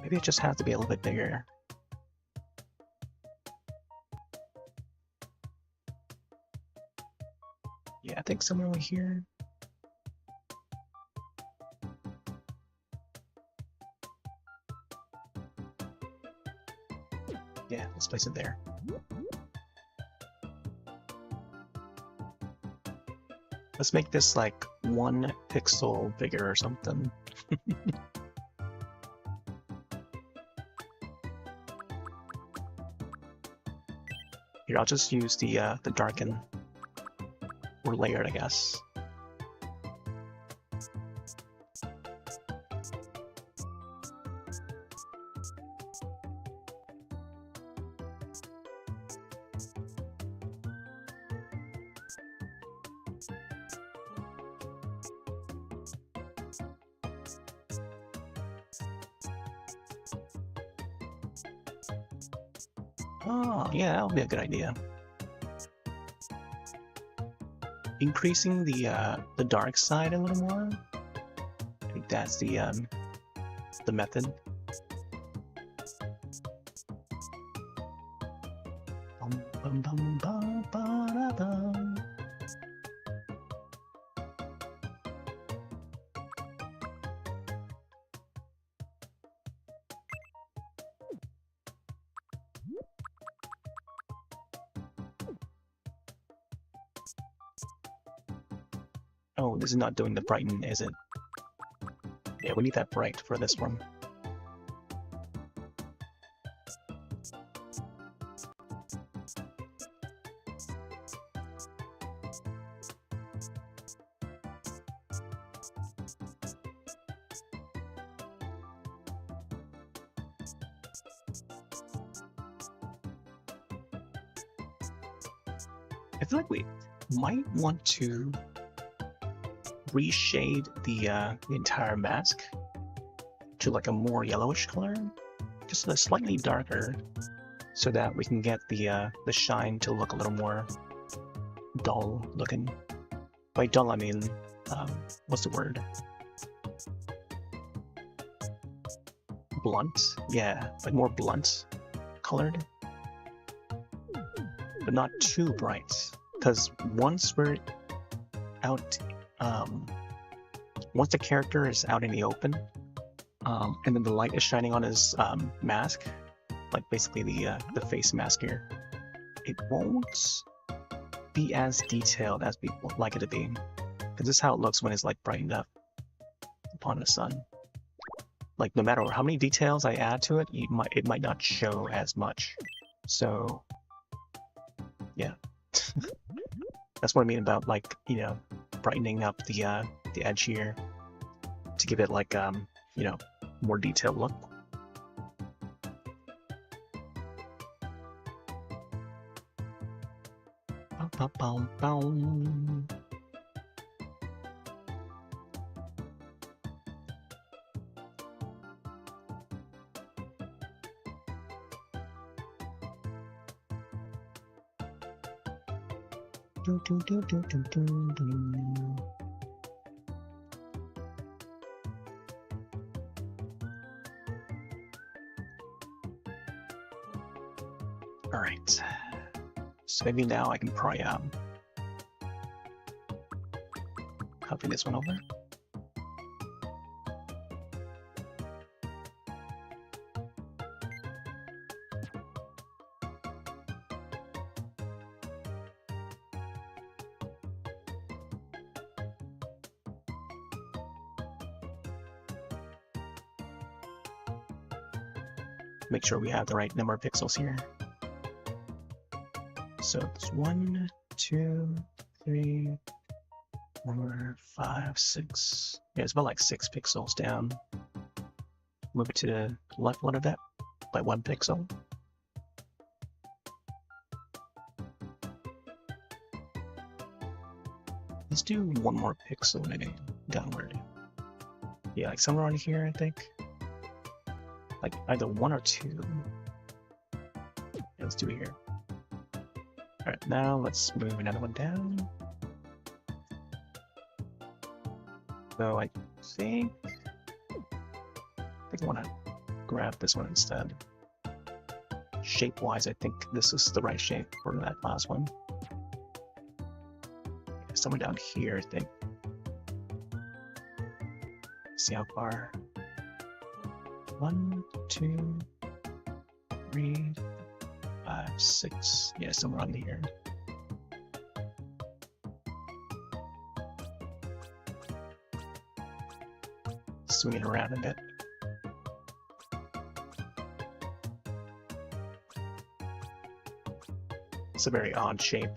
Maybe it just has to be a little bit bigger. Yeah, I think somewhere over here. Yeah, let's place it there. Let's make this like 1 pixel bigger or something. Here, I'll just use the darken or layered, I guess. Oh, yeah, that'll be a good idea. Increasing the dark side a little more. I think that's the method. Bum, bum, bum, bum, ba, da, bum. Oh, this is not doing the brighten, is it? Yeah, we need that bright for this one. I feel like we might want to reshade the entire mask to like a more yellowish color, just a slightly darker, so that we can get the shine to look a little more dull looking. By dull, I mean what's the word? Blunt? Yeah, like more blunt colored, but not too bright. Because once we're out, once the character is out in the open, and then the light is shining on his mask, like basically the face mask here, it won't be as detailed as we would like it to be. Because this is how it looks when it's like brightened up upon the sun. Like no matter how many details I add to it, it might not show as much. So yeah. That's what I mean about, like, you know, brightening up the edge here to give it like you know, more detailed look. Bow, bow, bow, bow. Do, do, do, do, do, do, do. All right, so maybe now I can probably copy this one over. Make sure we have the right number of pixels here. So it's 1, 2, 3, 4, 5, 6. Yeah, it's about like 6 pixels down. Move it to the left one of that by 1 pixel. Let's do 1 more pixel maybe downward. Yeah, like somewhere around here, I think. Like either 1 or 2. Yeah, let's do it here. Alright, now let's move another one down. So I think I want to grab this one instead. Shape-wise, I think this is the right shape for that last one. Somewhere down here, I think. See how far. 1, 2, 3, 5, 6. Yeah, somewhere on here. Swing it around a bit. It's a very odd shape.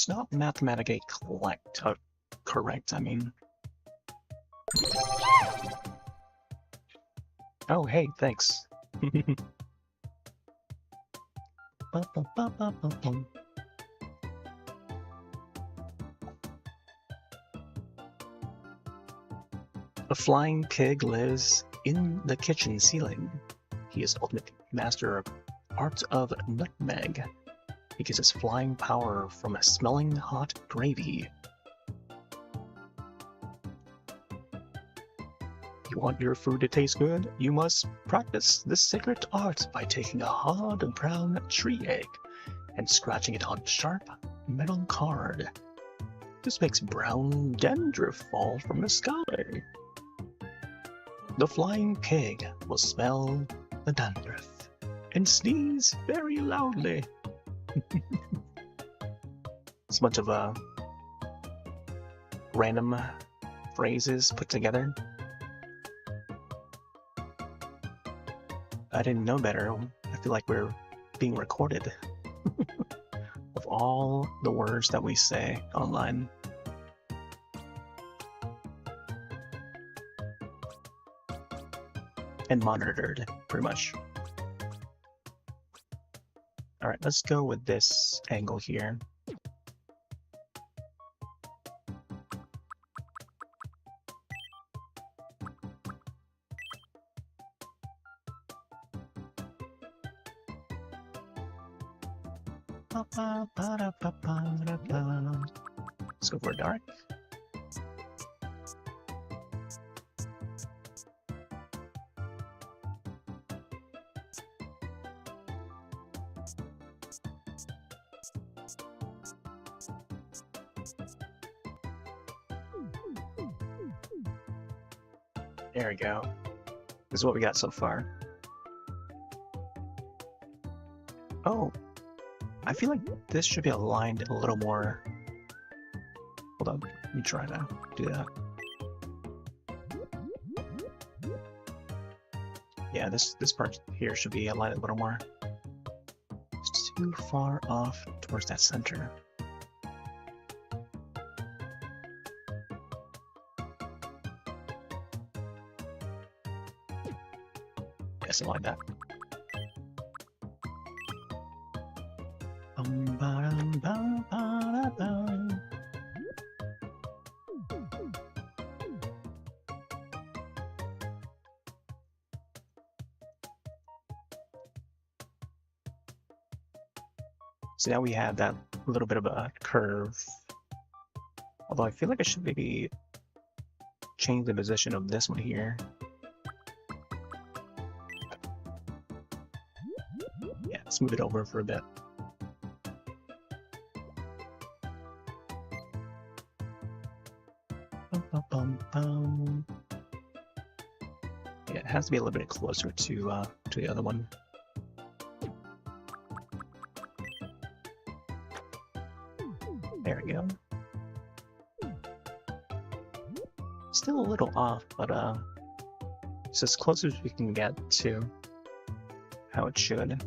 It's not mathematically correct, I mean. Oh, hey, thanks. A flying pig lives in the kitchen ceiling. He is ultimate master of art of nutmeg. He gets his flying power from a smelling hot gravy. You want your food to taste good? You must practice this sacred art by taking a hard brown tree egg and scratching it on sharp metal card. This makes brown dandruff fall from the sky. The flying pig will smell the dandruff and sneeze very loudly. It's a bunch of random phrases put together. I didn't know better. I feel like we're being recorded of all the words that we say online. And monitored, pretty much. Alright, let's go with this angle here. Let's go for dark. There we go. This is what we got so far. Oh, I feel like this should be aligned a little more. Hold on, let me try to do that. Yeah, this part here should be aligned a little more. It's too far off towards that center. Yeah, something like that. So now we have that little bit of a curve. Although I feel like I should maybe change the position of this one here. Yeah, smooth it over for a bit. Yeah, it has to be a little bit closer to the other one. There we go. Still a little off, but it's as close as we can get to how it should.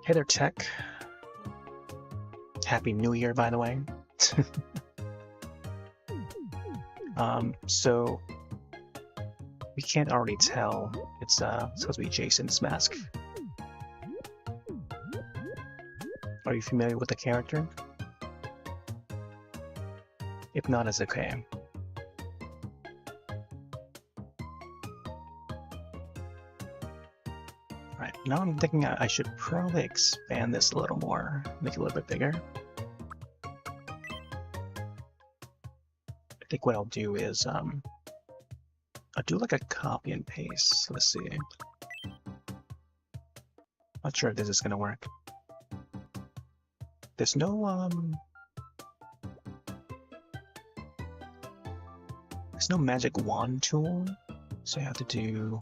Hey there, Tech. Happy New Year, by the way. So we can't already tell it's supposed to be Jason's mask. Are you familiar with the character? If not, it's okay. Right, now I'm thinking I should probably expand this a little more, make it a little bit bigger. I think what I'll do is, I'll do like a copy and paste. Let's see. Not sure if this is gonna work. There's no magic wand tool, so I have to do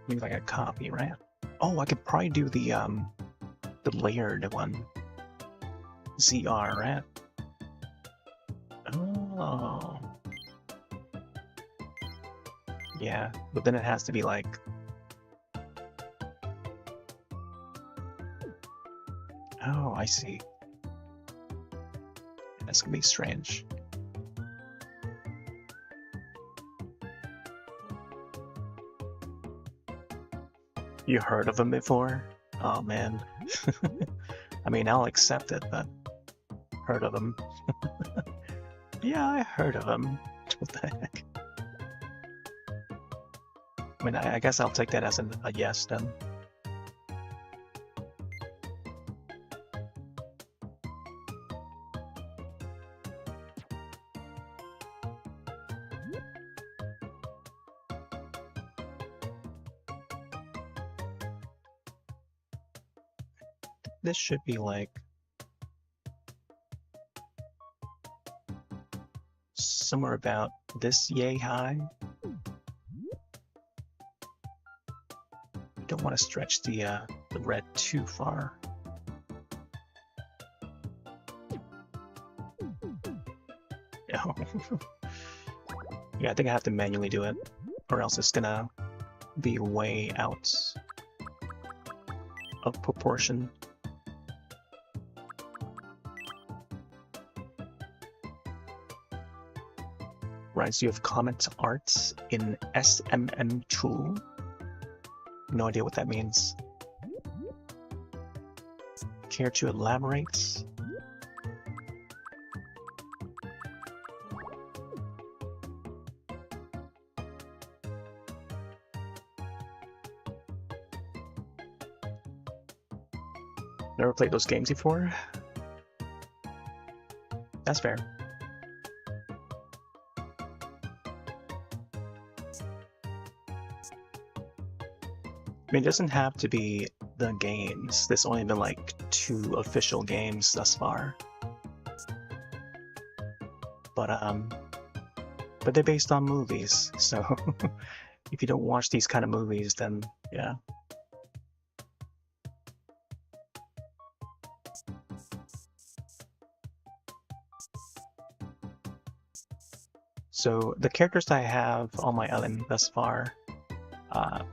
maybe like a copy, right? Oh, I could probably do the layered one. ZR, right? Oh. Yeah, but then it has to be like Oh, I see. That's gonna be strange. You heard of him before? Oh man. I mean, I'll accept it, but heard of him. Yeah, I heard of him. What the heck? I mean, I guess I'll take that as a yes then. This should be like somewhere about this yay high. Don't want to stretch the red too far. No. Yeah, I think I have to manually do it, or else it's gonna be way out of proportion. Right, so you have comment arts in SMM tool. No idea what that means. Care to elaborate? Never played those games before? That's fair. I mean, it doesn't have to be the games. There's only been like 2 official games thus far. But they're based on movies, so if you don't watch these kind of movies, then yeah. So the characters that I have on my island thus far,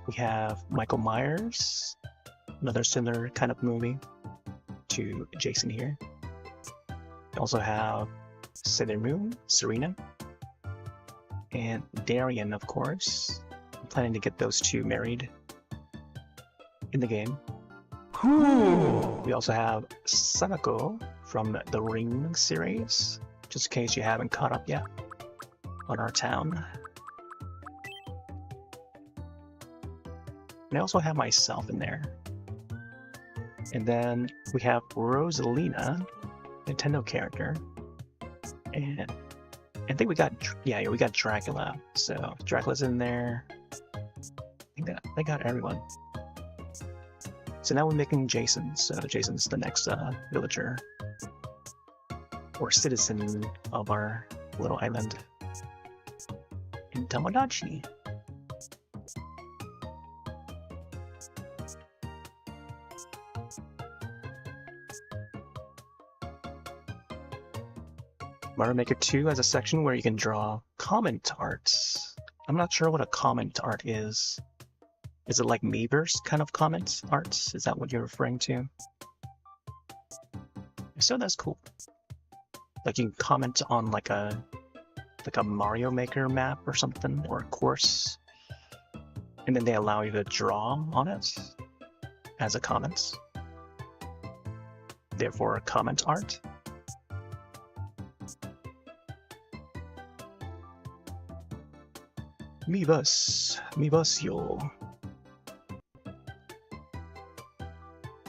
we have Michael Myers, another similar kind of movie to Jason here. We also have Sailor Moon, Serena, and Darien, of course. I'm planning to get those 2 married in the game. Cool. We also have Sadako from the Ring series, just in case you haven't caught up yet on our town. And I also have myself in there. And then we have Rosalina, Nintendo character. And I think we got, yeah, we got Dracula. So Dracula's in there. I think they got everyone. So now we're making Jason. So Jason's the next villager or citizen of our little island in Tomodachi. Mario Maker 2 has a section where you can draw comment arts. I'm not sure what a comment art is. Is it like Miiverse kind of comment arts? Is that what you're referring to? So that's cool. Like you can comment on like a Mario Maker map or something, or a course, and then they allow you to draw on it as a comment. Therefore, a comment art. Miiverse yo.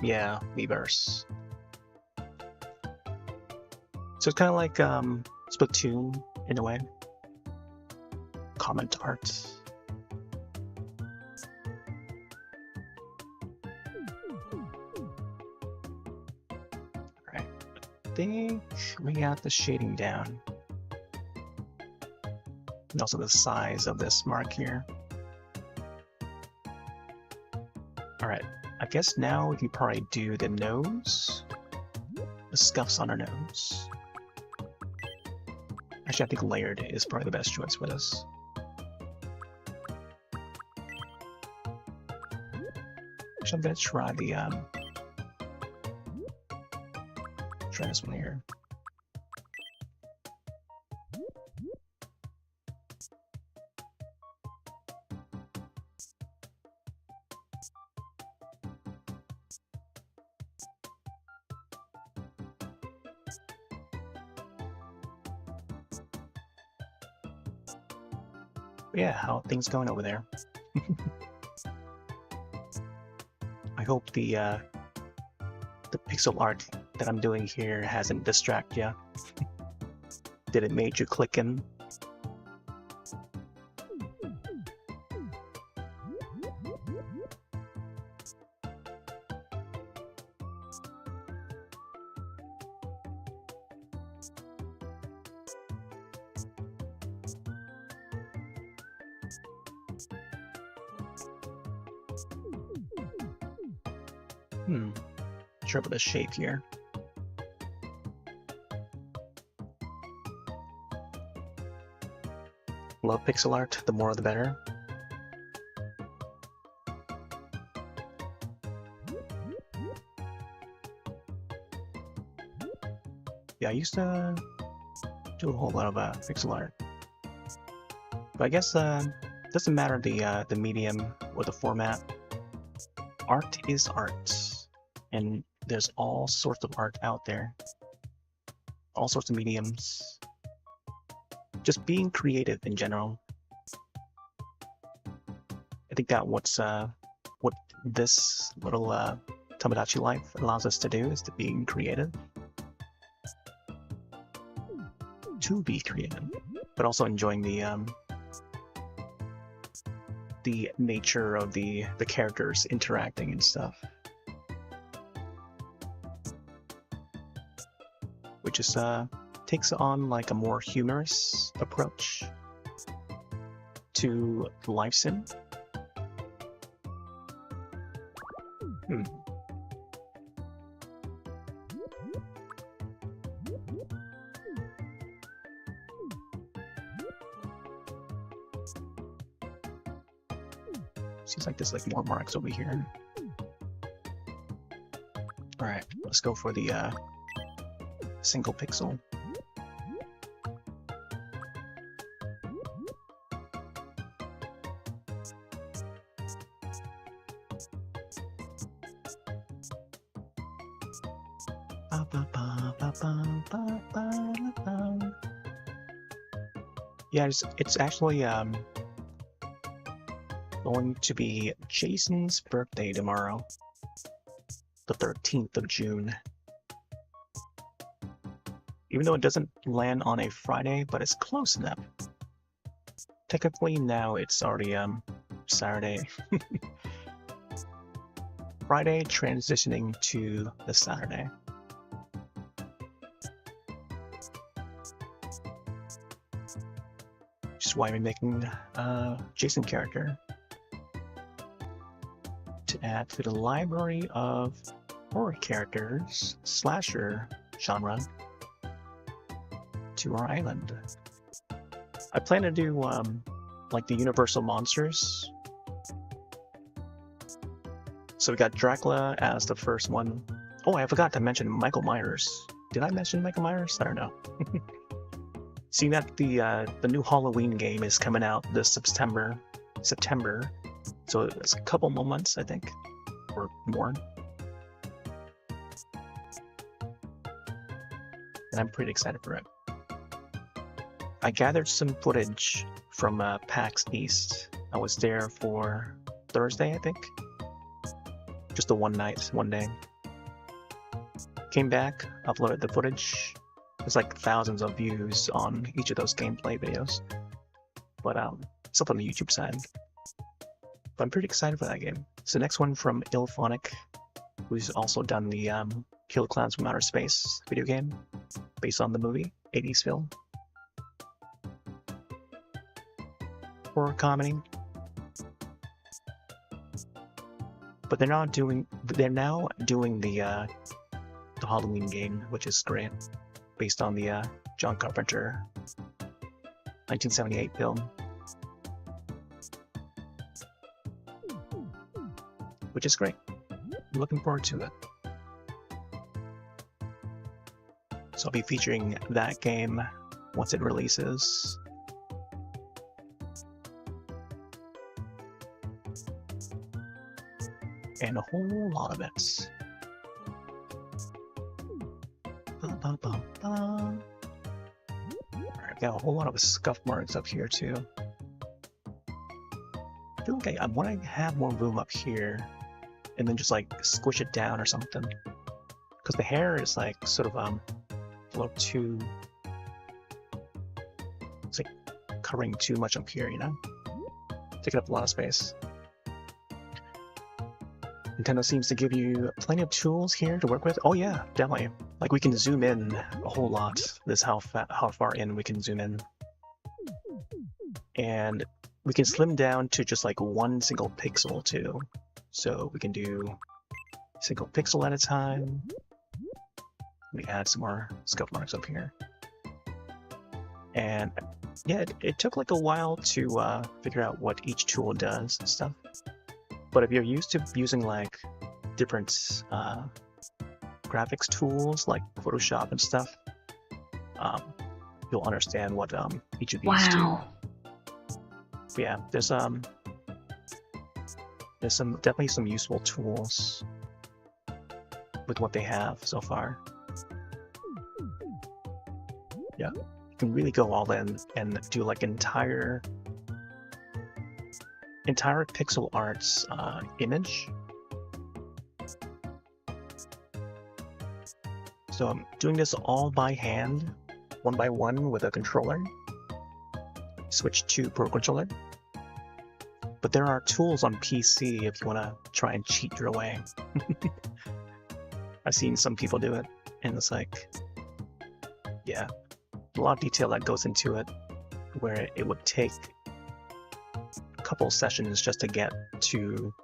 Yeah, Miiverse. So it's kind of like Splatoon in a way. Comment art. Alright, I think we got the shading down. And also the size of this mark here. Alright, I guess now we can probably do the nose. The scuffs on our nose. Actually, I think layered is probably the best choice for this. Actually, I'm gonna try the try this one here. But yeah, how are things going over there? I hope the pixel art that I'm doing here hasn't distracted you. Did it make you click in? Trouble the shape here. Love pixel art, the more the better. Yeah, I used to do a whole lot of pixel art. But I guess doesn't matter the medium or the format. Art is art. And there's all sorts of art out there. All sorts of mediums. Just being creative in general. I think that what this little Tomodachi life allows us to do is to be creative. To be creative, but also enjoying the nature of the characters interacting and stuff. Which is takes on like a more humorous approach to live sim. Seems like there's like more marks over here. Alright, let's go for the single pixel. Yeah, it's actually going to be Jason's birthday tomorrow, the 13th of June. Even though it doesn't land on a Friday, but it's close enough. Technically now it's already Saturday. Friday transitioning to the Saturday. Which is why we're making a Jason character to add to the library of horror characters slasher genre to our island. I plan to do like the Universal monsters. So we got Dracula as the first one. Oh, I forgot to mention Michael Myers. Did I mention Michael Myers? I don't know. Seeing that the new Halloween game is coming out this September, so it's a couple more months, I think, or more. And I'm pretty excited for it. I gathered some footage from PAX East. I was there for Thursday, I think. Just a one day. Came back, uploaded the footage. There's like thousands of views on each of those gameplay videos. But it's up on the YouTube side. But I'm pretty excited for that game. It's the next one from Ilphonic, who's also done the Kill Clowns from Outer Space video game, based on the movie, 80s film. Horror comedy. But they're now doing the Halloween game, which is great, based on the John Carpenter 1978 film, which is great. I'm looking forward to it. So I'll be featuring that game once it releases. And a whole lot of it. Alright, I've got a whole lot of scuff marks up here too. I feel like I want to have more room up here and then just like squish it down or something. Because the hair is like sort of a little too, it's like covering too much up here, you know? Taking up a lot of space. Nintendo seems to give you plenty of tools here to work with. Oh yeah, definitely. Like we can zoom in a whole lot. This how far in we can zoom in. And we can slim down to just like one single pixel too. So we can do single pixel at a time. We add some more scuff marks up here. And yeah, it took like a while to figure out what each tool does and stuff. But if you're used to using like different graphics tools like Photoshop and stuff, you'll understand what each of these do. But yeah, there's definitely some useful tools with what they have so far. Yeah, you can really go all in and do like entire pixel art's image. So I'm doing this all by hand, one by one with a controller. Switch to Pro Controller. But there are tools on PC if you want to try and cheat your way. I've seen some people do it, and it's like, yeah, a lot of detail that goes into it, where it would take a couple sessions just to get to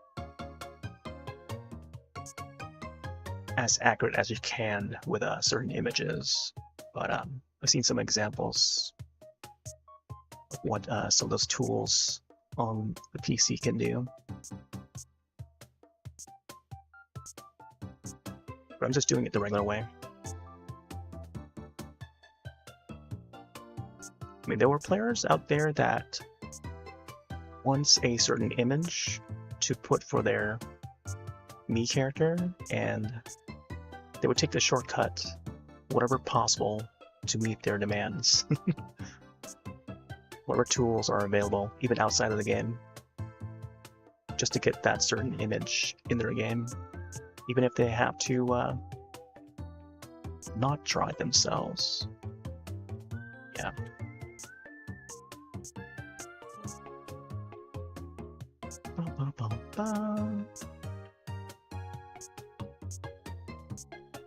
as accurate as you can with certain images. But I've seen some examples of what some of those tools on the PC can do. But I'm just doing it the regular way. I mean, there were players out there that wants a certain image to put for their Mii character, and they would take the shortcut, whatever possible, to meet their demands. Whatever tools are available, even outside of the game, just to get that certain image in their game, even if they have to not draw it themselves. Yeah.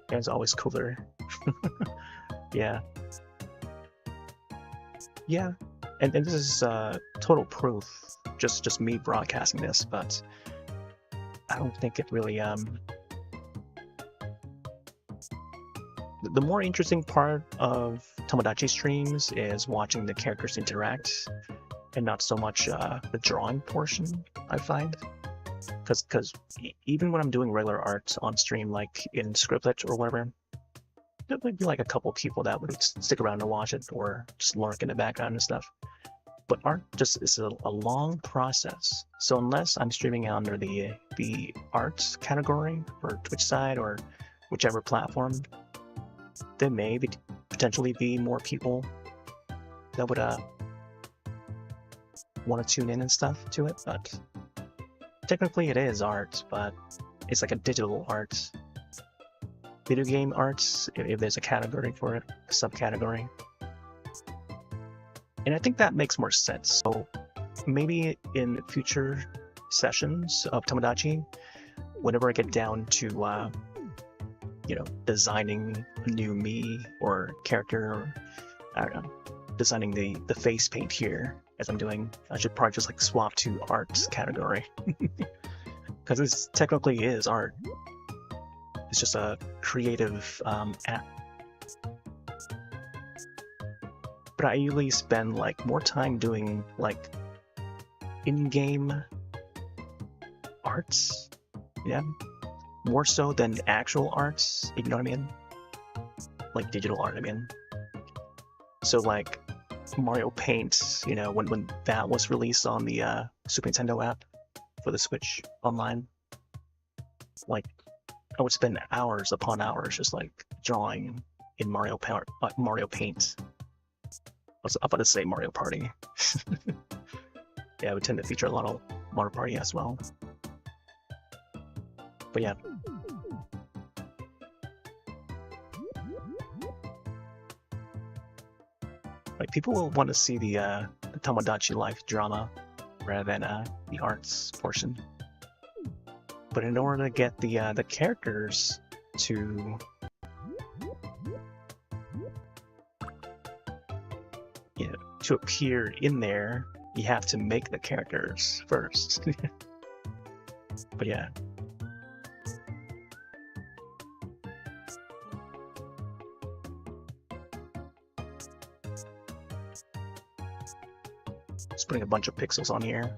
It's always cooler. Yeah. Yeah. And this is total proof, just me broadcasting this, but I don't think it really the more interesting part of Tomodachi streams is watching the characters interact, and not so much the drawing portion, I find. Because even when I'm doing regular art on stream, like in Scriptlet or whatever, there might be like a couple people that would stick around to watch it or just lurk in the background and stuff. But art just is a long process. So unless I'm streaming under the arts category for Twitch side or whichever platform, there may potentially be more people that would want to tune in and stuff to it. But technically it is art, but it's like a digital art. Video game arts, if there's a category for it, a subcategory. And I think that makes more sense. So maybe in future sessions of Tomodachi, whenever I get down to, you know, designing a new Mii or character, or, I don't know, designing the face paint here, as I'm doing, I should probably just like swap to arts category. Because this technically is art. It's just a creative app. But I usually spend like more time doing like in-game arts, yeah, more so than actual arts, if you know what I mean. like digital art, I mean. So like Mario Paint, you know, when that was released on the Super Nintendo app for the Switch online, like I would spend hours upon hours just like drawing in Mario Paint. I was about to say Mario Party. Yeah, it would tend to feature a lot of Mario Party as well. But yeah. Like, people will want to see the Tomodachi life drama rather than the arts portion. But in order to get the characters to to appear in there, you have to make the characters first. But yeah. Just putting a bunch of pixels on here.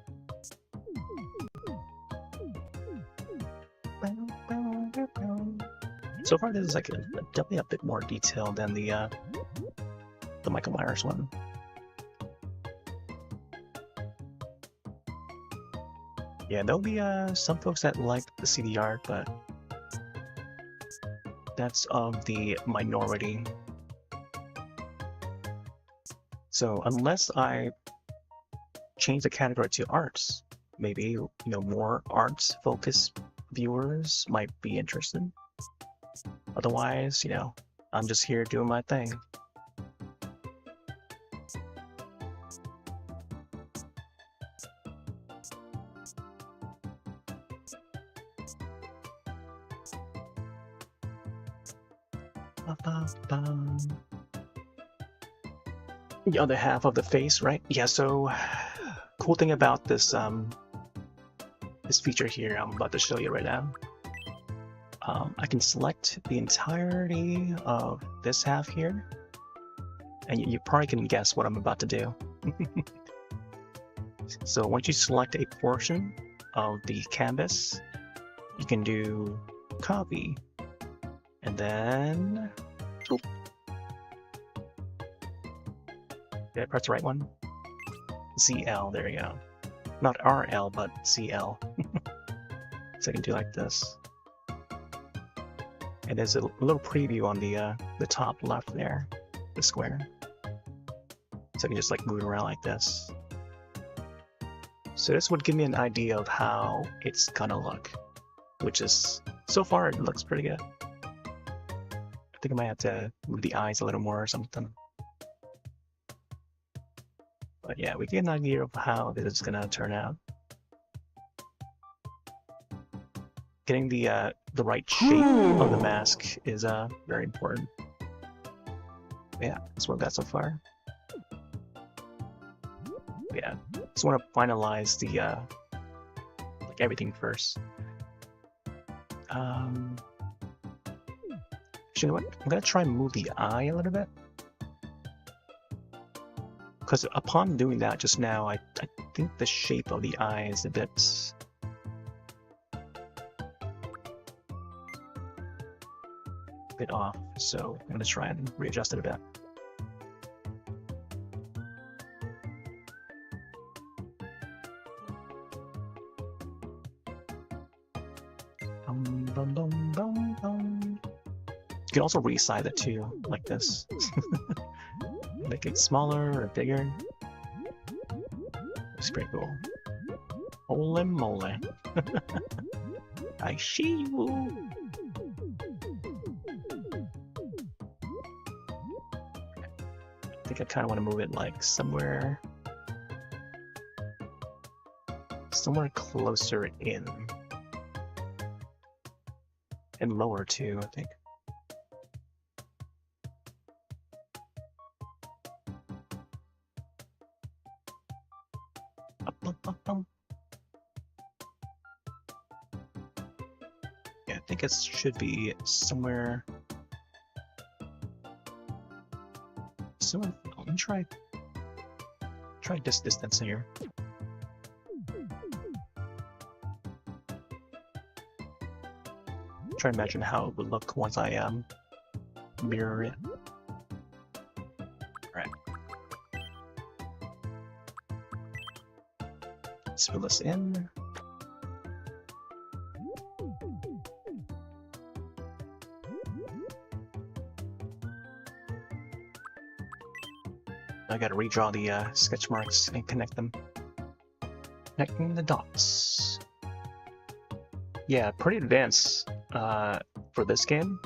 So far, this is like definitely a bit more detailed than the Michael Myers one. Yeah, there'll be some folks that like the CD art, but that's of the minority. So unless I change the category to arts, maybe more arts-focused viewers might be interested. Otherwise, I'm just here doing my thing. The other half of the face, right? Yeah, so cool thing about this this feature here I'm about to show you right now. I can select the entirety of this half here, and you probably can guess what I'm about to do. So once you select a portion of the canvas, you can do copy, and then oop. Did I press the right one? ZL, there you go. Not RL, but CL. So I can do like this. And there's a little preview on the top left there, the square. So I can just like move it around like this. So this would give me an idea of how it's gonna look, which is, so far it looks pretty good. I think I might have to move the eyes a little more or something. But yeah, we get an idea of how this is gonna turn out. Getting the right shape of the mask is very important. Yeah, that's what I've got so far. Yeah, just want to finalize the like everything first. Actually, you know what? I'm gonna try and move the eye a little bit. Because upon doing that just now, I think the shape of the eye is a bit off, so I'm going to try and readjust it a bit. You can also resize it too, like this. Make it smaller or bigger. It's pretty cool. Holy moly. I see you. I think I kind of want to move it like somewhere closer in. And lower too, I think. Yeah, I think it should be somewhere. Let me try this distance here. Try to imagine how it would look once I mirror it. Alright. Let's fill this in. I gotta redraw the sketch marks and connect them. Connecting the dots. Yeah, pretty advanced for this game.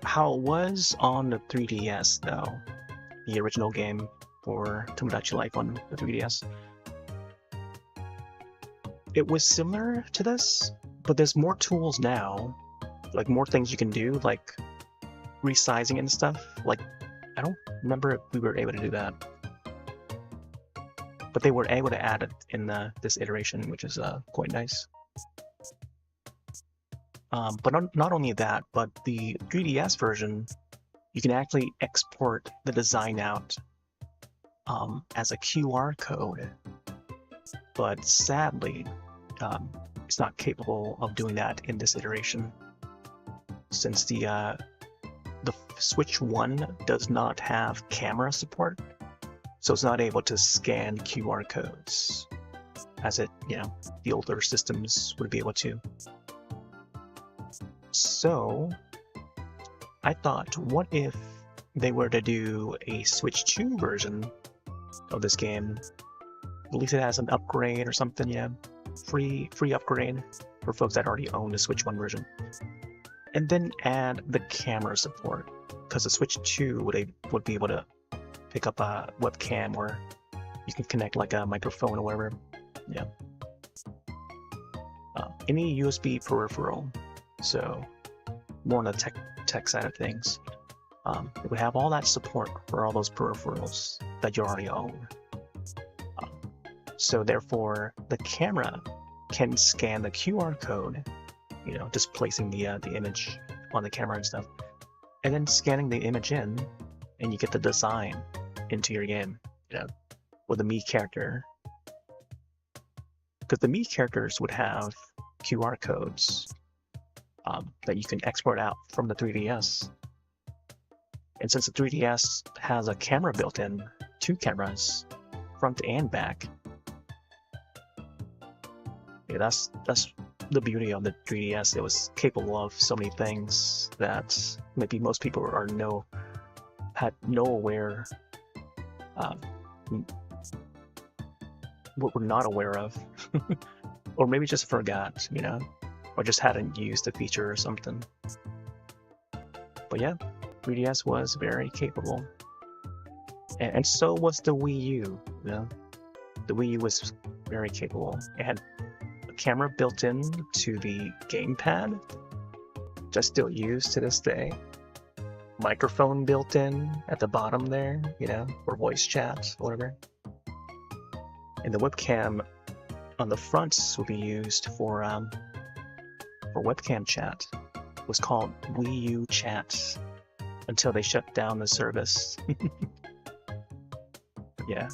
How it was on the 3DS though, the original game for Tomodachi Life on the 3DS. It was similar to this, but there's more tools now, like more things you can do, like resizing and stuff. Like, I don't remember if we were able to do that, but they were able to add it in this iteration, which is quite nice. But not only that, but the 3DS version, you can actually export the design out as a QR code. But sadly, it's not capable of doing that in this iteration, since the Switch 1 does not have camera support, so it's not able to scan QR codes, as it, the older systems would be able to. So, I thought, what if they were to do a Switch 2 version of this game? At least it has an upgrade or something, free upgrade for folks that already own the Switch 1 version. And then add the camera support, because the Switch 2 would be able to pick up a webcam, or you can connect like a microphone or whatever. Any USB peripheral. So more on the tech side of things. It would have all that support for all those peripherals that you already own. So therefore, the camera can scan the QR code, just placing the image on the camera and stuff, and then scanning the image in, and you get the design into your game, with the Mii character. Because the Mii characters would have QR codes that you can export out from the 3DS. And since the 3DS has a camera built in, 2 cameras, front and back, that's the beauty of the 3DS. It was capable of so many things that maybe most people had no aware, what we're not aware of, or maybe just forgot, or just hadn't used the feature or something. But yeah, 3DS was very capable, and so was the Wii U. The Wii U was very capable. It had a camera built in to the gamepad, which I still use to this day. Microphone built in at the bottom there, for voice chat, whatever. And the webcam on the fronts would be used for webcam chat. It was called Wii U Chat until they shut down the service. Yeah.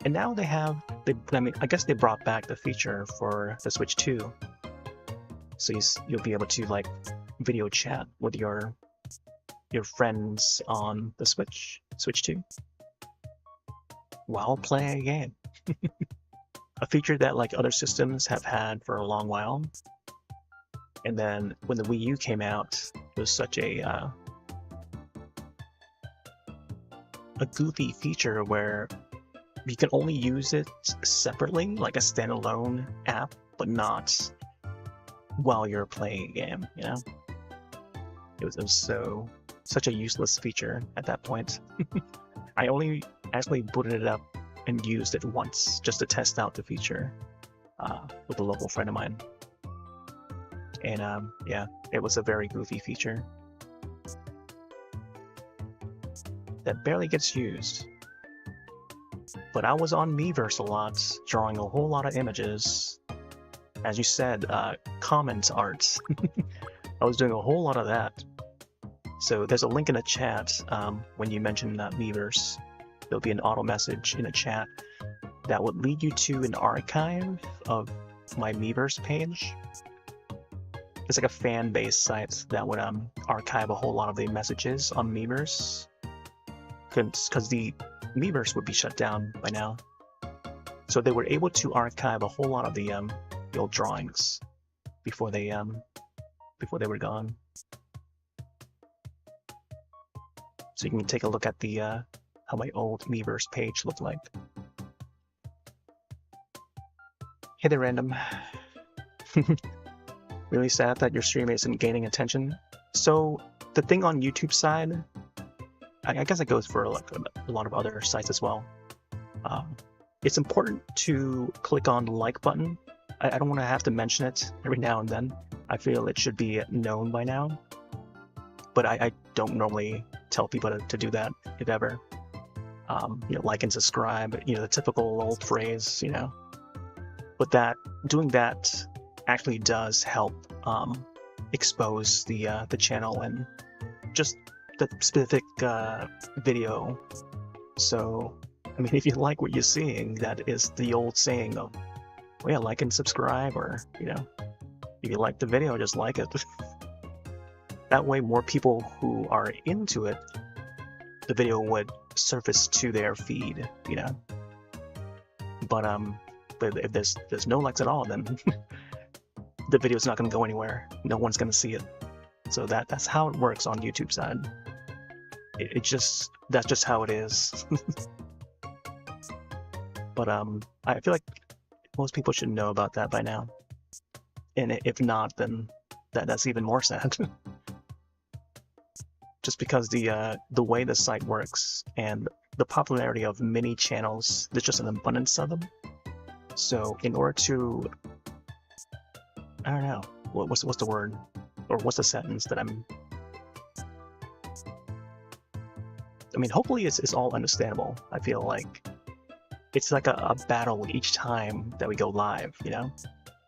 And now I guess they brought back the feature for the Switch 2. So you'll be able to video chat with your friends on the Switch 2 while playing a game. A feature that other systems have had for a long while. And then when the Wii U came out, it was such a goofy feature where you can only use it separately, like a standalone app, but not while you're playing a game, It was such a useless feature at that point. I only actually booted it up and used it once just to test out the feature with a local friend of mine. And yeah, it was a very goofy feature that barely gets used. But I was on Miiverse a lot, drawing a whole lot of images. As you said, comment art. I was doing a whole lot of that. So there's a link in the chat when you mention Miiverse. There'll be an auto message in the chat that would lead you to an archive of my Miiverse page. it's like a fan-based site that would archive a whole lot of the messages on Miiverse, because the Miiverse would be shut down by now. So they were able to archive a whole lot of the old drawings before they were gone. So you can take a look at the how my old Miiverse page looked like. Hey there, random. Really sad that your stream isn't gaining attention. So the thing on YouTube side, I guess it goes for like a lot of other sites as well. It's important to click on the like button. I don't want to have to mention it every now and then. I feel it should be known by now. But I don't normally tell people to do that, if ever. You know, like and subscribe, you know, the typical old phrase, you know. But doing that actually does help expose the channel and just the specific video. So, I mean, if you like what you're seeing, that is the old saying of, well, yeah, like and subscribe, or, you know, if you like the video, just like it. That way, more people who are into it, the video would surface to their feed, you know. But if there's no likes at all, then the video's not going to go anywhere. No one's going to see it. So that's how it works on YouTube side. That's just how it is. But I feel like most people should know about that by now. And if not, then that's even more sad. Just because the way the site works and the popularity of mini channels, there's just an abundance of them. So in order to, I don't know, what's the word, or what's the sentence that I mean, hopefully it's all understandable. I feel like it's like a battle each time that we go live, you know?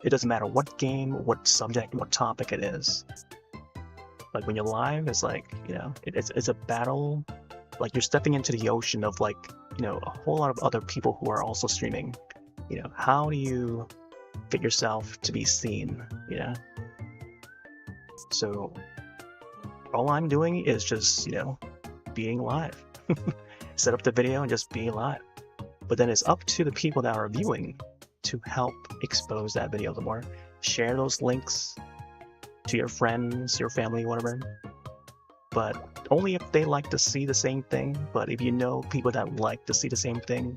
It doesn't matter what game, what subject, what topic it is. Like when you're live, it's like, you know, it's a battle. Like you're stepping into the ocean of, like, you know, a whole lot of other people who are also streaming. You know, how do you get yourself to be seen, you know? So all I'm doing is just, you know, being live. Set up the video and just be live. But then it's up to the people that are viewing to help expose that video the more. Share those links to your friends, your family, whatever. But only if they like to see the same thing. But if you know people that like to see the same thing,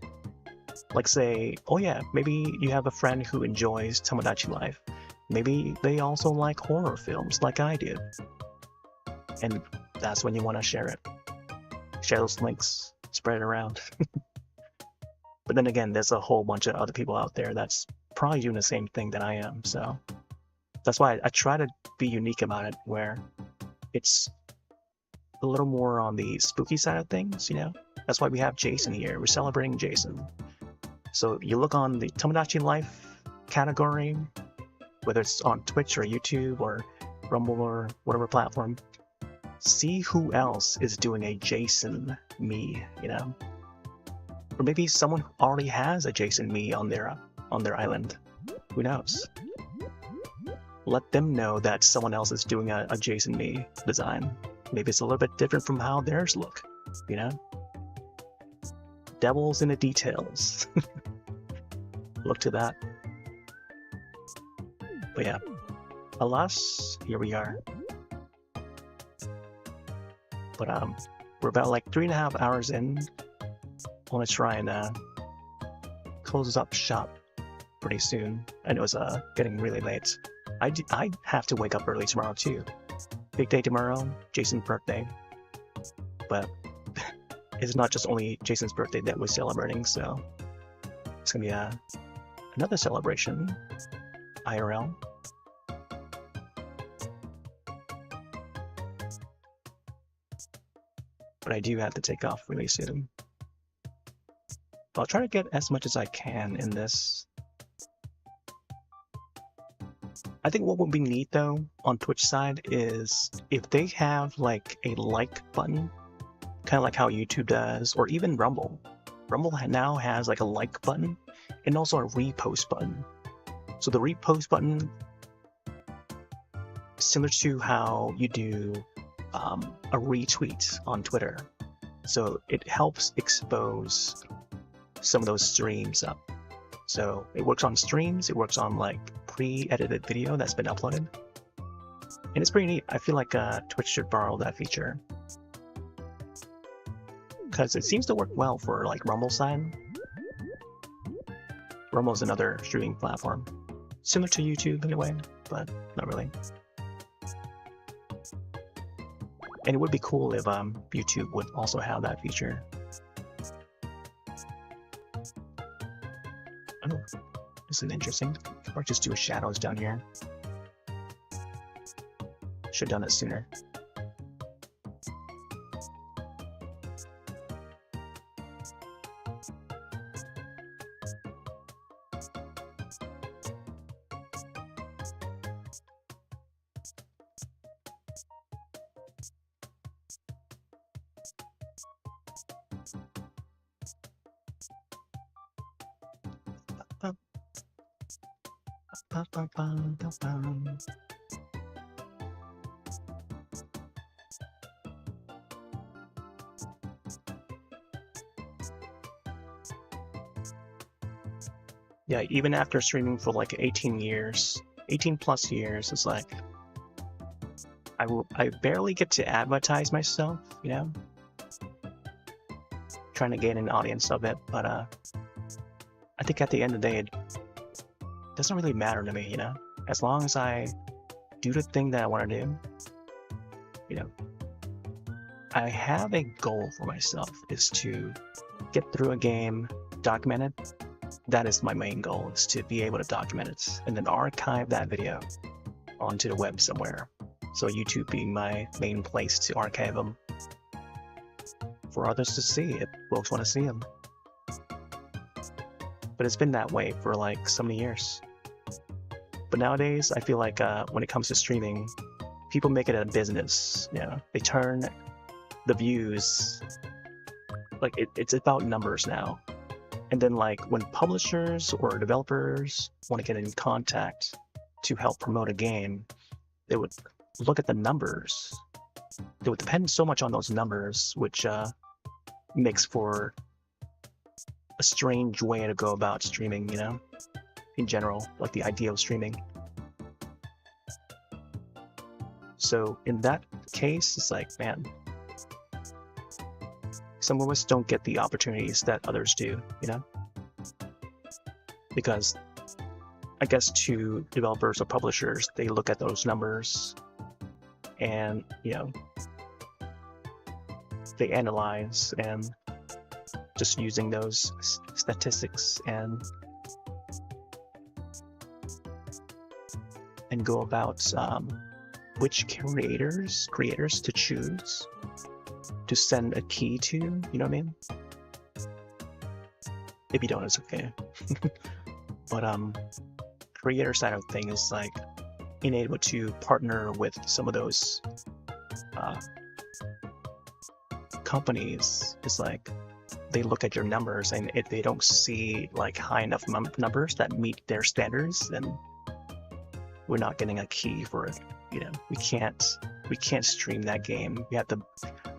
like say, oh yeah, maybe you have a friend who enjoys Tomodachi Life. Maybe they also like horror films like I do. And that's when you want to share it. Share those links, spread it around. But then again, there's a whole bunch of other people out there that's probably doing the same thing that I am. So that's why I try to be unique about it, where it's a little more on the spooky side of things, you know? That's why we have Jason here. We're celebrating Jason. So you look on the Tomodachi Life category, whether it's on Twitch or YouTube or Rumble or whatever platform, see who else is doing a Jason me, you know? Or maybe someone already has a Jason me on their island. Who knows? Let them know that someone else is doing a Jason me design. Maybe it's a little bit different from how theirs look, you know? Devil's in the details. Look to that. But yeah, alas, here we are. But we're about like 3.5 hours in. I want to try and close up shop pretty soon. I know it's getting really late. I have to wake up early tomorrow too. Big day tomorrow, Jason's birthday. But it's not just only Jason's birthday that we're celebrating, so it's gonna be another celebration, IRL. But I do have to take off really soon. But I'll try to get as much as I can in this. I think what would be neat though on Twitch side is if they have like a like button, kind of like how YouTube does, or even Rumble. Rumble now has like a like button and also a repost button. So the repost button similar to how you do a retweet on Twitter. So it helps expose some of those streams up. So it works on streams, it works on like pre-edited video that's been uploaded. And it's pretty neat. I feel like Twitch should borrow that feature, because it seems to work well for like Rumble side. Rumble's another streaming platform, similar to YouTube in a way, but not really. And it would be cool if YouTube would also have that feature. Oh, this is interesting. Or just do shadows down here. Should have done it sooner. Yeah, even after streaming for like 18 plus years, it's like I barely get to advertise myself, you know, trying to gain an audience of it, but I think at the end of the day, it doesn't really matter to me, you know, as long as I do the thing that I want to do, you know. I have a goal for myself, is to get through a game, document it. That is my main goal, is to be able to document it and then archive that video onto the web somewhere. So YouTube being my main place to archive them for others to see if folks want to see them. But it's been that way for like so many years. But nowadays, I feel like when it comes to streaming, people make it a business. You know, they turn the views, like it's about numbers now. And then like when publishers or developers want to get in contact to help promote a game, they would look at the numbers. They would depend so much on those numbers, which makes for a strange way to go about streaming, you know, in general, like the idea of streaming. So in that case, it's like, man, some of us don't get the opportunities that others do, you know? Because I guess to developers or publishers, they look at those numbers and, you know, they analyze and just using those statistics and go about which creators to choose to send a key to, you know what I mean? If you don't, it's okay. But creator side of things is like being able to partner with some of those companies. It's like they look at your numbers, and if they don't see like high enough numbers that meet their standards, then we're not getting a key for it. You know, we can't stream that game. We have to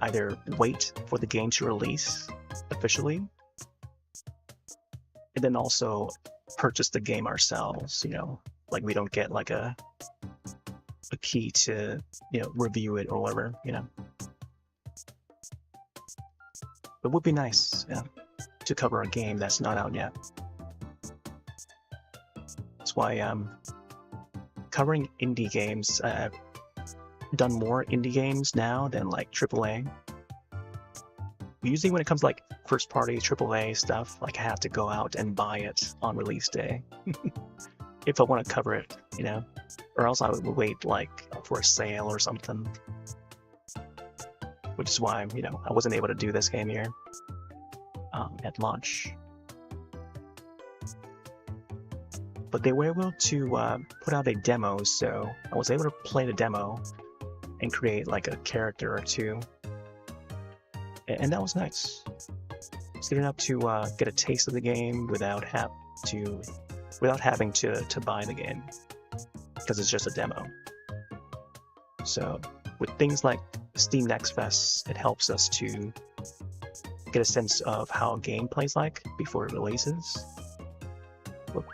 either wait for the game to release officially, and then also purchase the game ourselves. You know, like we don't get like a key to, you know, review it or whatever. You know, it would be nice, yeah, to cover a game that's not out yet. That's why covering indie games. I've done more indie games now than like AAA. Usually when it comes to like first party AAA stuff, like I have to go out and buy it on release day if I want to cover it, you know, or else I would wait like for a sale or something. Which is why, you know, I wasn't able to do this game here at launch. But they were able to put out a demo, so I was able to play the demo and create like a character or two, and that was nice. It's good enough to get a taste of the game without having to buy the game, because it's just a demo. So with things like Steam Next Fest, it helps us to get a sense of how a game plays like before it releases. Whoop.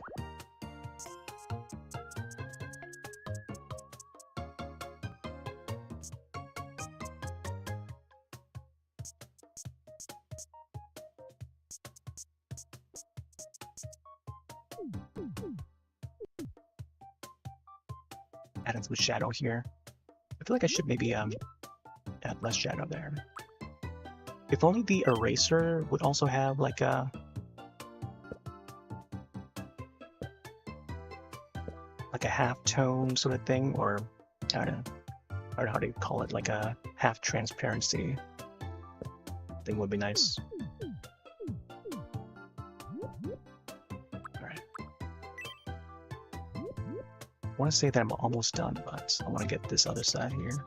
Adding some shadow here. I feel like I should maybe add less shadow there. If only the eraser would also have like a half tone sort of thing, or I don't know how to call it, like a half transparency thing would be nice. Alright. I want to say that I'm almost done, but I want to get this other side here.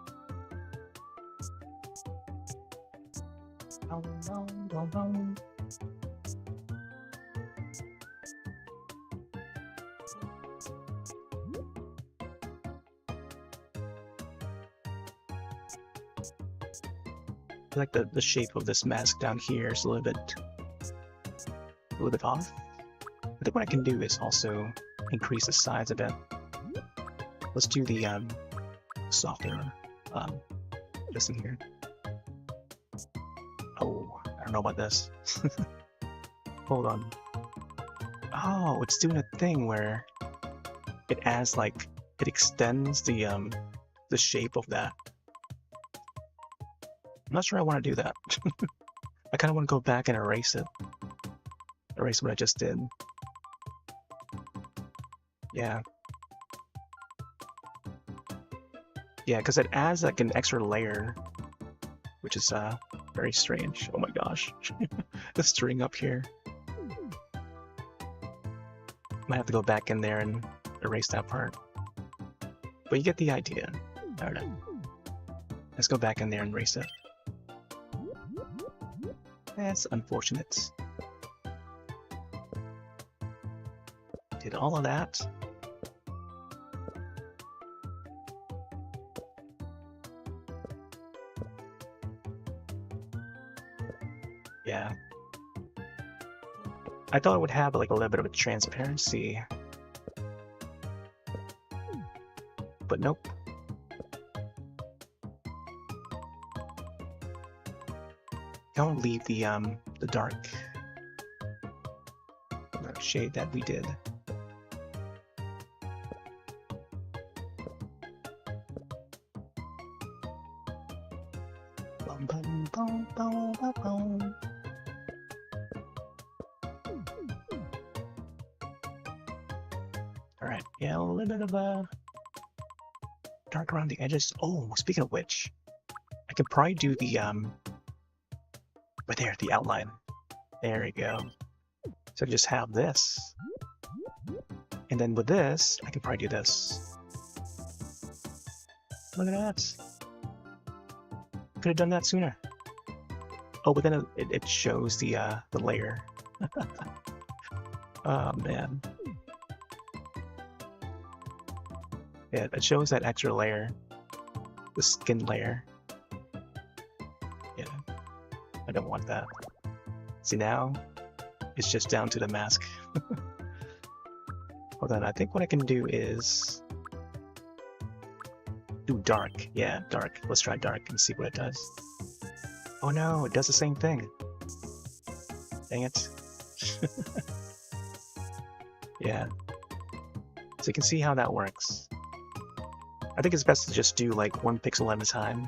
I feel like the shape of this mask down here is a little bit off. I think what I can do is also increase the size a bit. Let's do the softer this in here. Oh, I don't know about this. Hold on. Oh, it's doing a thing where it adds like it extends the shape of that. I'm not sure I want to do that. I kind of want to go back and erase it. Erase what I just did. Yeah. Yeah, because it adds like an extra layer, which is very strange. Oh my gosh. The string up here. Might have to go back in there and erase that part. But you get the idea. Alright. Let's go back in there and erase it. That's unfortunate. Did all of that. Yeah. I thought it would have like a little bit of a transparency. But nope. Don't leave the dark shade that we did. Bum, bum, bum, bum, bum, bum. All right, yeah, a little bit of a dark around the edges. Oh, speaking of which, I could probably do the right there, the outline. There we go. So I just have this. And then with this, I can probably do this. Look at that. Could have done that sooner. Oh, but then it shows the layer. Oh man. Yeah, it shows that extra layer. The skin layer. Yeah. I don't want that. See, now it's just down to the mask. Hold on, I think what I can do is do dark. Yeah, dark. Let's try dark and see what it does. Oh no, it does the same thing. Dang it. Yeah. So you can see how that works. I think it's best to just do like 1 pixel at a time.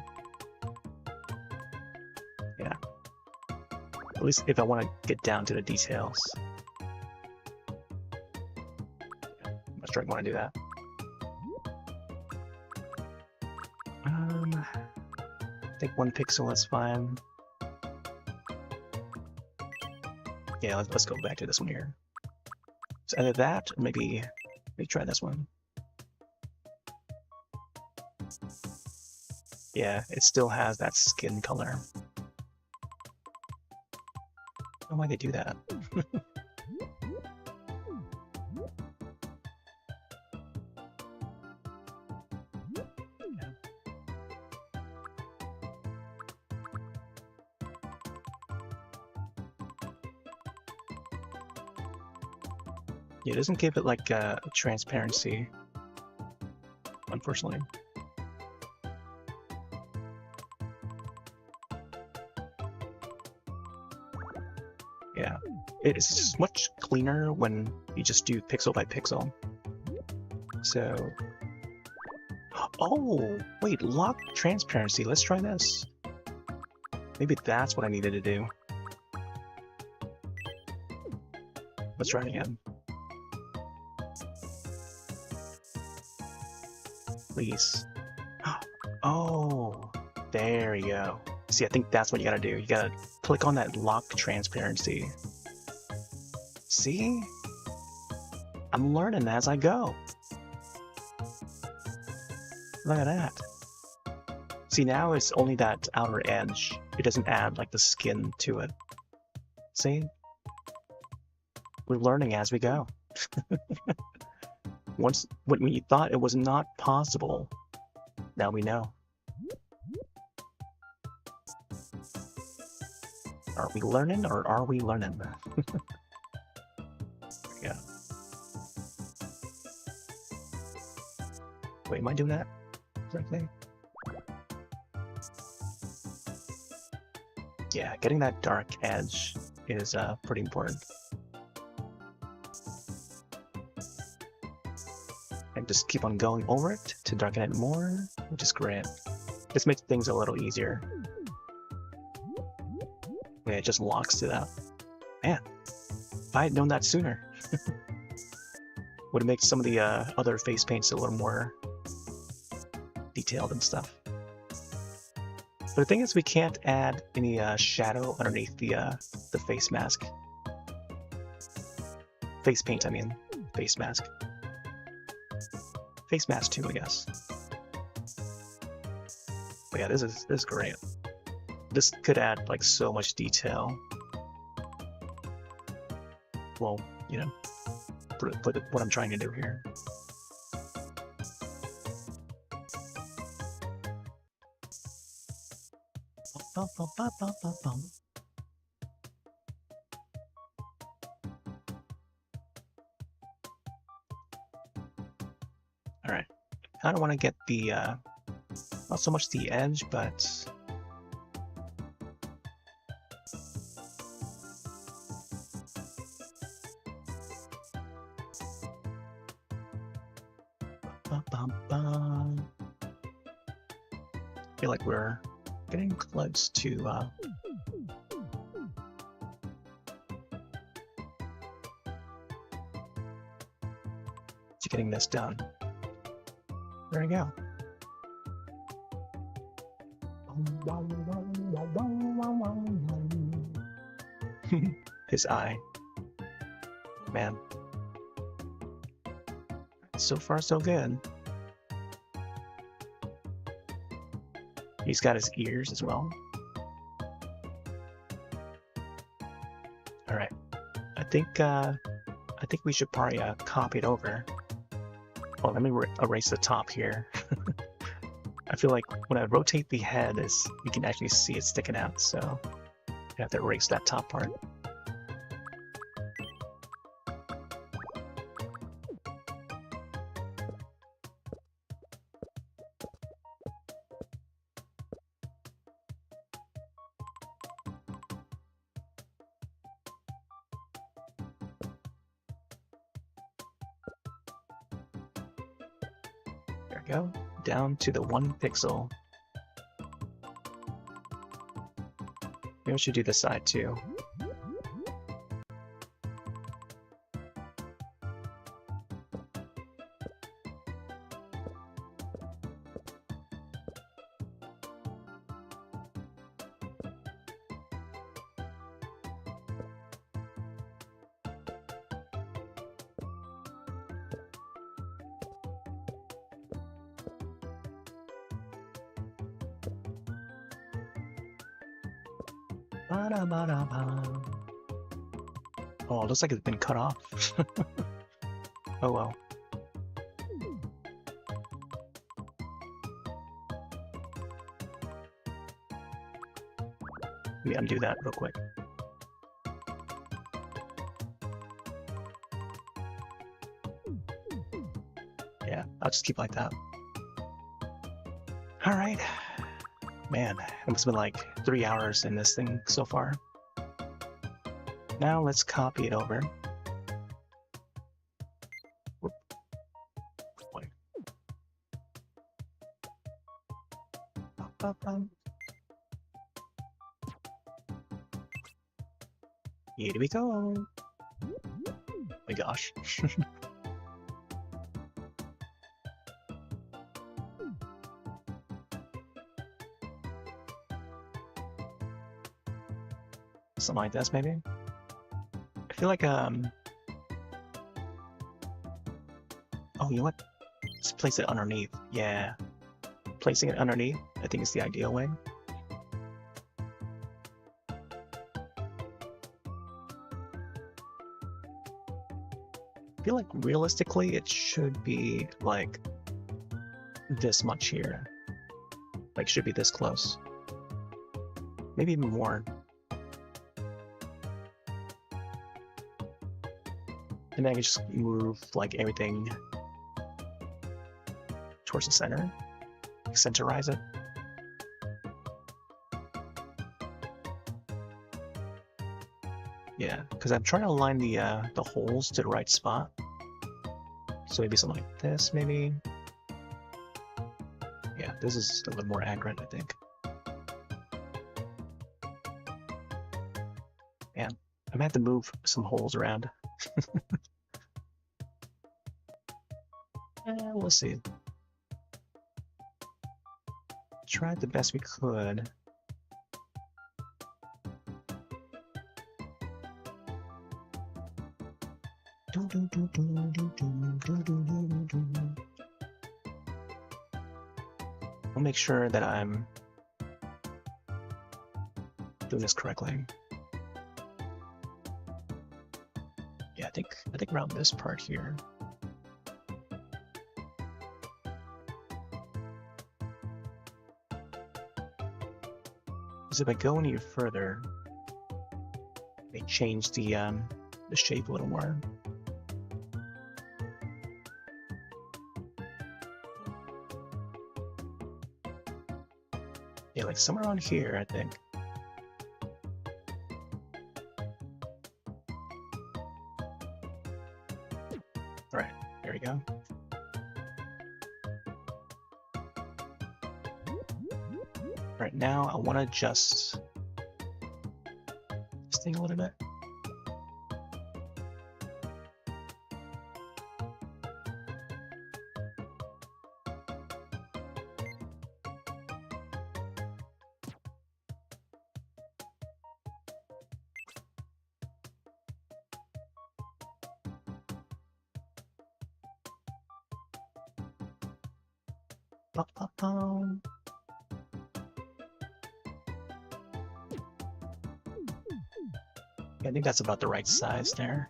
Yeah. At least if I want to get down to the details. I'm not sure I want to do that. I think 1 pixel is fine. Yeah, let's go back to this one here. So either that, or maybe try this one. Yeah, it still has that skin color. I don't know why they do that. Yeah. It doesn't give it like transparency, unfortunately. Yeah, it's just much cleaner when you just do pixel by pixel. So, oh wait, lock transparency. Let's try this. Maybe that's what I needed to do. Let's try it again. Please. Oh, there you go. See, I think that's what you gotta do. You gotta click on that lock transparency. See? I'm learning as I go. Look at that. See, now it's only that outer edge. It doesn't add like the skin to it. See? We're learning as we go. Once, when you thought it was not possible, now we know. Are we learning or are we learning? Yeah. Wait, am I doing that correctly? Yeah, getting that dark edge is pretty important. And just keep on going over it to darken it more, which is great. This makes things a little easier. Yeah, it just locks to that. Man, if I had known that sooner, would have made some of the other face paints a little more detailed and stuff. But the thing is, we can't add any shadow underneath the face mask. Face paint, I mean. Face mask. Face mask too, I guess. But yeah, this is great. This could add like so much detail. Well, you know, for what I'm trying to do here. All right, I don't want to get the not so much the edge, but I feel like we're getting close to getting this done. There we go. His eye. Man. So far, so good. He's got his ears as well. All right. I think we should probably copy it over. Oh, let me erase the top here. I feel like when I rotate the head, you can actually see it sticking out, so I have to erase that top part. There we go, down to the 1 pixel. Maybe we should do this side too. Oh, it looks like it's been cut off. Oh well. Let me undo that real quick. I'll just keep like that. Alright. Man, it must have been like 3 hours in this thing so far. Now let's copy it over. Whoop. Wait. Here we go. Oh my gosh. Something like this, maybe? I feel like, oh, you know what? Let's place it underneath. Yeah. Placing it underneath, I think is the ideal way. I feel like realistically it should be like this much here. Like, should be this close. Maybe even more. And then I can just move like everything towards the center, centerize it. Yeah, because I'm trying to align the holes to the right spot. So maybe something like this, maybe. Yeah, this is a little more accurate, I think. Man, I'm gonna have to move some holes around. We'll see. Tried the best we could. I'll make sure that I'm doing this correctly. Yeah, I think around this part here. Because if I go any further, they change the shape a little more. Yeah, like somewhere around here, I think. All right, there we go. Right now, I want to adjust this thing a little bit. I think that's about the right size there.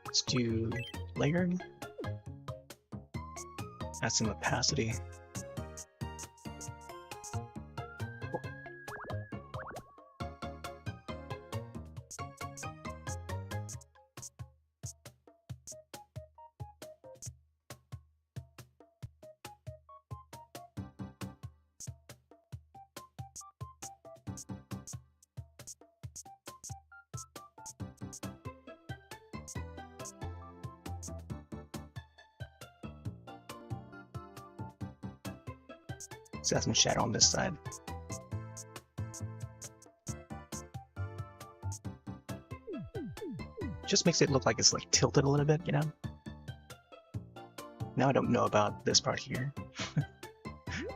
Let's do layered. Add some opacity. So that's some shadow on this side. just makes it look like it's like tilted a little bit, you know? Now I don't know about this part here.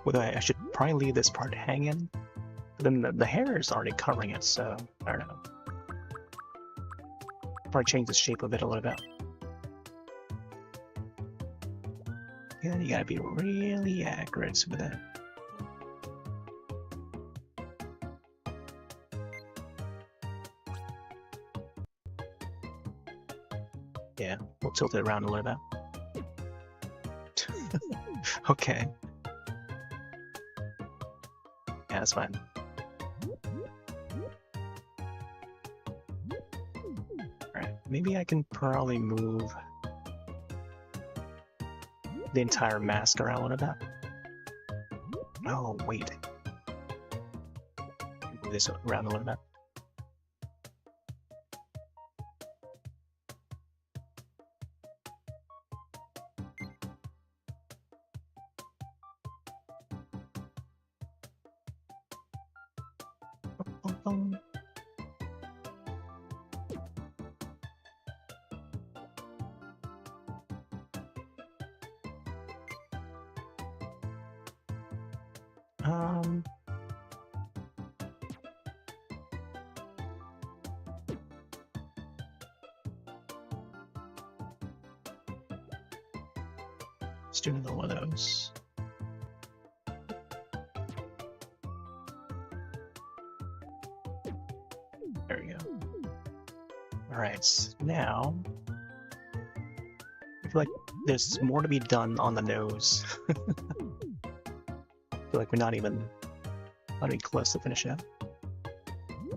Whether I should probably leave this part hanging. But then the hair is already covering it, so I don't know. Probably change the shape of it a little bit. Yeah, you gotta be really accurate with that. Yeah, we'll tilt it around a little bit. Okay. Yeah, that's fine. Alright, maybe I can probably move the entire mask around a little bit. Oh, wait. Move this around a little bit. Let's do another one of those. There we go. Alright, now I feel like there's more to be done on the nose. I feel like we're not even close to finish it.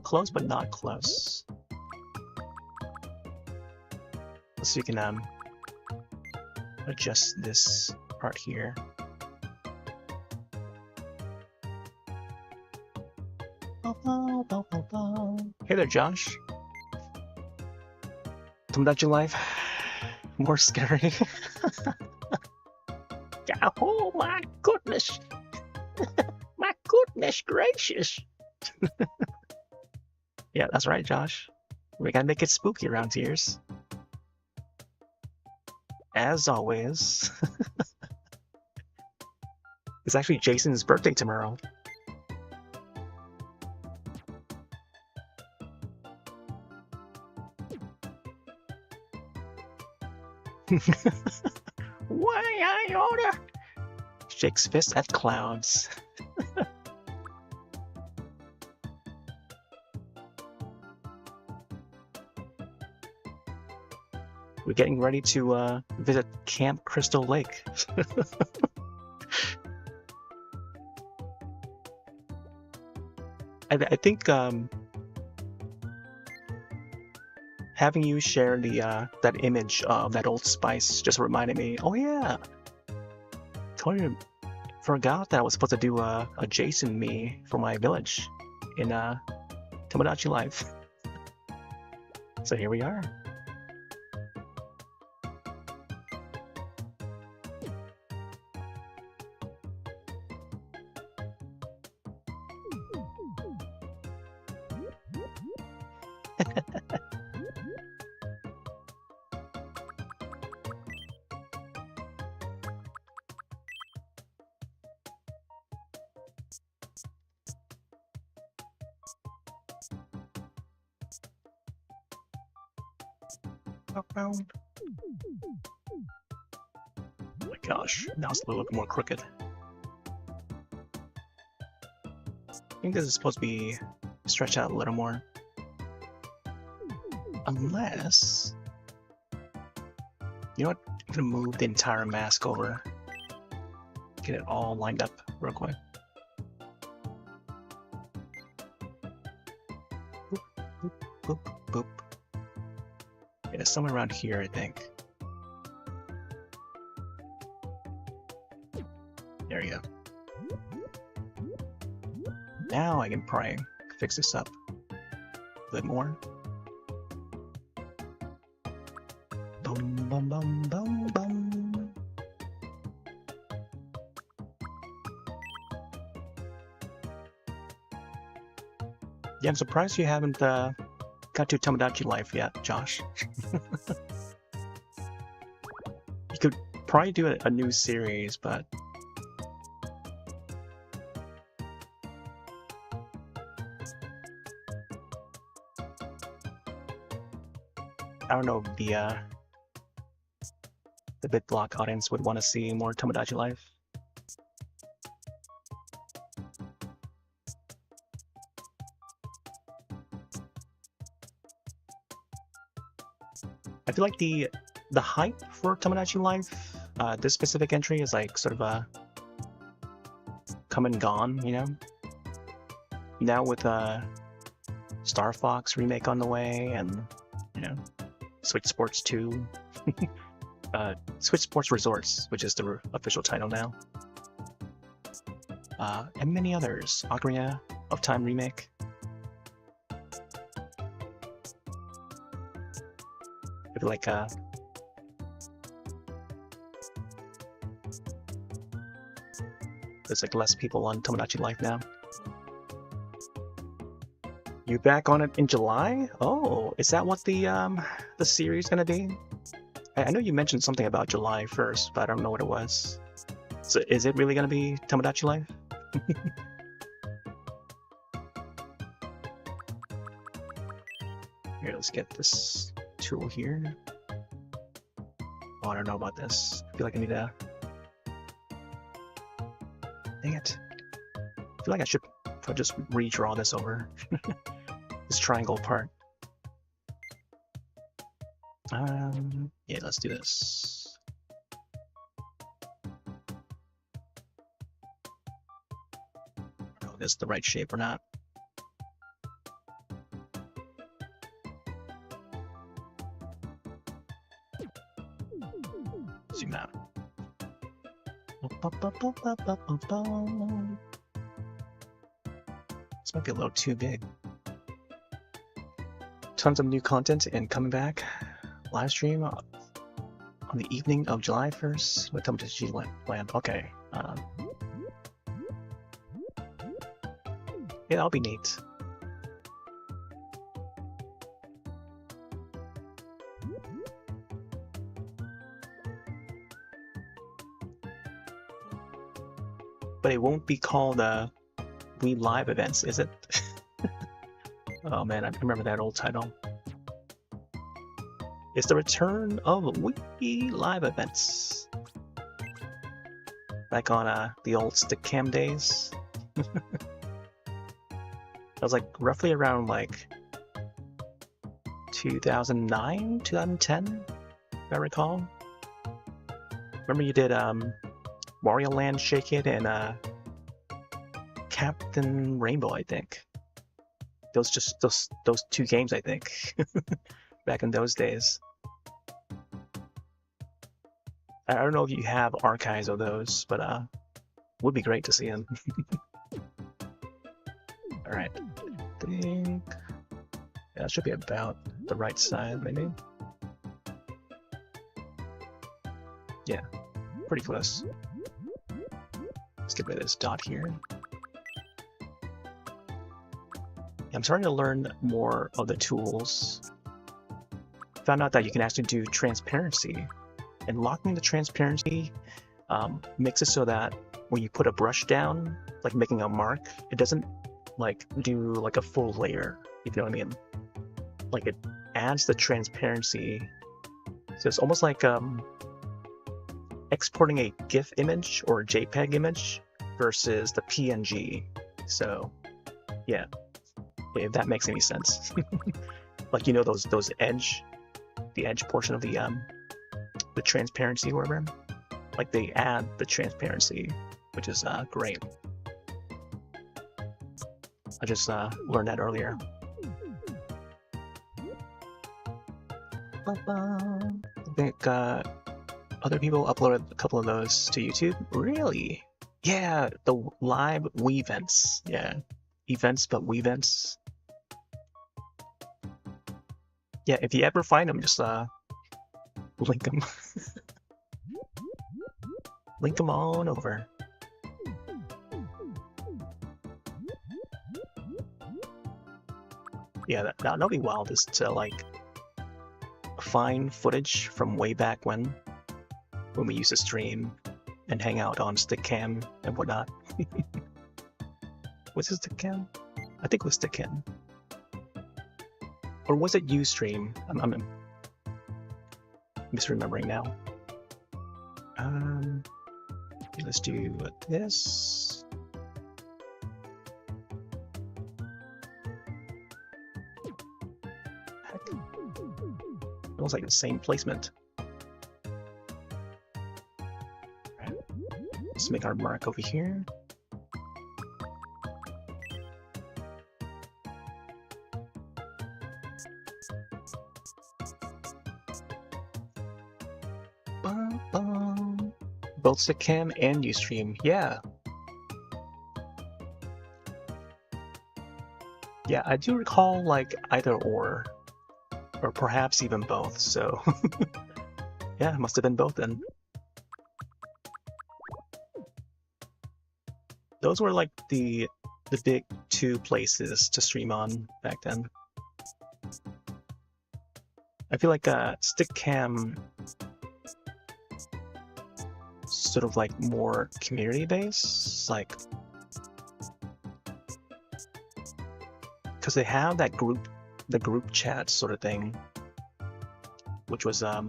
Close, but not close. Let's see if we can adjust this part here. Hey there, Josh. Tomodachi Live. More scary. Oh my goodness. My goodness gracious. Yeah, that's right, Josh. We gotta make it spooky around here. As always. It's actually Jason's birthday tomorrow. Why I order? Shakes fist at clouds. We're getting ready to visit Camp Crystal Lake. I think having you share the that image of that Old Spice just reminded me. Oh yeah, totally forgot that I was supposed to do a Jason me for my village in Tomodachi Live. So here we are. Oh my gosh, now it's a little bit more crooked. I think this is supposed to be stretched out a little more. Unless... You know what? I'm gonna move the entire mask over. Get it all lined up real quick. Boop, boop, boop, boop. Yeah, somewhere around here, I think. There we go. Now I can probably fix this up a bit more. Bum bum bum bum bum. Yeah, I'm surprised you haven't got got to Tomodachi Life yet, Josh. You could probably do a new series, but I don't know if the BitBlock audience would want to see more Tomodachi Life. I feel like the hype for Tomodachi Life, this specific entry is like sort of a come and gone, you know? Now with Star Fox remake on the way, and you know, Switch Sports 2, Switch Sports Resorts, which is the official title now, and many others. Ocarina of Time remake. I feel like there's like less people on Tomodachi Life now. You back on it in July? Oh, is that what the series gonna be? I know you mentioned something about July 1st, but I don't know what it was. So is it really gonna be Tomodachi Life? Here, let's get this tool here. Oh, I don't know about this. I feel like I need to... Dang it. I feel like I should just redraw this over. This triangle part. Yeah, let's do this. I don't know if this is the right shape or not. Zoom out. This might be a little too big. Tons of new content and coming back. Live stream on the evening of July 1st with Tomodachi Land. Okay. Yeah, that'll be neat. But it won't be called Wii Live Events, is it? Oh man, I remember that old title. It's the return of Wii Live Events. Back on the old stick cam days. That was like roughly around like 2009, 2010, if I recall. Remember you did Wario Land Shake It and Captain Rainbow, I think. Those two games, I think. Back in those days. I don't know if you have archives of those, but would be great to see them. Alright. I think that should be about the right side, maybe. Yeah, pretty close. Let's get rid of this dot here. I'm starting to learn more of the tools. Found out that you can actually do transparency, and locking the transparency makes it so that when you put a brush down, like making a mark, it doesn't like do like a full layer, if you know what I mean. Like it adds the transparency, so it's almost like exporting a GIF image or a JPEG image versus the PNG. So yeah, if that makes any sense. Like, you know, those edge, the edge portion of the transparency or whatever, like they add the transparency, which is great. I just learned that earlier. I think other people uploaded a couple of those to YouTube. Really? Yeah, the live Wii events. Yeah, events, but Wii events. Yeah, if you ever find them, just link them. Link them on over. Yeah, that'll be wild, is to like find footage from way back when we used to stream and hang out on Stickcam and whatnot. Was it Stickcam? I think it was Stickcam. Or was it Ustream? I'm misremembering now. Let's do this. Heck. It was like the same placement. Right. Let's make our mark over here. Both Stickcam and Ustream, yeah. Yeah, I do recall like either or perhaps even both, so yeah, it must have been both then. Those were like the big two places to stream on back then. I feel like Stickcam sort of like more community based, like because they have that the group chat sort of thing, which was I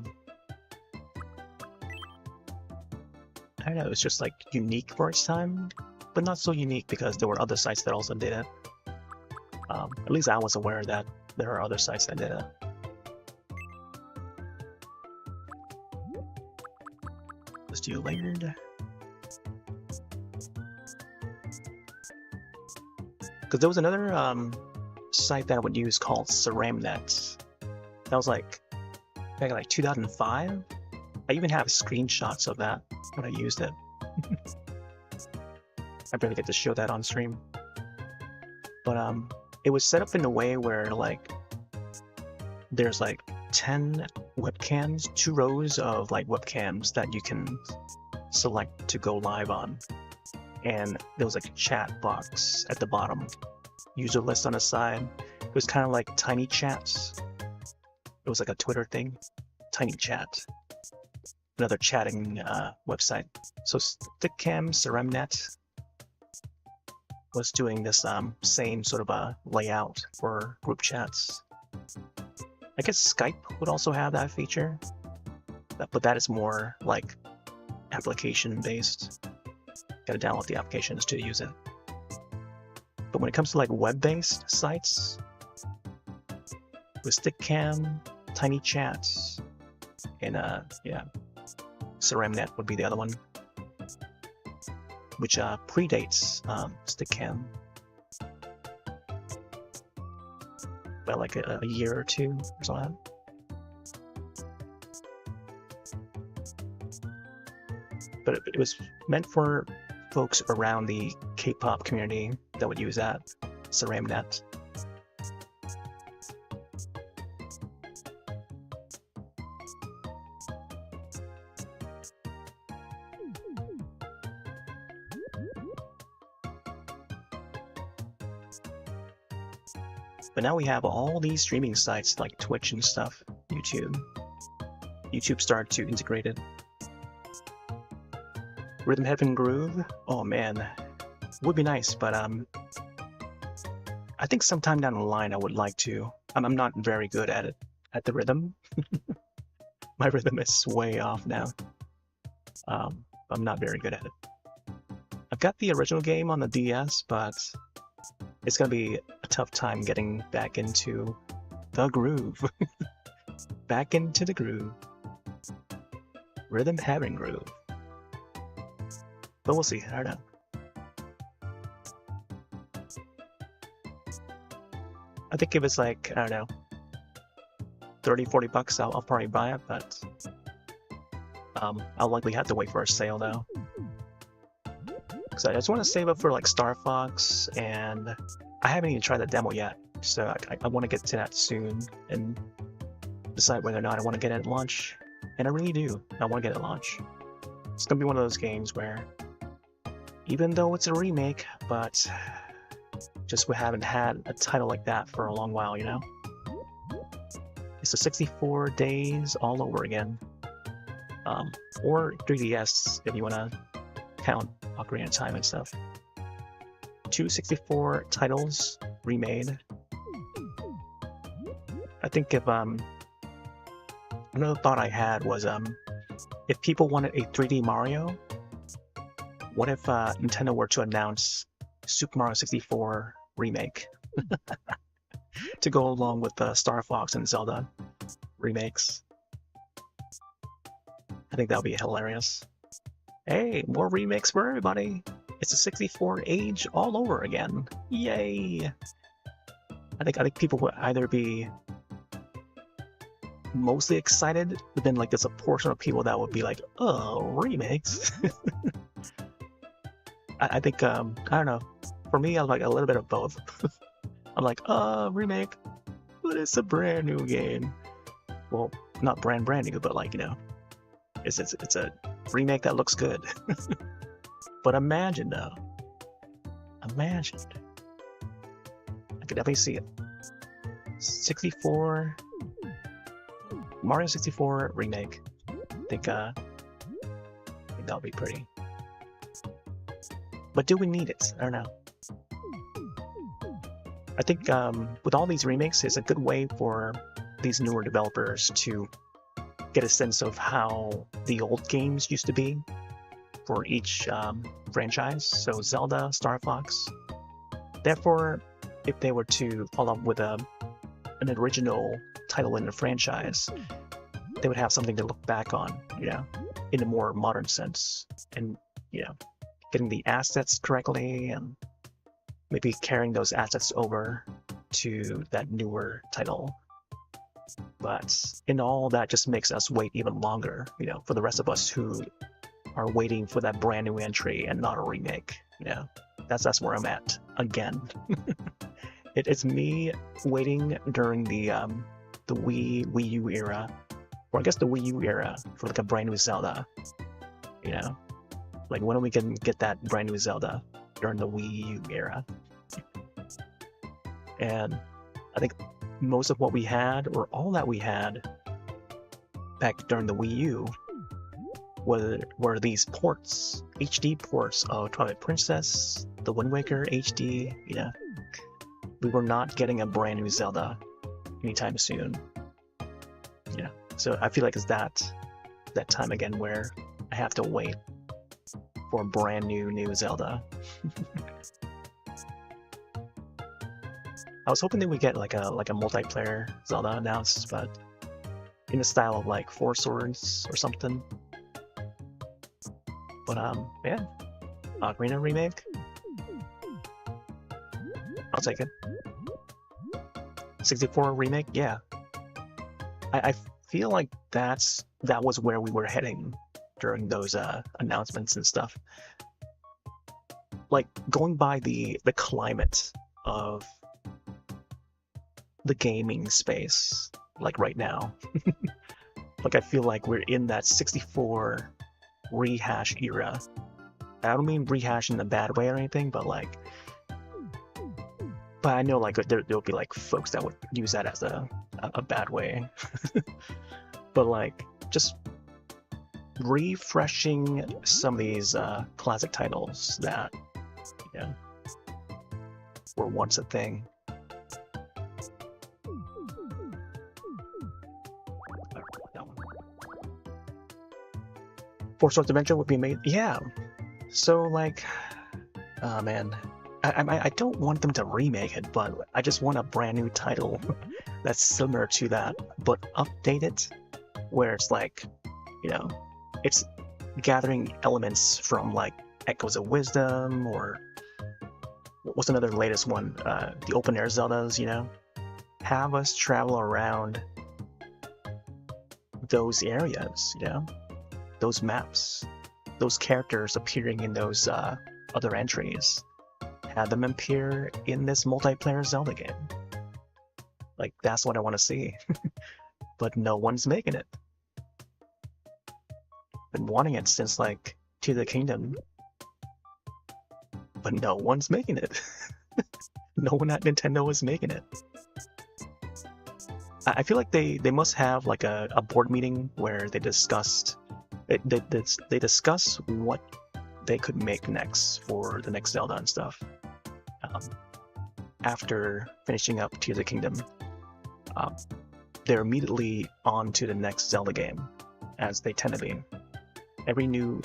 don't know, it's just like unique for its time, but not so unique because there were other sites that also did it. At least I was aware that there are other sites that did it. Let's do layered. Because there was another site that I would use called Ceramnet. That was like back in like 2005. I even have screenshots of that when I used it. I barely get to show that on stream. But it was set up in a way where like there's like 10 webcams, 2 rows of like webcams that you can select to go live on, and there was like a chat box at the bottom, user list on the side. It was kind of like Tiny Chats. It was like a Twitter thing, Tiny Chat, another chatting website. So Stickcam Ceramnet was doing this same sort of a layout for group chats. I guess Skype would also have that feature, but that is more like application based. Gotta download the applications to use it. But when it comes to like web-based sites, with Stickcam, Tiny Chats, and yeah, Ceramnet would be the other one, which predates Stickcam by like a year or two or something. But it was meant for folks around the K-pop community that would use that, Ceramnet. But now we have all these streaming sites like Twitch and stuff, YouTube. YouTube started to integrate it. Rhythm Heaven Groove, oh man, would be nice, but I think sometime down the line I would like to. I'm not very good at it, at the rhythm. My rhythm is way off now. I'm not very good at it. I've got the original game on the DS, but it's gonna be a tough time getting back into the groove. Back into the groove. Rhythm Heaven Groove. But we'll see, I don't know. I think if it's like, I don't know, 30-40 bucks, I'll probably buy it, but I'll likely have to wait for a sale though. Because I just want to save up for like Star Fox, and I haven't even tried the demo yet, so I want to get to that soon and decide whether or not I want to get it at launch. And I really do, I want to get it at launch. It's going to be one of those games where, even though it's a remake, but Just we haven't had a title like that for a long while, you know? It's the 64 days all over again. Or 3DS if you want to count Ocarina of Time and stuff. 264 titles remade. I think if another thought I had was if people wanted a 3D Mario, what if Nintendo were to announce Super Mario 64 remake to go along with the Star Fox and Zelda remakes? I think that would be hilarious. Hey, more remakes for everybody! It's a 64 age all over again. Yay! I think people would either be mostly excited, but then like there's a portion of people that would be like, oh, remakes. I think I don't know. For me, I like a little bit of both. I'm like, remake, but it's a brand new game. Well, not brand new, but like, you know, it's a remake that looks good. But imagine though, imagine, I could definitely see it. 64 Mario 64 remake. I think that would be pretty. But do we need it? I don't know. I think with all these remakes, it's a good way for these newer developers to get a sense of how the old games used to be for each franchise. So Zelda, Star Fox. Therefore, if they were to follow up with an original title in the franchise, they would have something to look back on, you know, in a more modern sense, and you know, getting the assets correctly and maybe carrying those assets over to that newer title. But in all, that just makes us wait even longer, you know, for the rest of us who are waiting for that brand new entry and not a remake. You know, that's where I'm at again. It's me waiting during the Wii U era, or I guess the Wii U era, for like a brand new Zelda. You know, like when are we gonna get that brand new Zelda during the Wii U era? And I think most of what we had, or all that we had back during the Wii U, were these ports, HD ports of Twilight Princess, the Wind Waker HD. You know, we were not getting a brand new Zelda anytime soon. Yeah, so I feel like it's that time again where I have to wait for a brand new Zelda. I was hoping that we get like a multiplayer Zelda announced, but in the style of like Four Swords or something. But yeah, Ocarina remake. I'll take it. 64 remake, yeah. I feel like that was where we were heading during those announcements and stuff. Like going by the climate of the gaming space, like right now. Like I feel like we're in that 64 rehash era. I don't mean rehash in a bad way or anything, but like, but I know like there'll be like folks that would use that as a bad way. But like just refreshing some of these classic titles that, you know, were once a thing. Four Swords Adventure would be made, yeah. So like, oh man, I don't want them to remake it, but I just want a brand new title that's similar to that, but update it, where it's like, you know, it's gathering elements from like Echoes of Wisdom, or what's another latest one, the open air Zeldas, you know, have us travel around those areas, you know, those maps, those characters appearing in those other entries, have them appear in this multiplayer Zelda game. Like, that's what I want to see. But no one's making it. Been wanting it since like Tears of the Kingdom, but no one's making it. no one at Nintendo is making it. I feel like they must have like a board meeting where they discuss what they could make next for the next Zelda and stuff. After finishing up Tears of the Kingdom, they're immediately on to the next Zelda game, as they tend to be. Every new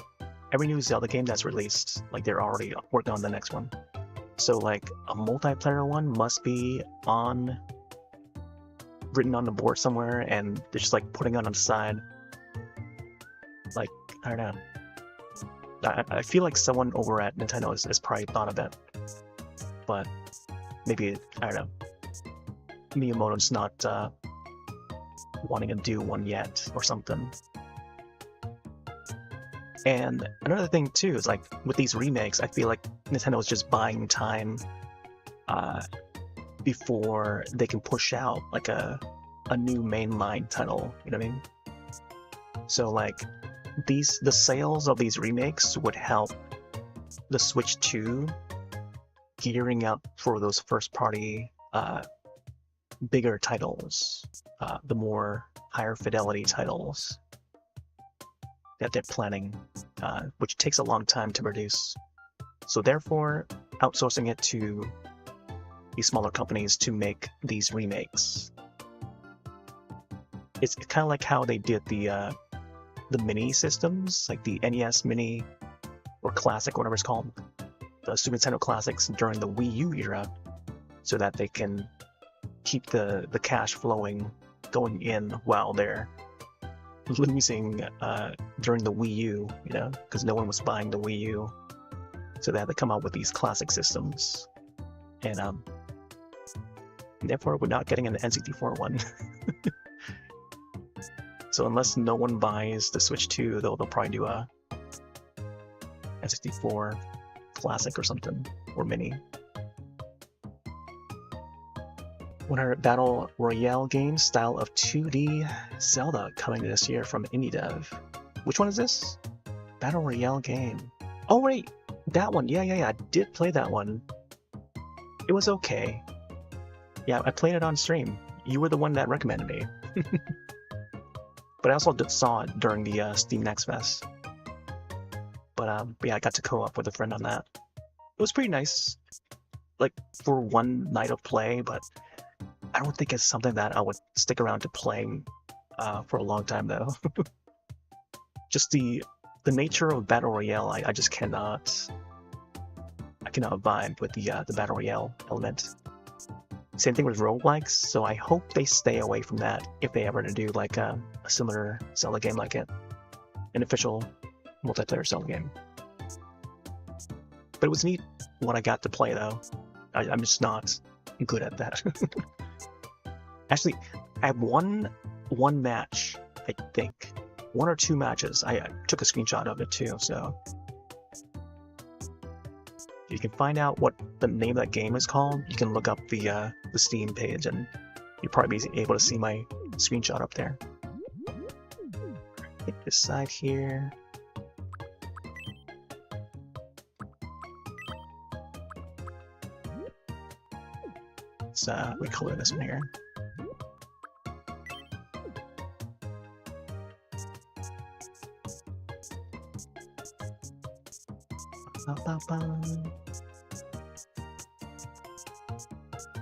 Zelda game that's released, like they're already working on the next one. So like a multiplayer one must be written on the board somewhere, and they're just like putting it on the side. Like, I don't know. I feel like someone over at Nintendo has probably thought of it, but maybe, I don't know, Miyamoto's not wanting to do one yet or something. And another thing too is like with these remakes, I feel like Nintendo is just buying time before they can push out like a new mainline title, you know what I mean? So like the sales of these remakes would help the Switch 2 gearing up for those first party bigger titles, the more higher fidelity titles that they're planning, which takes a long time to produce. So therefore, outsourcing it to these smaller companies to make these remakes. It's kind of like how they did the mini systems, like the NES Mini or Classic, whatever it's called, the Super Nintendo Classics during the Wii U era, so that they can keep the cash flowing going in while they're losing during the Wii U, you know, because no one was buying the Wii U, so they had to come out with these classic systems, and therefore we're not getting an N64 one. So unless no one buys the Switch 2, they'll probably do a N64 Classic or something, or Mini. 100 Battle Royale game style of 2D Zelda coming this year from Indie Dev. Which one is this? Battle Royale game. Oh wait, that one. Yeah, I did play that one. It was okay. Yeah, I played it on stream. You were the one that recommended me. But I also saw it during the Steam Next Fest. But yeah, I got to co-op with a friend on that. It was pretty nice, like for one night of play, but I don't think it's something that I would stick around to playing for a long time though. Just the nature of Battle Royale, I just cannot vibe with the Battle Royale element. Same thing with roguelikes, so I hope they stay away from that if they ever to do like a similar Zelda game like it. An official multiplayer Zelda game. But it was neat what I got to play though. I'm just not good at that. Actually, I have one match, I think. 1 or 2 matches. I took a screenshot of it too, so you can find out what the name of that game is called. You can look up the Steam page, and you'll probably be able to see my screenshot up there. Hit this side here. Let's recolor this one here.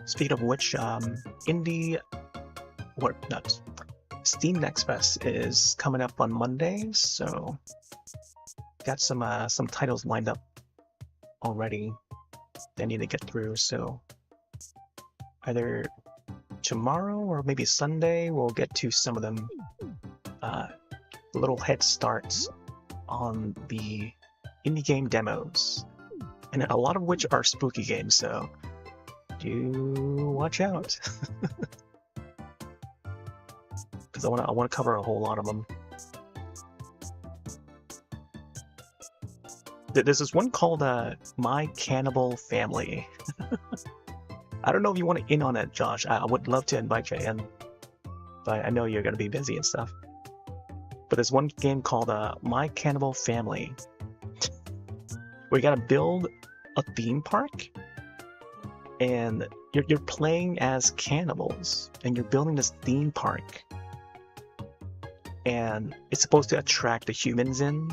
Speaking of which, Steam Next Fest is coming up on Monday, so got some titles lined up already that I need to get through. So either tomorrow or maybe Sunday, we'll get to some of them. Little head starts on the indie game demos, and a lot of which are spooky games, so do watch out. Because I want to cover a whole lot of them. There's this one called My Cannibal Family. I don't know if you want to in on it, Josh. I would love to invite you in, but I know you're going to be busy and stuff. But there's one game called My Cannibal Family, where you gotta build a theme park, and you're playing as cannibals, and you're building this theme park, and it's supposed to attract the humans in,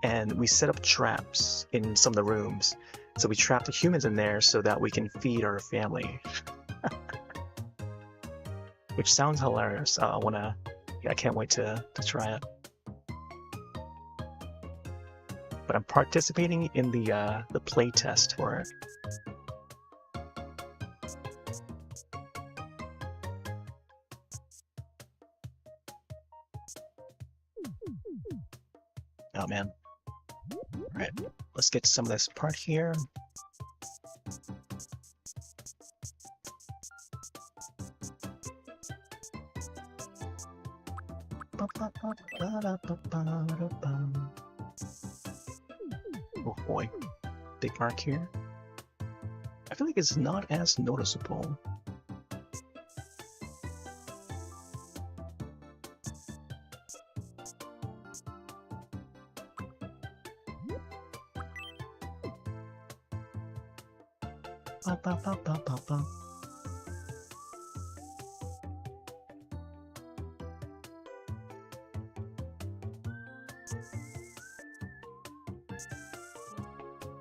and we set up traps in some of the rooms, so we trap the humans in there so that we can feed our family. Which sounds hilarious. I can't wait to try it. But I'm participating in the play test for it. Oh man. Alright, let's get some of this part here. Oh boy, big mark here. I feel like it's not as noticeable.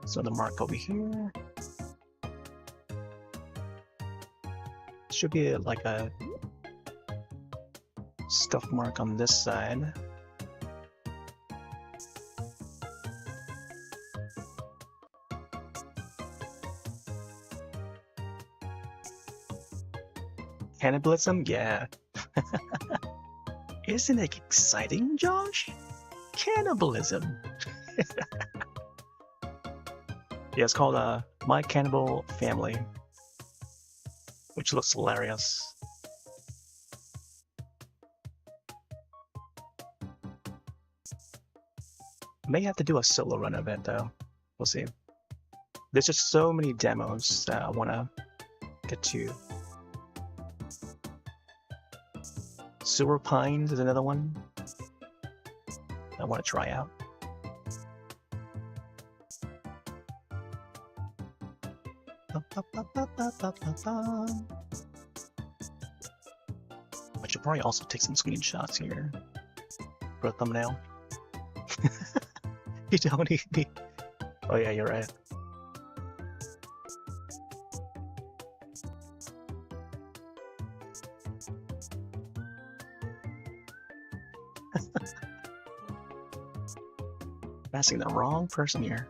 So the mark over here should be like a stuff mark on this side. Cannibalism? Yeah. Isn't it exciting, Josh? Cannibalism. Yeah, it's called My Cannibal Family, which looks hilarious. May have to do a solo run of it though. We'll see. There's just so many demos that I want to get to. Sewer Pines is another one I want to try out. I should probably also take some screenshots here for a thumbnail. You don't need me. Oh yeah, you're right. I'm asking the wrong person here.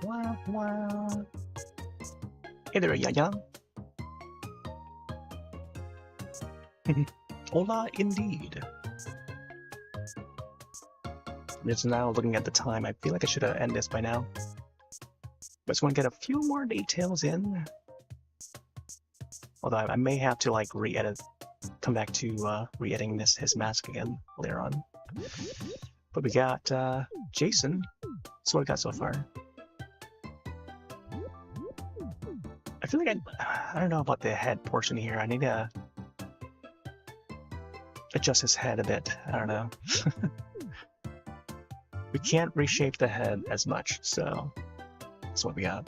Wow, wow. Hey there, Yaya. Hola, indeed. I'm just now looking at the time. I feel like I should have ended this by now. But I just want to get a few more details in. Although I may have to like re-edit, come back to re-editing his mask again later on. But we got Jason. That's what we got so far. I feel like I don't know about the head portion here. I need to adjust his head a bit. I don't know. We can't reshape the head as much, so that's what we got.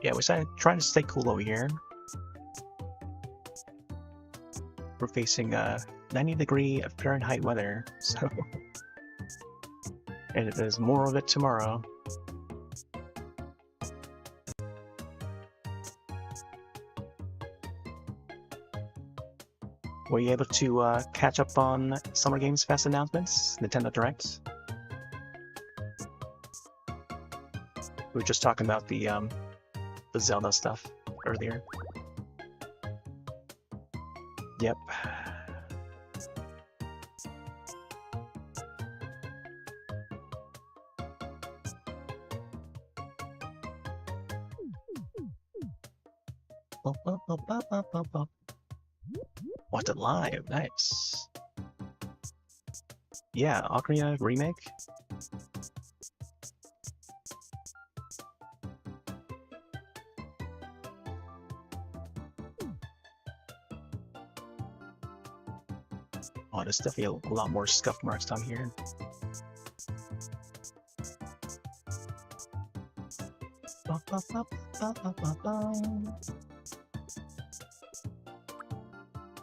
Yeah, we're trying to stay cool over here. We're facing 90-degree Fahrenheit weather, so and there's more of it tomorrow. Were you able to catch up on Summer Games Fest announcements, Nintendo Directs? We were just talking about the Zelda stuff earlier. Yep. Watch it live, nice. Yeah, Ocarina remake. Oh, there's definitely a lot more scuff marks down here.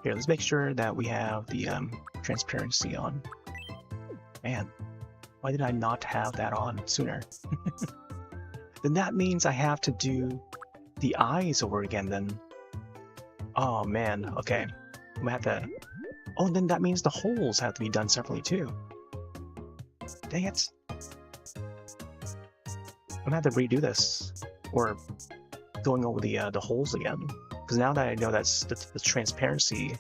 Here, let's make sure that we have the transparency on. Man, why did I not have that on sooner? Then that means I have to do the eyes over again then. Oh man, okay. I'm gonna have to... Oh, then that means the holes have to be done separately too. Dang it. I'm gonna have to redo this. Or going over the holes again. Because now that I know that's the transparency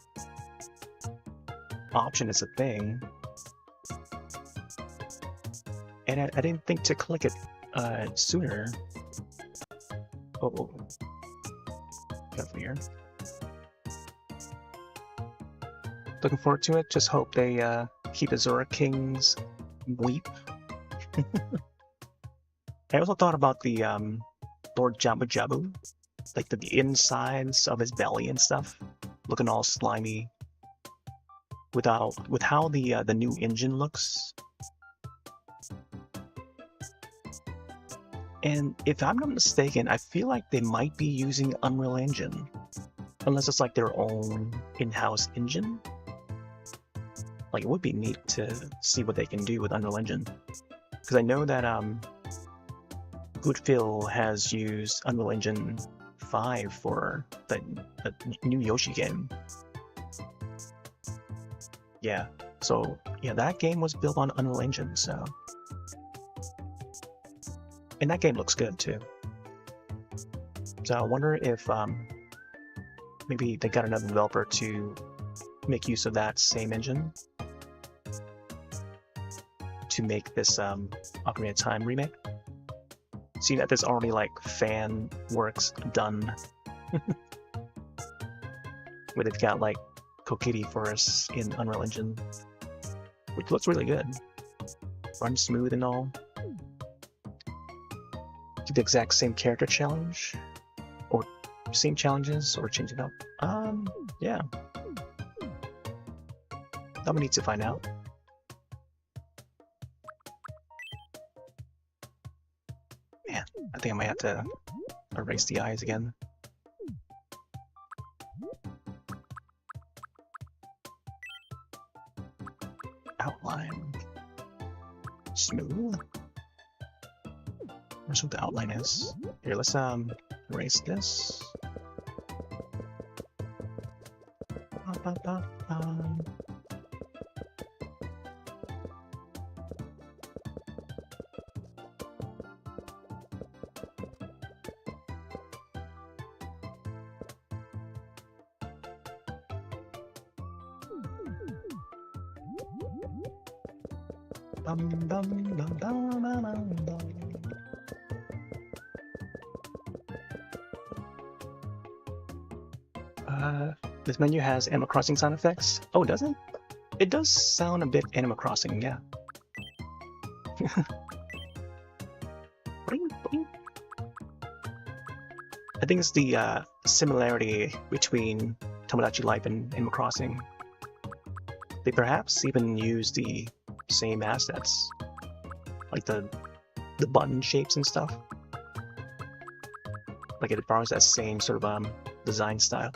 option is a thing. And I didn't think to click it sooner. Oh. Careful here. Looking forward to it. Just hope they keep the Zora King's weep. I also thought about the Lord Jabu Jabu, like the insides of his belly and stuff, looking all slimy. With how the new engine looks. And if I'm not mistaken, I feel like they might be using Unreal Engine, unless it's like their own in-house engine. Like, it would be neat to see what they can do with Unreal Engine. Because I know that Good Phil has used Unreal Engine 5 for the new Yoshi game. Yeah, so yeah, that game was built on Unreal Engine, so... And that game looks good too. So I wonder if maybe they got another developer to make use of that same engine to make this Ocarina of Time remake. Seeing that there's already like fan works done, where they've got like Kokiri Forest in Unreal Engine, which looks really good, runs smooth and all. Do the exact same character challenge, or same challenges, or change it up. Yeah. That we need to find out. Man, I think I might have to erase the eyes again. Outline. Smooth. Where's what the outline is? Here, let's erase this. This menu has Animal Crossing sound effects. Oh, does it? It does sound a bit Animal Crossing, yeah. Boing, boing. I think it's the similarity between Tomodachi Life and Animal Crossing. They perhaps even use the same assets, like the button shapes and stuff. Like it borrows that same sort of design style.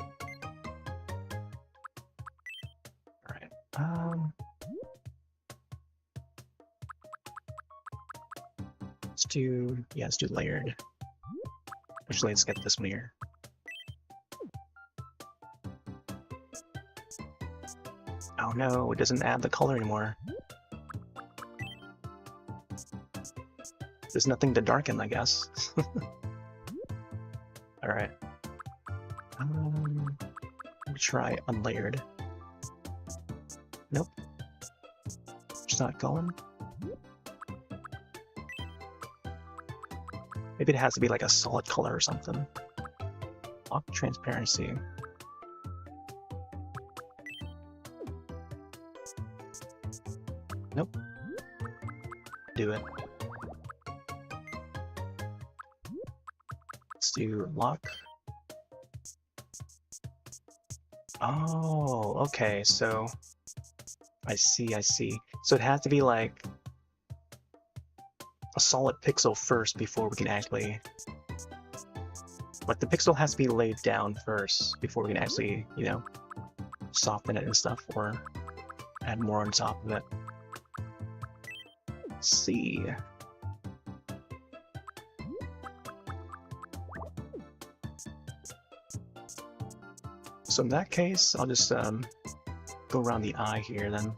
Let's do layered. Actually, let's get this one here. Oh no, it doesn't add the color anymore. There's nothing to darken, I guess. Alright. Let me try unlayered. Nope. It's not going. Maybe it has to be like a solid color or something. Lock transparency. Nope. Do it. Let's do lock. Oh, okay, so I see. So it has to be like a solid pixel first before we can actually... Like the pixel has to be laid down first before we can actually, you know, soften it and stuff, or add more on top of it. Let's see. So in that case, I'll just go around the eye here then.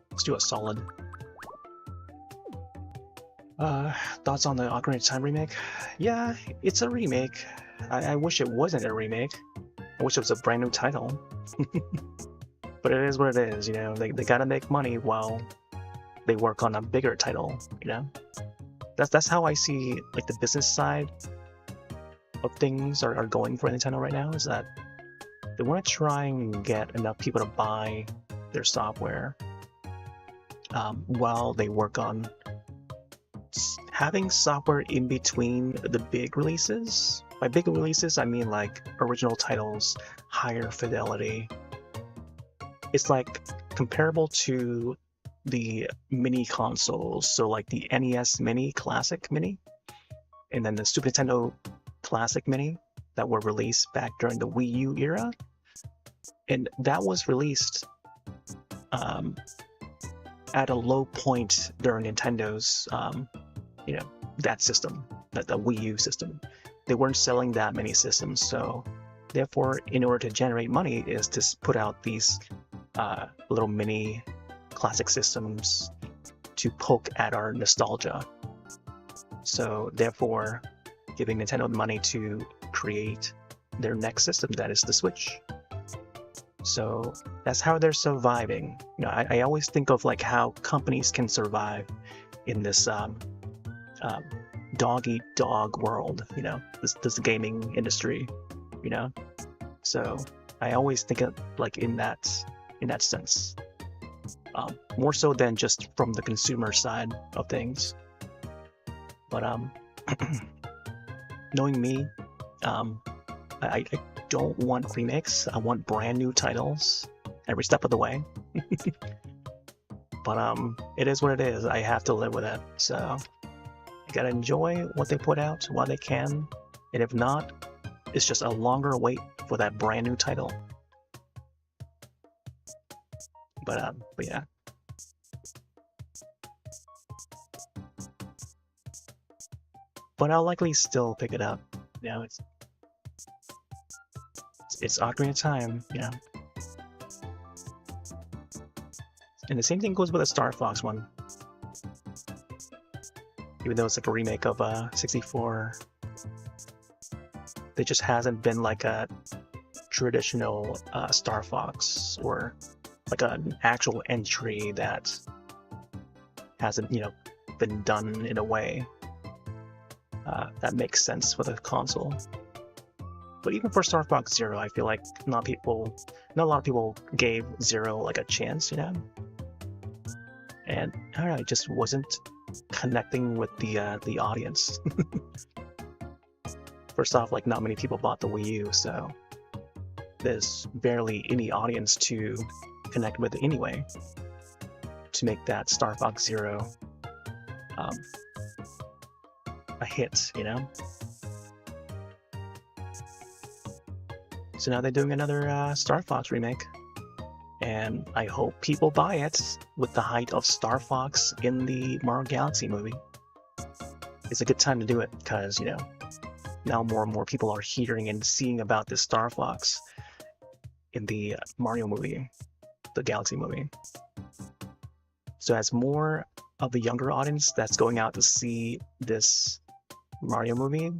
Let's do a solid. Thoughts on the Ocarina of Time remake? Yeah, it's a remake. I wish it wasn't a remake. I wish it was a brand new title. But it is what it is, you know. They gotta make money while they work on a bigger title, you know. That's how I see like the business side of things are going for Nintendo right now, is that they want to try and get enough people to buy their software while they work on having software in between the big releases. By big releases, I mean like original titles, higher fidelity. It's like comparable to the mini consoles, so like the NES Mini, Classic Mini, and then the Super Nintendo Classic Mini that were released back during the Wii U era. And that was released at a low point during Nintendo's, you know, that system, the Wii U system. They weren't selling that many systems, so therefore, in order to generate money, is to put out these little mini classic systems to poke at our nostalgia. So therefore, giving Nintendo the money to create their next system, that is the Switch. So that's how they're surviving. You know, I always think of like how companies can survive in this dog-eat-dog world, you know, this gaming industry, you know. So I always think of like in that sense, more so than just from the consumer side of things. But knowing me, I don't want remakes. I want brand new titles every step of the way. But it is what it is. I have to live with it. So you gotta enjoy what they put out while they can, and if not, it's just a longer wait for that brand new title. But yeah. But I'll likely still pick it up. You know, it's Ocarina of Time, you know. And the same thing goes with the Star Fox one. Even though it's like a remake of 64, there just hasn't been like a traditional Star Fox, or like an actual entry that hasn't, you know, been done in a way that makes sense for the console. But even for Star Fox Zero, I feel like not a lot of people gave Zero like a chance, you know. And I don't know, it just wasn't connecting with the audience. First off, like not many people bought the Wii U, so there's barely any audience to connect with anyway to make that Star Fox Zero a hit, you know. So now they're doing another Star Fox remake, and I hope people buy it with the height of Star Fox in the Mario Galaxy movie. It's a good time to do it, because, you know, now more and more people are hearing and seeing about this Star Fox in the Mario movie, the Galaxy movie. So as more of the younger audience that's going out to see this Mario movie,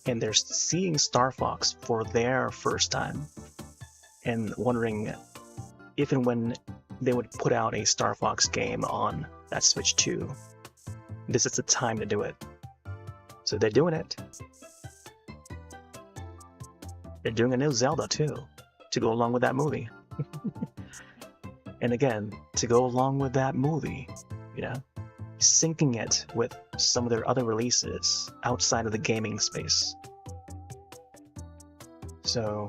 and they're seeing Star Fox for their first time, and wondering if and when they would put out a Star Fox game on that Switch 2, this is the time to do it. So they're doing it. They're doing a new Zelda too, to go along with that movie. And again, to go along with that movie, you know, syncing it with some of their other releases outside of the gaming space. So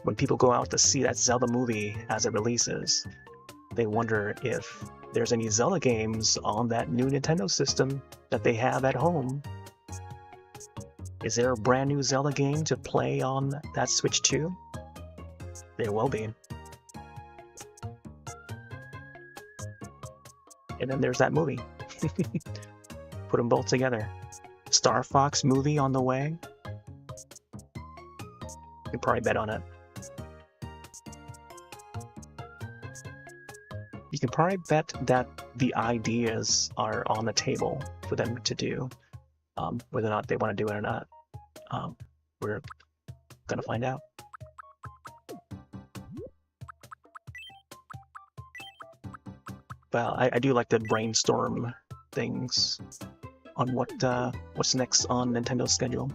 when people go out to see that Zelda movie as it releases, they wonder if there's any Zelda games on that new Nintendo system that they have at home. Is there a brand new Zelda game to play on that Switch too? There will be. And then there's that movie. Put them both together. Star Fox movie on the way. You can probably bet on it. You can probably bet that the ideas are on the table for them to do. Whether or not they want to do it or not, we're gonna find out. Well, I do like to brainstorm things on what's next on Nintendo's schedule.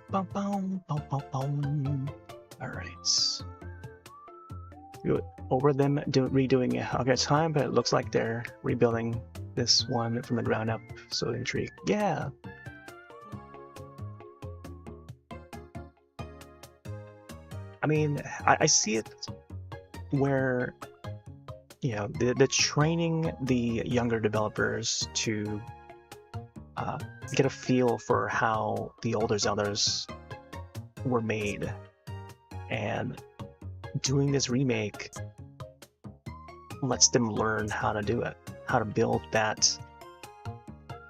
Bum, bum, bum, bum, bum. All right. Over them redoing Ocarina of Time, but it looks like they're rebuilding this one from the ground up. So intrigued. Yeah. I mean, I see it where, you know, the training the younger developers to get a feel for how the older Zeldas were made, and doing this remake lets them learn how to do it, how to build that,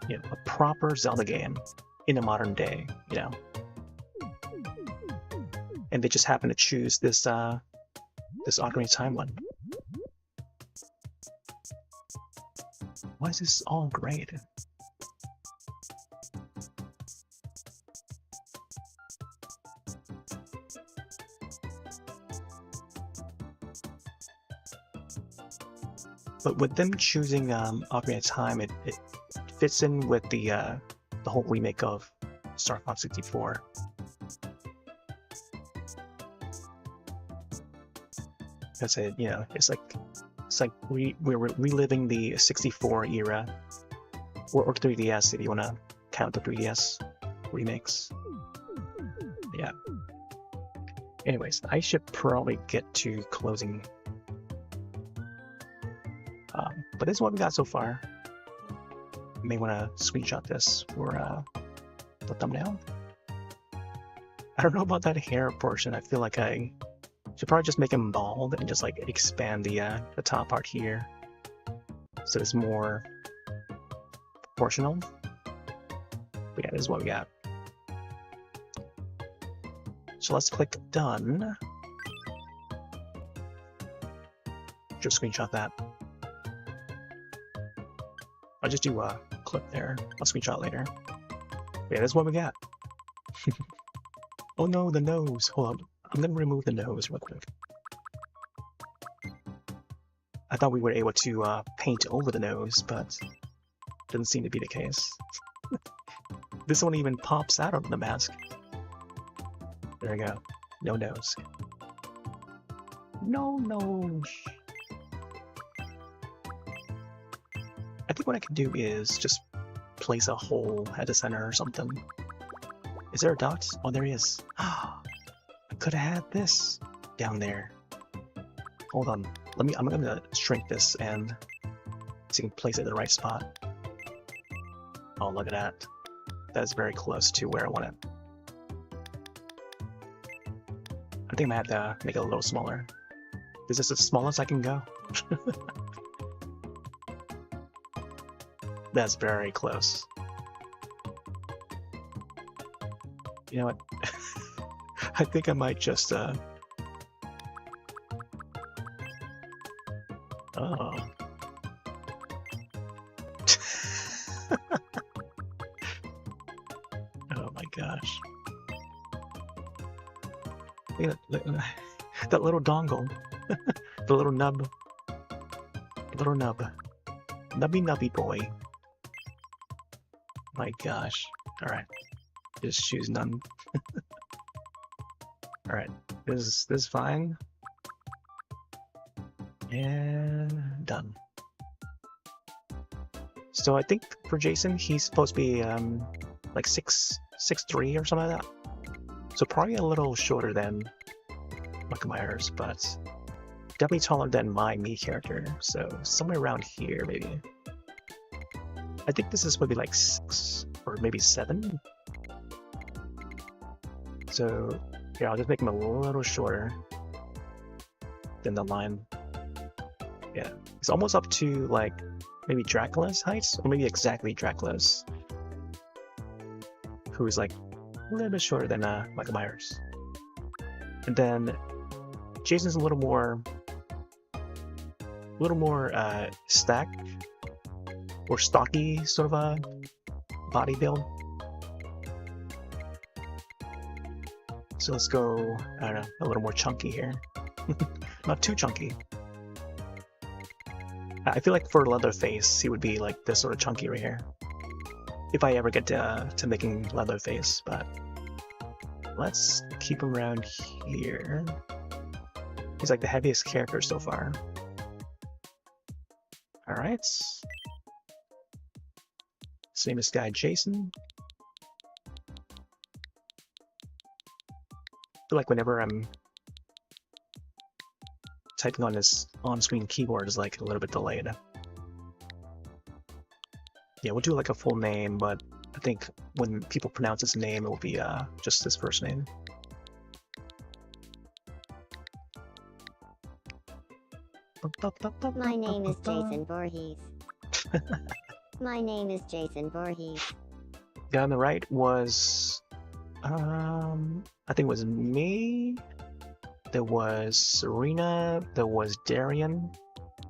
you know, a proper Zelda game in a modern day, you know. And they just happen to choose this this Ocarina of Time one. Why is this all graded? But with them choosing Ocarina of Time, it fits in with the whole remake of Star Fox 64. That's it, you know. It's like we're reliving the 64 era, or 3DS if you want to count the 3DS remakes. Yeah. Anyways, I should probably get to closing. But this is what we got so far. You may want to screenshot this for the thumbnail. I don't know about that hair portion. I feel like I should probably just make him bald and just like expand the top part here, so it's more proportional. But yeah, this is what we got. So let's click done. Just screenshot that. I'll just do a clip there. I'll screenshot later. But yeah, that's what we got. Oh no, the nose. Hold on. I'm gonna remove the nose real quick. I thought we were able to paint over the nose, but doesn't seem to be the case. This one even pops out of the mask. There we go. No nose. No nose. I think what I can do is just place a hole at the center or something. Is there a dot? Oh, there he is. I could have had this down there. Hold on. I'm gonna shrink this and so you can place it in the right spot. Oh, look at that. That is very close to where I want it. I think I might have to make it a little smaller. Is this as small as I can go? That's very close. You know what? I think I might just oh. Oh my gosh. That little dongle. The little nub. Little nub. Nubby boy. My gosh. Alright. Just choose none. Alright. This is fine. And done. So I think for Jason, he's supposed to be like 6'3" or something like that. So probably a little shorter than Michael Myers, but definitely taller than my me character. So somewhere around here, maybe. I think this is supposed to be like 6 or maybe 7. So yeah, I'll just make him a little shorter than the line. Yeah, it's almost up to like maybe Dracula's heights, or maybe exactly Dracula's, who's like a little bit shorter than Michael Myers. And then Jason's a little more stacked or stocky sort of a body build. So let's go, I don't know, a little more chunky here. Not too chunky. I feel like for Leatherface, he would be like this sort of chunky right here. If I ever get to making Leatherface, but let's keep him around here. He's like the heaviest character so far. Alright. Same as guy Jason. I feel like whenever I'm typing on this on-screen keyboard is like a little bit delayed. Yeah, we'll do like a full name, but I think when people pronounce his name, it will be just his first name. My name is Jason Voorhees. My name is Jason Voorhees. Guy on the right was, I think it was me. There was Serena. There was Darien.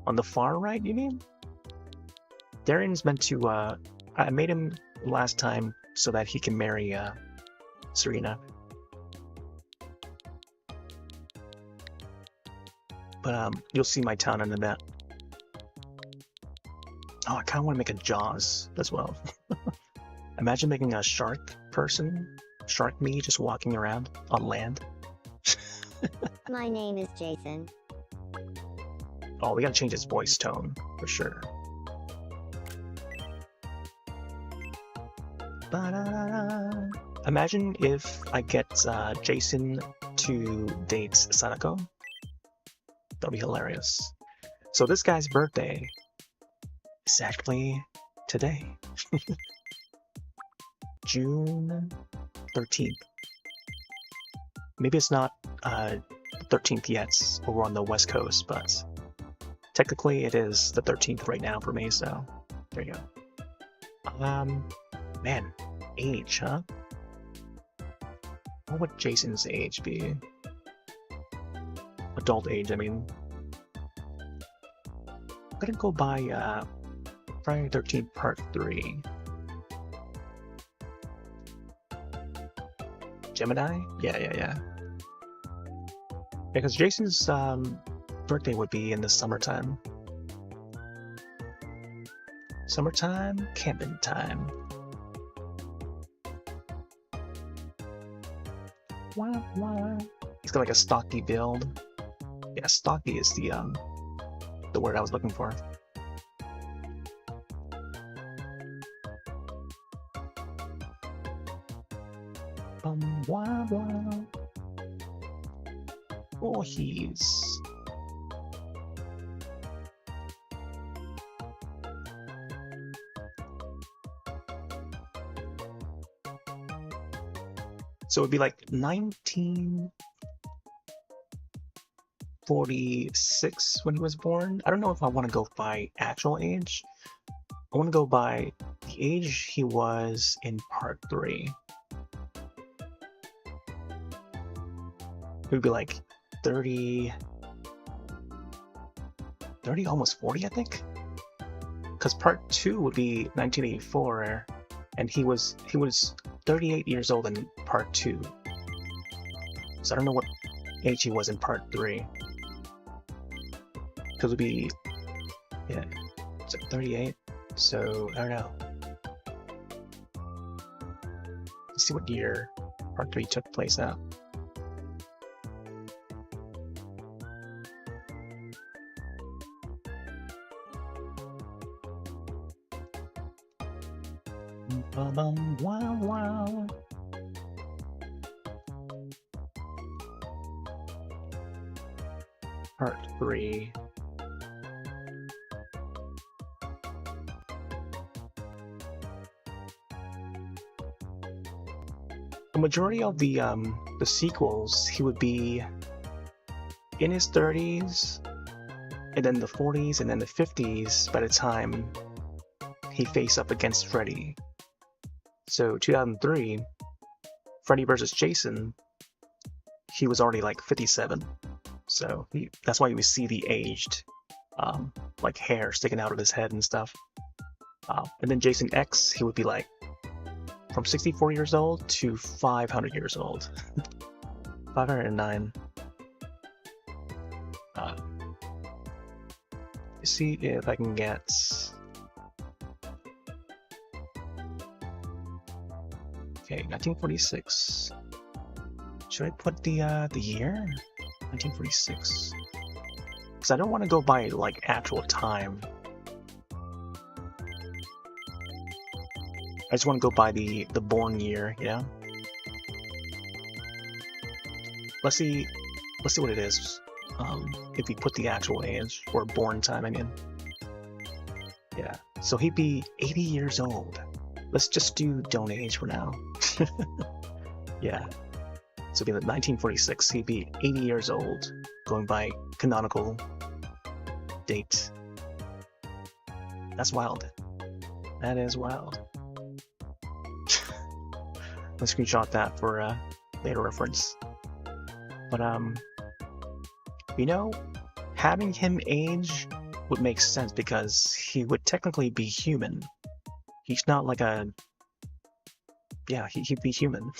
On the far right, you mean? Darien's meant to, I made him last time so that he can marry, Serena. But, you'll see my town in a bit. Oh, I kind of want to make a Jaws as well. Imagine making a shark person, shark me, just walking around on land. My name is Jason. Oh, we gotta change his voice tone, for sure. Ba-da-da-da. Imagine if I get Jason to date Sadako. That'll be hilarious. So this guy's birthday is actually today. June 13th. Maybe it's not 13th yet over on the West Coast, but technically it is the 13th right now for me, so there you go. Man, age, huh? What would Jason's age be? Adult age, I mean. I'm gonna go by Friday the 13th Part 3. Gemini? Yeah. Because Jason's birthday would be in the summertime. Summertime, camping time. Wah. He's got like a stocky build. Yeah, stocky is the word I was looking for. Wah. Voorhees. So it'd be like 1946 when he was born. I don't know if I want to go by actual age. I want to go by the age he was in Part 3. It would be like 30, almost 40, I think. Because Part 2 would be 1984, and he was 38 years old in Part 2. So I don't know what age he was in part 3. Because it would be, yeah, it's like 38. So I don't know. Let's see what year part 3 took place at. Wow, wow. Part 3. The majority of the sequels, he would be in his 30s, and then the 40s, and then the 50s by the time he faced up against Freddy. So 2003, Freddy vs. Jason, he was already like 57. So that's why you see the aged, like hair sticking out of his head and stuff. And then Jason X, he would be like from 64 years old to 500 years old. 509. See if I can get. Okay, 1946. Should I put the year? 1946. Because I don't want to go by like actual time. I just want to go by the born year, you know? Let's see what it is. If we put the actual age, or born time, I mean. Yeah, so he'd be 80 years old. Let's just do don't age for now. Yeah. So it'd be like 1946, he'd be 80 years old, going by canonical date. That's wild. That is wild. Let's screenshot that for later reference. But you know, having him age would make sense because he would technically be human. He's not like a... Yeah, he'd be human.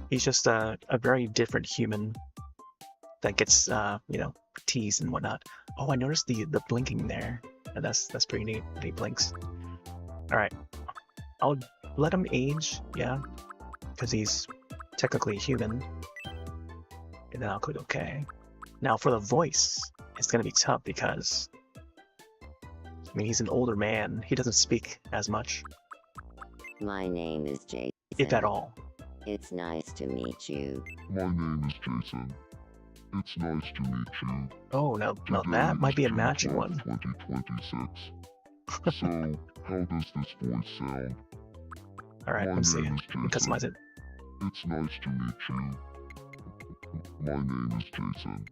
He's just a very different human that gets, you know, teased and whatnot. Oh, I noticed the blinking there. And that's pretty neat that he blinks. Alright. I'll let him age, yeah. Because he's technically human. And then I'll click OK. Now for the voice, it's going to be tough because... I mean, he's an older man. He doesn't speak as much. My name is Jason. If at all. It's nice to meet you. My name is Jason. It's nice to meet you. Oh, now that might be a matching one. 2026. So, how does this voice sound? Alright, let's see. Customize it. It's nice to meet you. My name is Jason.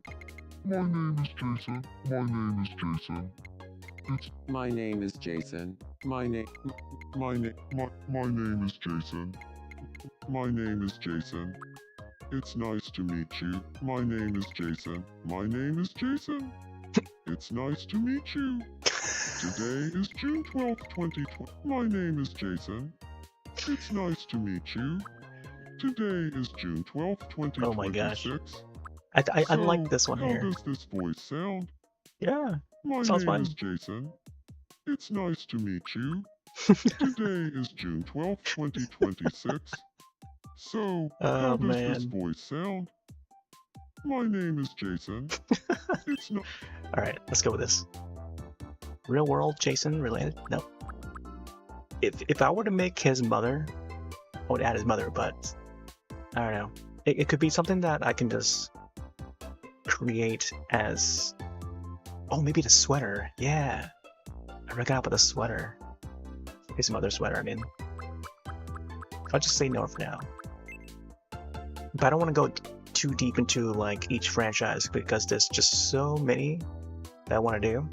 My name is Jason. My name is Jason. It's My name is Jason. My name is Jason. My name is Jason. It's nice to meet you. My name is Jason. My name is Jason. It's nice to meet you. Today is June 12th, 2020. My name is Jason. It's nice to meet you. Today is June 12th, 2026. Oh my gosh. I like this one here. How does this voice sound? Yeah, My sounds name fun. is Jason. It's nice to meet you. Today is June 12th, 2026. So, how does this voice sound? My name is Jason. It's not. Alright, let's go with this. Real world Jason related? No. If I were to make his mother, I would add his mother, but I don't know. It could be something that I can just create as... Oh, maybe the sweater. Yeah. I forgot about the sweater. His mother's sweater, I mean. I'll just say no for now. But I don't want to go too deep into like each franchise because there's just so many that I want to do.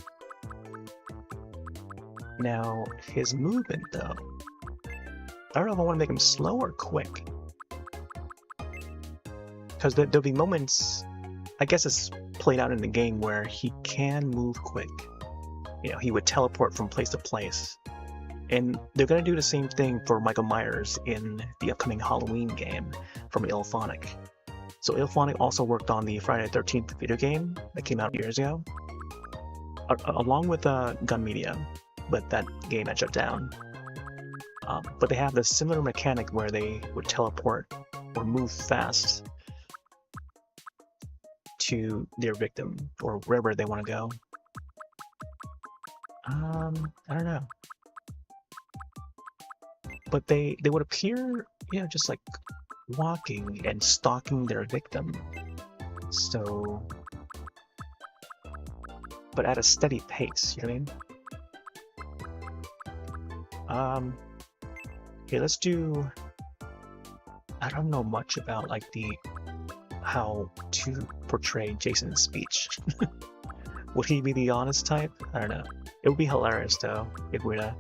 Now, his movement though. I don't know if I want to make him slow or quick. Because there'll be moments, I guess it's played out in the game where he can move quick. You know, he would teleport from place to place. And they're going to do the same thing for Michael Myers in the upcoming Halloween game from Ilphonic. So Ilphonic also worked on the Friday the 13th video game that came out years ago, along with Gun Media, but that game had shut down. But they have this similar mechanic where they would teleport or move fast to their victim or wherever they want to go. I don't know. But they would appear, just like walking and stalking their victim. So, but at a steady pace, you know what I mean? Okay, let's do. I don't know much about like how to portray Jason's speech. Would he be the honest type? I don't know. It would be hilarious though if we were to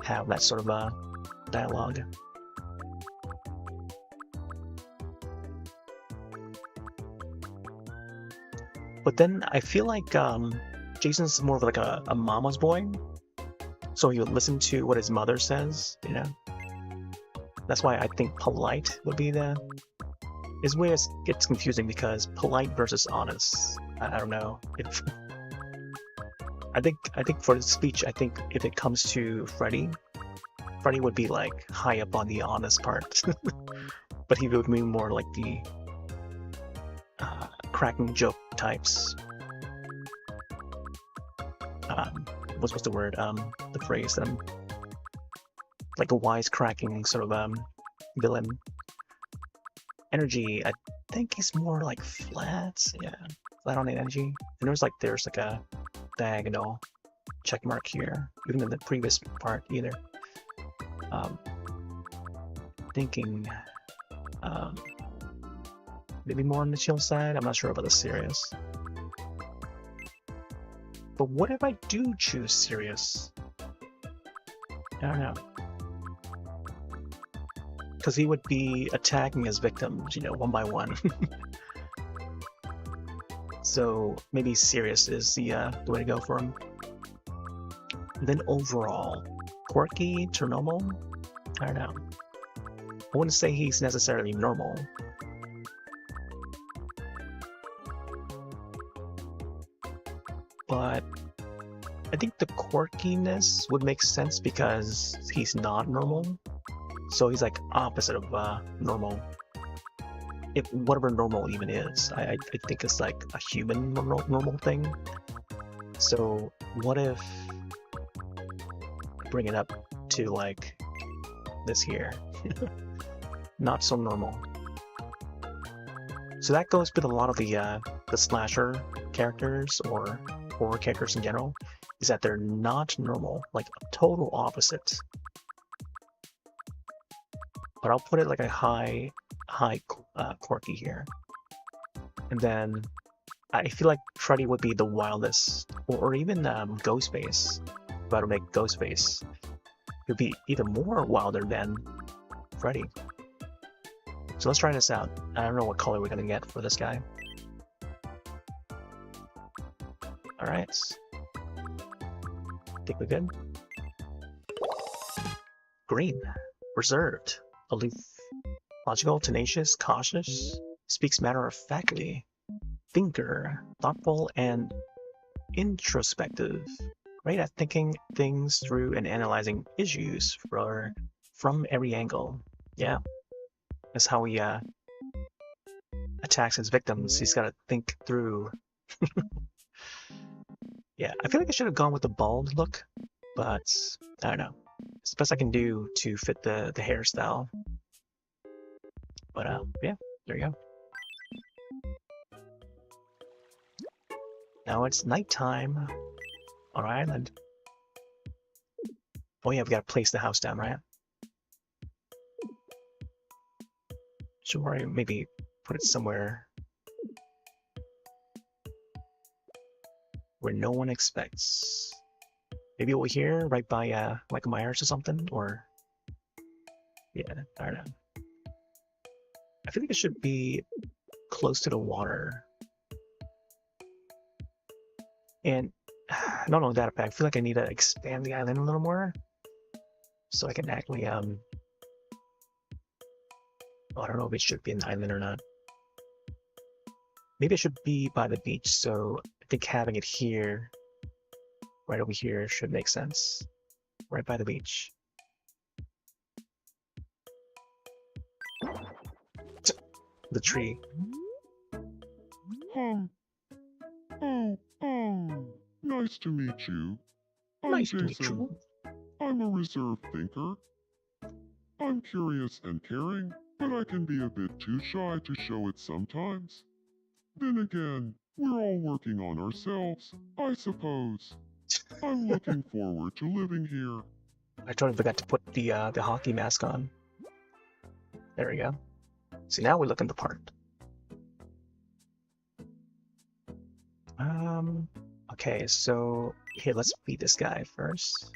have that sort of a dialogue. But then I feel like Jason's more of like a mama's boy, so he would listen to what his mother says, That's why I think polite would be his way gets confusing because polite versus honest. I don't know if I think for the speech, I think if it comes to Freddy would be like high up on the honest part, but he would be more like the cracking joke types. What's the word? The phrase like a wisecracking sort of villain. Energy, I think he's more like flat, flat on energy. And there's like a diagonal check mark here, even in the previous part either. Thinking maybe more on the chill side. I'm not sure about the serious. But what if I do choose serious? I don't know. Because he would be attacking his victims, one by one. So maybe serious is the way to go for him. Then overall, quirky to normal? I don't know. I wouldn't say he's necessarily normal. But I think the quirkiness would make sense because he's not normal. So he's like opposite of normal. If whatever normal even is, I think it's like a human normal thing. So what if bring it up to like this here? Not so normal. So that goes with a lot of the slasher characters or horror characters in general, is that they're not normal, like a total opposite. But I'll put it like a high quirky here. And then I feel like Freddy would be the wildest, or even Ghostface. If I were to make Ghostface, it would be even more wilder than Freddy. So let's try this out. I don't know what color we're gonna get for this guy. Alright. Think we're good? Green. Reserved. Aloof. Logical, tenacious, cautious. Speaks matter-of-factly. Thinker. Thoughtful and introspective. Great at thinking things through and analyzing issues from every angle. Yeah. That's how he attacks his victims. He's got to think through. Yeah, I feel like I should have gone with the bald look, but I don't know. It's the best I can do to fit the hairstyle. But yeah, there you go. Now it's nighttime on our island. Oh yeah, we gotta place the house down, right? Should I maybe put it somewhere where no one expects? Maybe over here, right by Michael Myers or something, or yeah, I don't know. I feel like it should be close to the water. And not only that, but I feel like I need to expand the island a little more so I can actually Oh, I don't know if it should be an island or not. Maybe it should be by the beach, so I think having it here, right over here, should make sense. Right by the beach. The tree. Nice to meet you. I'm Nice to Jason. meet you. I'm a reserved thinker. I'm curious and caring, but I can be a bit too shy to show it sometimes. Then again, we're all working on ourselves, I suppose. I'm looking forward to living here. I totally forgot to put the hockey mask on. There we go. See, now we're looking the part. Okay, so here, let's feed this guy first.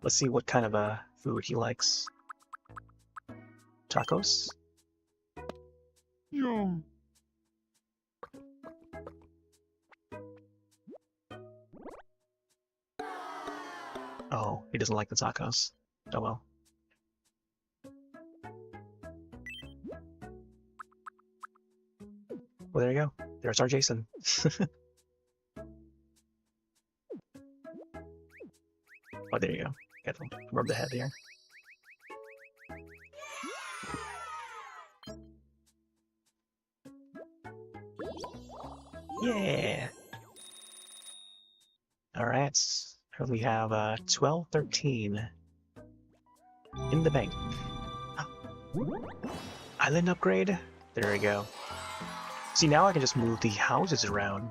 Let's see what kind of food he likes. Tacos? Yum. Oh, he doesn't like the tacos. Oh well. Well, there you go. There's our Jason. Oh, there you go. Got to rub the head there. Yeah. All right. Here we have 1213 in the bank. Island upgrade. There we go. See, now I can just move the houses around.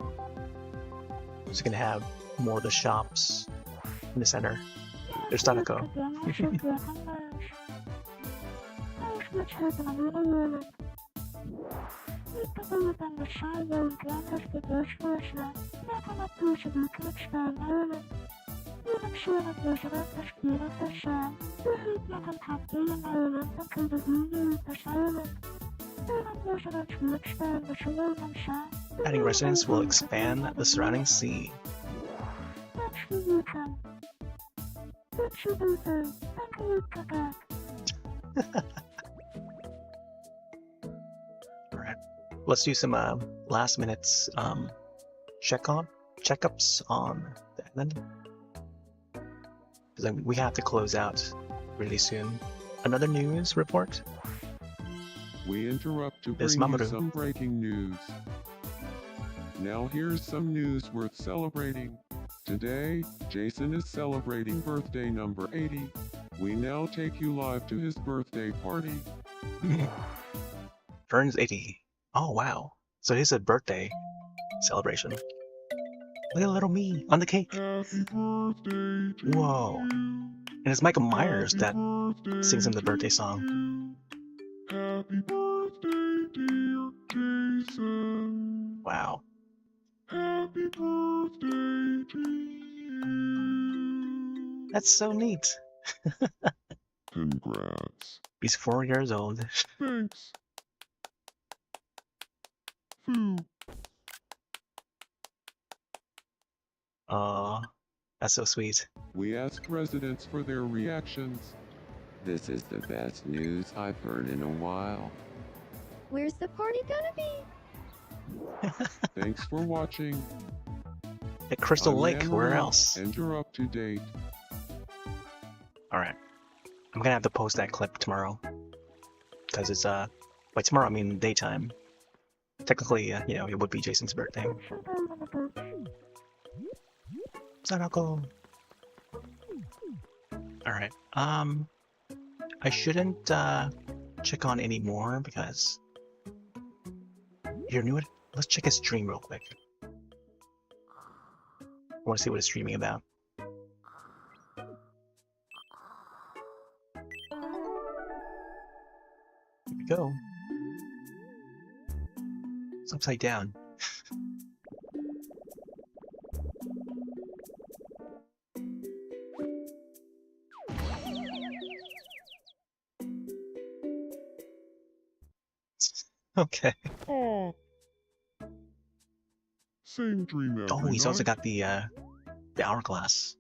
So you can have more of the shops in the center. There's Tanako. Adding residents will expand the surrounding sea. Alright, let's do some last minutes checkups on the island. Because we have to close out really soon. Another news report. We interrupt to bring There's you Mamoru. some breaking news. Now here's some news worth celebrating. Today, Jason is celebrating birthday number 80. We now take you live to his birthday party. Vern's 80. Oh wow. So it's a birthday celebration. Look at little me on the cake. Happy birthday to Whoa. you. And it's Michael Myers that sings him the birthday song. Happy birthday, dear Jason. Wow. Happy birthday to you. That's so neat. Congrats. He's 4 years old. Thanks. Foo. Aw, that's so sweet. We asked residents for their reactions. This is the best news I've heard in a while. Where's the party gonna be? Thanks for watching. At Crystal I'm Lake, where Mamoru, else? And you're up to date. Alright. I'm gonna have to post that clip tomorrow. Because it's, by tomorrow I mean daytime. Technically, you know, it would be Jason's birthday. Sadako! Alright, I shouldn't, check on any more because you're new at it. Let's check his stream real quick. I want to see what he's streaming about. Here we go. It's upside down. Okay. Oh. Same dream every Oh, he's also night. got the hourglass.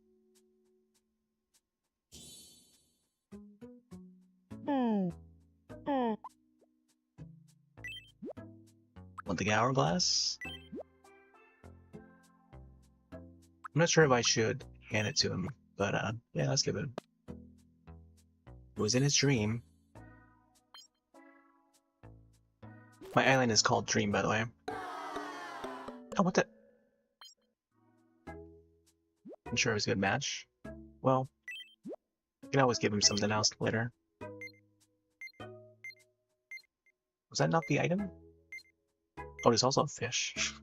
Oh. the hourglass. I'm not sure if I should hand it to him, but yeah, let's give it. It was in his dream. My island is called Dream, by the way. Oh, what the? I'm sure it was a good match. Well, you can always give him something else later. Was that not the item? Oh, there's also a fish.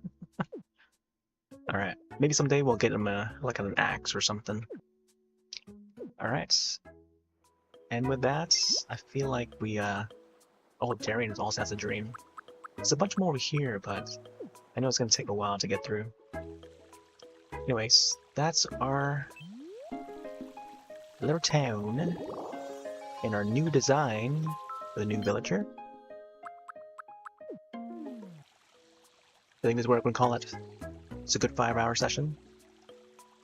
Alright, maybe someday we'll get him like an axe or something. Alright. And with that, I feel like we, oh, Darien also has a dream. There's a bunch more over here, but I know it's gonna take a while to get through. Anyways, that's our little town and our new design for the new villager. I think this is what I'm gonna call it. It's a good 5-hour session.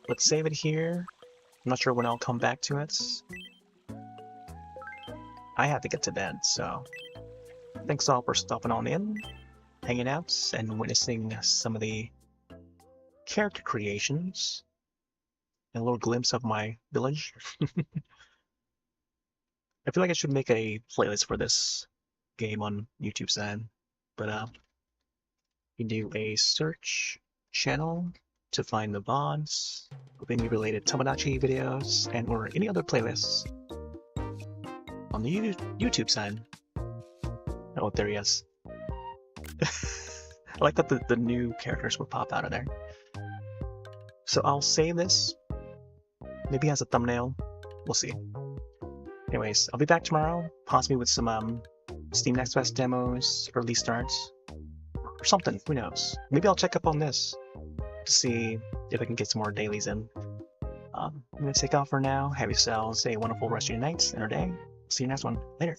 Let's save it here. I'm not sure when I'll come back to it. I have to get to bed, so thanks all for stopping on in, hanging out, and witnessing some of the character creations and a little glimpse of my village. I feel like I should make a playlist for this game on YouTube side, but you do a search channel to find the VODs with any related Tomodachi videos and or any other playlists on the YouTube side. Oh, there he is. I like that the new characters will pop out of there. So I'll save this, maybe as a thumbnail, we'll see. Anyways, I'll be back tomorrow, possibly with some Steam Next Fest demos, early starts, or something, who knows. Maybe I'll check up on this to see if I can get some more dailies in. I'm gonna take off for now. Have yourselves a wonderful rest of your night and or day. See you next one. Later.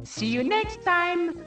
See you next time!